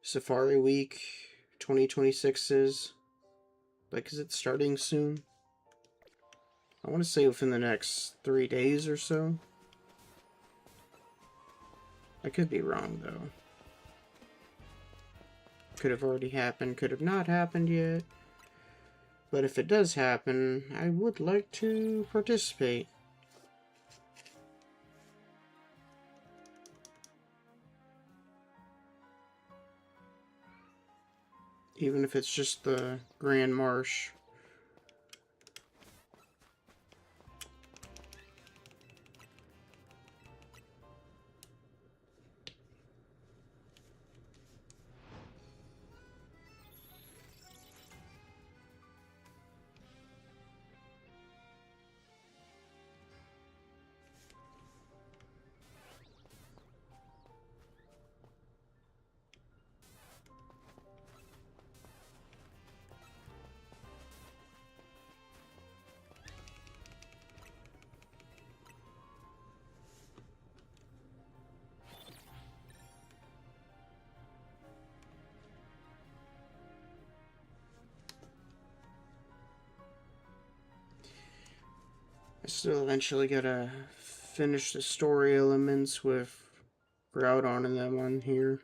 Safari Week 2026 is? Like, is it starting soon? I want to say within the next 3 days or so. I could be wrong, though. Could have already happened, could have not happened yet. But if it does happen, I would like to participate. Even if it's just the Grand Marsh. I still eventually gotta finish the story elements with Groudon and them on here.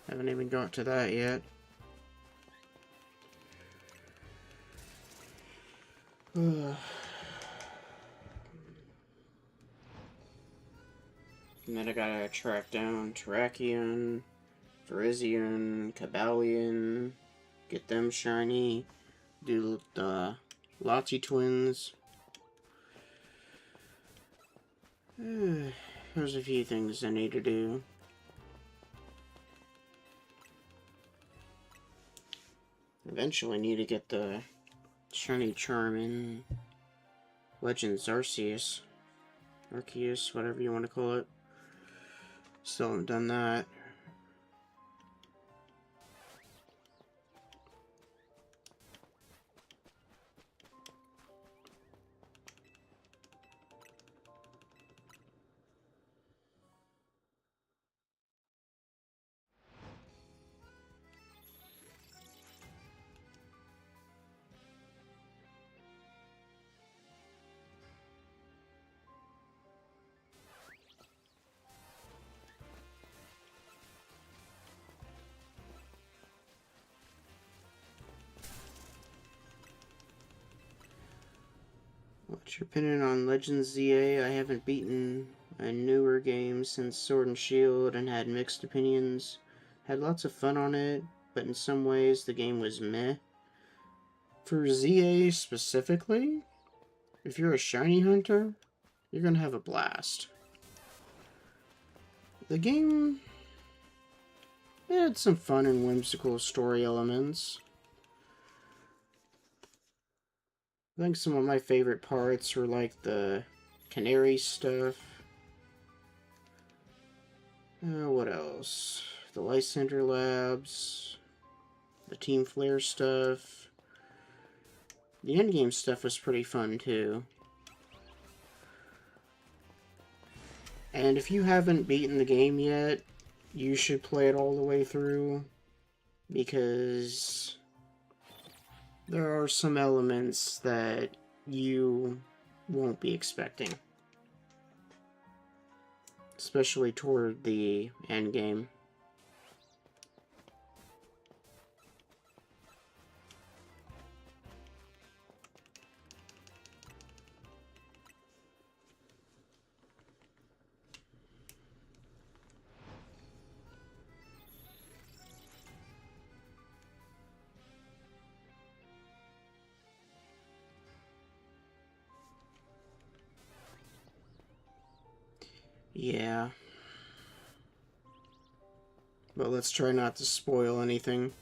Haven't even got to that yet. And then I gotta track down Terrakion, Virizion, Cabalion, get them shiny, do the Lati twins. There's a few things I need to do. Eventually need to get the shiny Charmin, Legends Arceus, whatever you want to call it. Still haven't done that. What's your opinion on Legends ZA? I haven't beaten a newer game since Sword and Shield and had mixed opinions. Had lots of fun on it, but in some ways the game was meh. For ZA specifically, if you're a shiny hunter, you're gonna have a blast. The game had some fun and whimsical story elements. I think some of my favorite parts were like the canary stuff. What else? The Lysander Labs. The Team Flare stuff. The endgame stuff was pretty fun too. And if you haven't beaten the game yet, you should play it all the way through. Because there are some elements that you won't be expecting. Especially toward the end game. Yeah. But let's try not to spoil anything.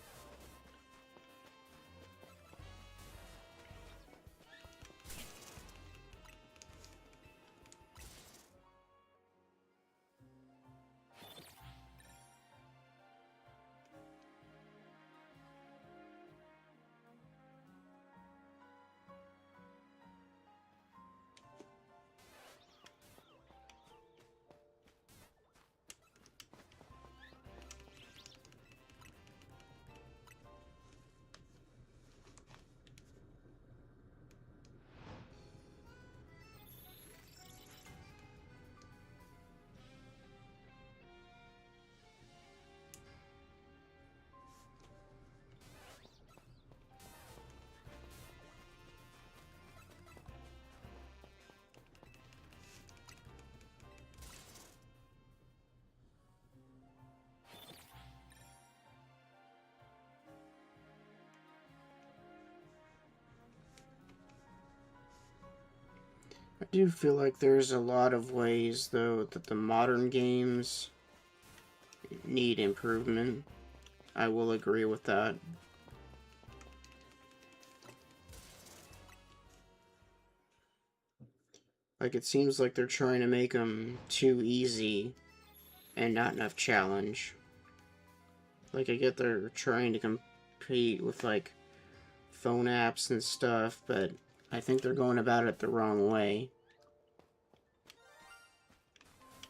I do feel like there's a lot of ways, though, that the modern games need improvement. I will agree with that. Like, it seems like they're trying to make them too easy and not enough challenge. Like, I get they're trying to compete with, like, phone apps and stuff, but I think they're going about it the wrong way.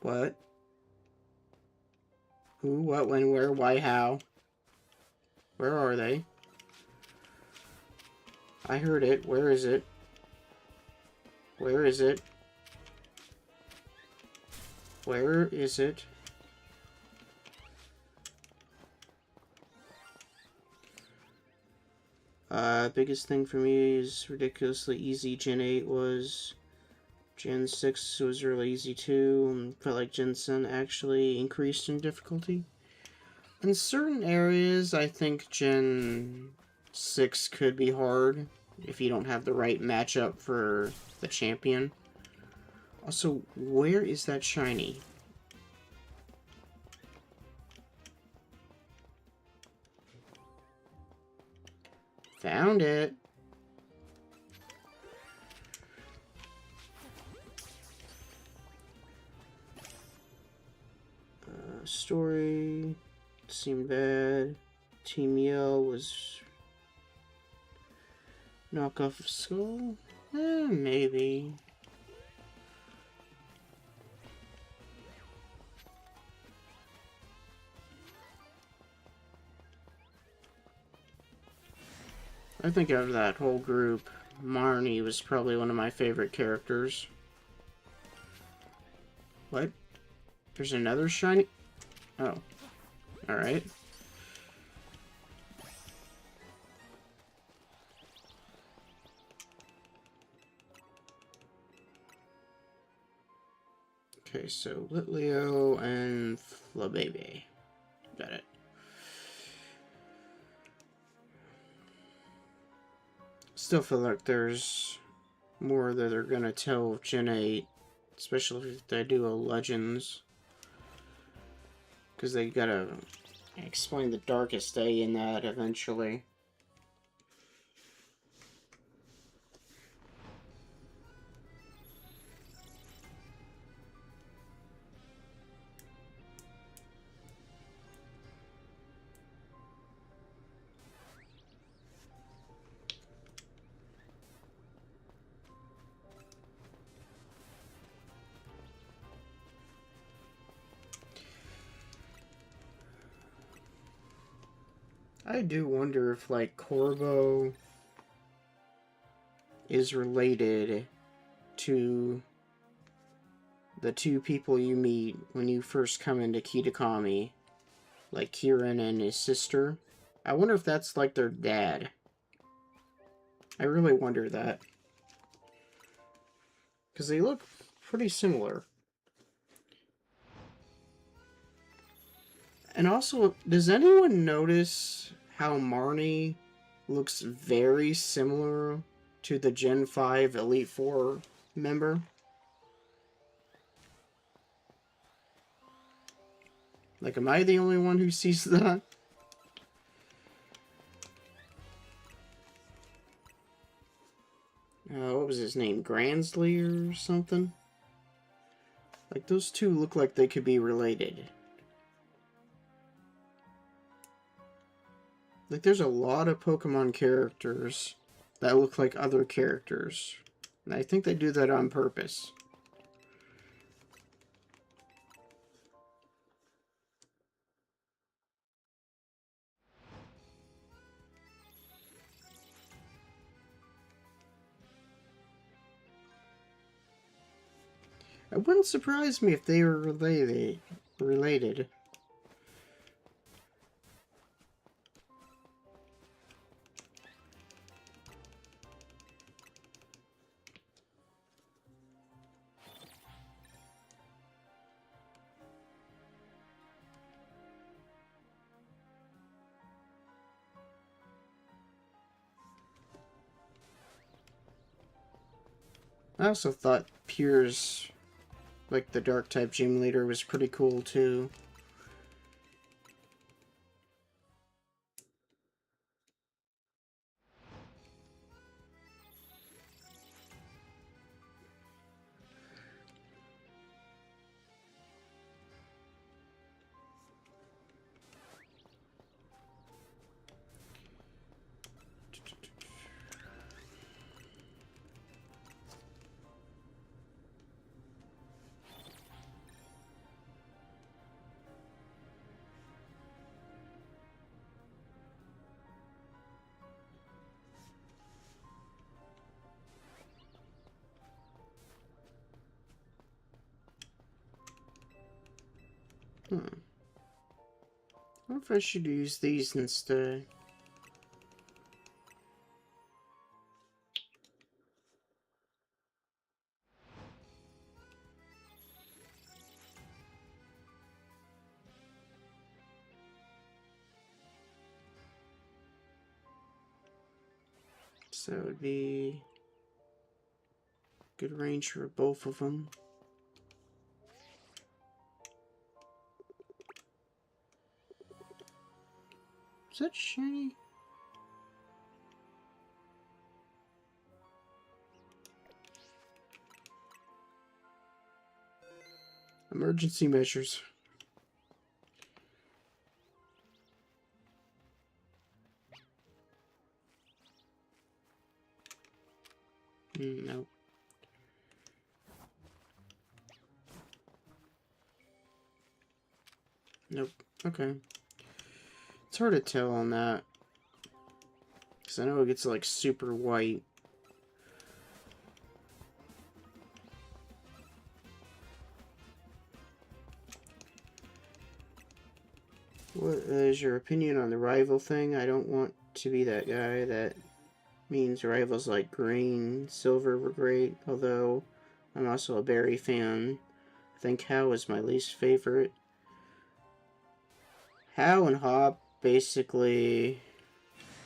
What? Who, what, when, where, why, how? Where are they? I heard it. Where is it? Where is it? Where is it? Biggest thing for me is ridiculously easy. Gen 8 was. Gen 6 was really easy too. Felt like Gen 7 actually increased in difficulty. In certain areas, I think Gen 6 could be hard if you don't have the right matchup for the champion. Also, where is that shiny? Found it. Story seemed bad. Team Yell was knockoff of Skull? Maybe. I think out of that whole group, Marnie was probably one of my favorite characters. What? There's another shiny? Oh. Alright. Okay, so Litleo and Flababy. Got it. Still feel like there's more that they're gonna tell of Gen 8, especially if they do a Legends. Because they gotta explain the Darkest Day in that eventually. I do wonder if, like, Corvo is related to the two people you meet when you first come into Kitakami, like Kieran and his sister. I wonder if that's, like, their dad. I really wonder that. Because they look pretty similar. And also, does anyone notice how Marnie looks very similar to the Gen 5 Elite Four member? Like, am I the only one who sees that? What was his name? Gransley or something? Like, those two look like they could be related. Like, there's a lot of Pokemon characters that look like other characters. And I think they do that on purpose. It wouldn't surprise me if they were related. I also thought Piers, like the dark type gym leader, was pretty cool too. I wonder if I should use these instead. So it would be good range for both of them. Is that shiny? Emergency measures. Nope. Nope. Okay. It's hard to tell on that. Because I know it gets like super white. What is your opinion on the rival thing? I don't want to be that guy that means rivals like green, silver were great, although I'm also a berry fan. I think How is my least favorite. How and Hop basically,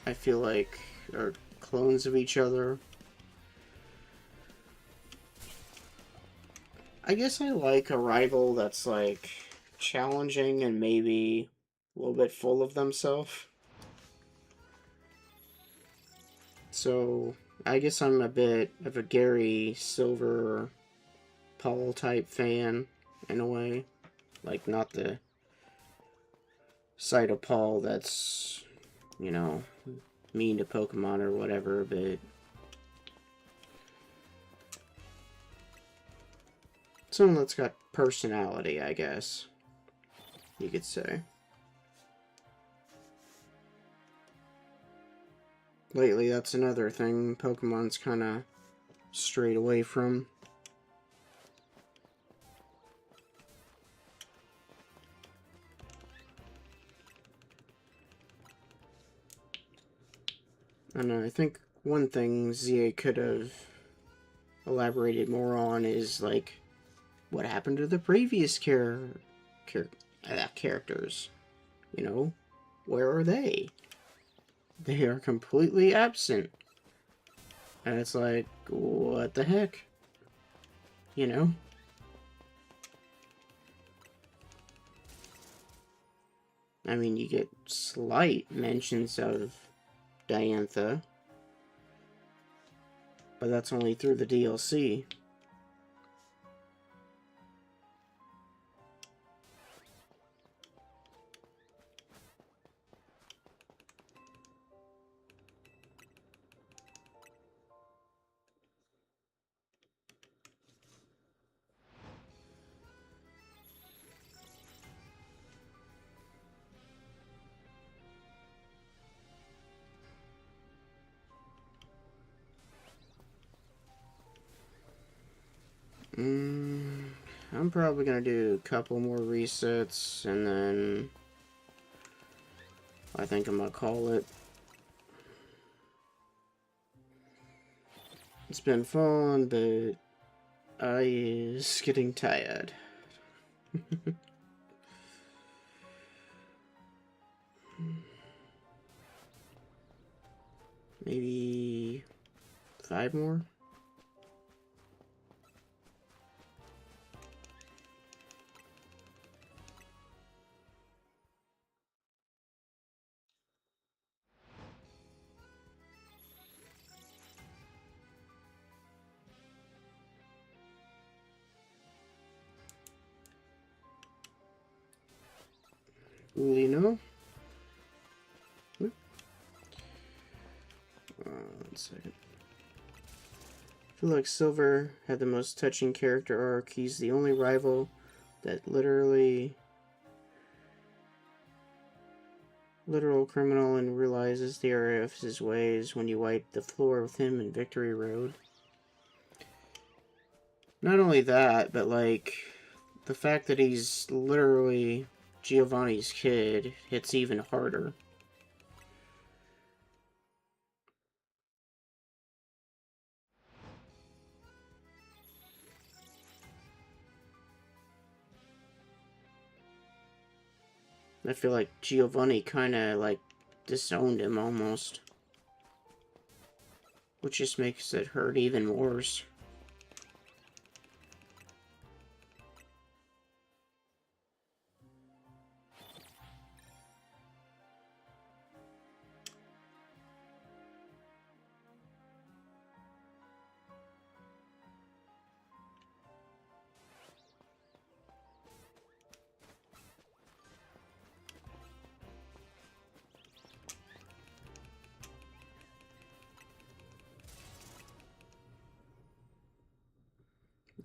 I feel like, are clones of each other. I guess I like a rival that's like challenging and maybe a little bit full of themselves. So I guess I'm a bit of a Gary Silver Paul type fan in a way. Like, not the side of Paul that's, you know, mean to Pokemon or whatever, but someone that's got personality, I guess you could say. Lately, that's another thing Pokemon's kind of strayed away from. And I think one thing ZA could have elaborated more on is, like, what happened to the previous characters? You know, where are they? They are completely absent. And it's like, what the heck? You know? I mean, you get slight mentions of Diantha, but that's only through the DLC. I'm probably gonna do a couple more resets, and then I think I'm gonna call it. It's been fun, but I is getting tired. Maybe 5 more? You know? 1 second. I feel like Silver had the most touching character arc. He's the only rival that literal criminal and realizes the error of his ways when you wipe the floor with him in Victory Road. Not only that, but like the fact that he's literally Giovanni's kid hits even harder. I feel like Giovanni kind of like disowned him almost, which just makes it hurt even worse.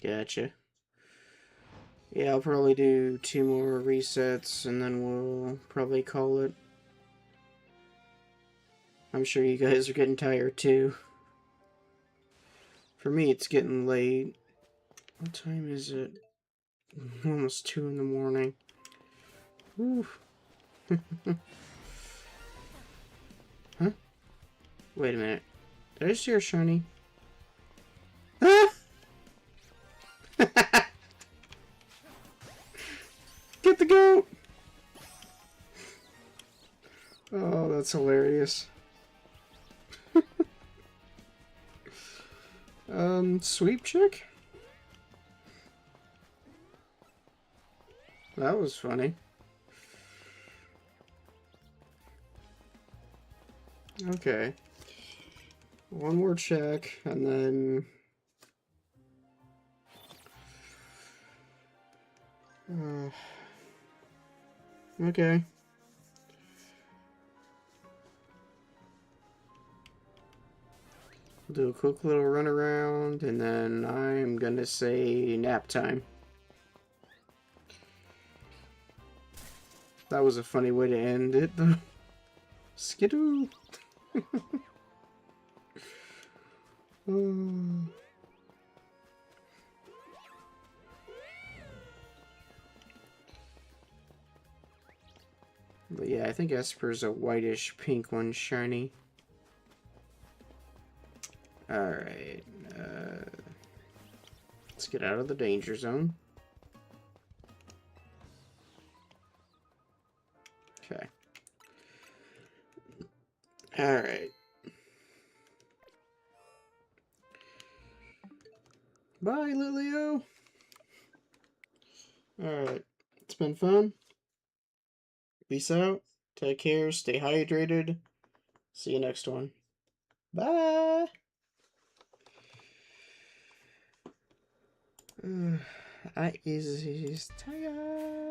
Gotcha. Yeah, I'll probably do 2 more resets, and then we'll probably call it. I'm sure you guys are getting tired, too. For me, it's getting late. What time is it? Almost 2 in the morning. Whew. Huh? Wait a minute. Did I just hear a shiny? Ah! Get the goat! Oh, that's hilarious. Sweep chick? That was funny. Okay. 1 more check, and then... okay. Do a quick little run around, and then I'm gonna say nap time. That was a funny way to end it, though. Skidoo! But yeah, I think Esper's a whitish pink one, shiny. Alright, let's get out of the danger zone. Okay. Alright. Bye, Lilio! Alright, it's been fun. Peace out. Take care. Stay hydrated. See you next one. Bye. I is tired.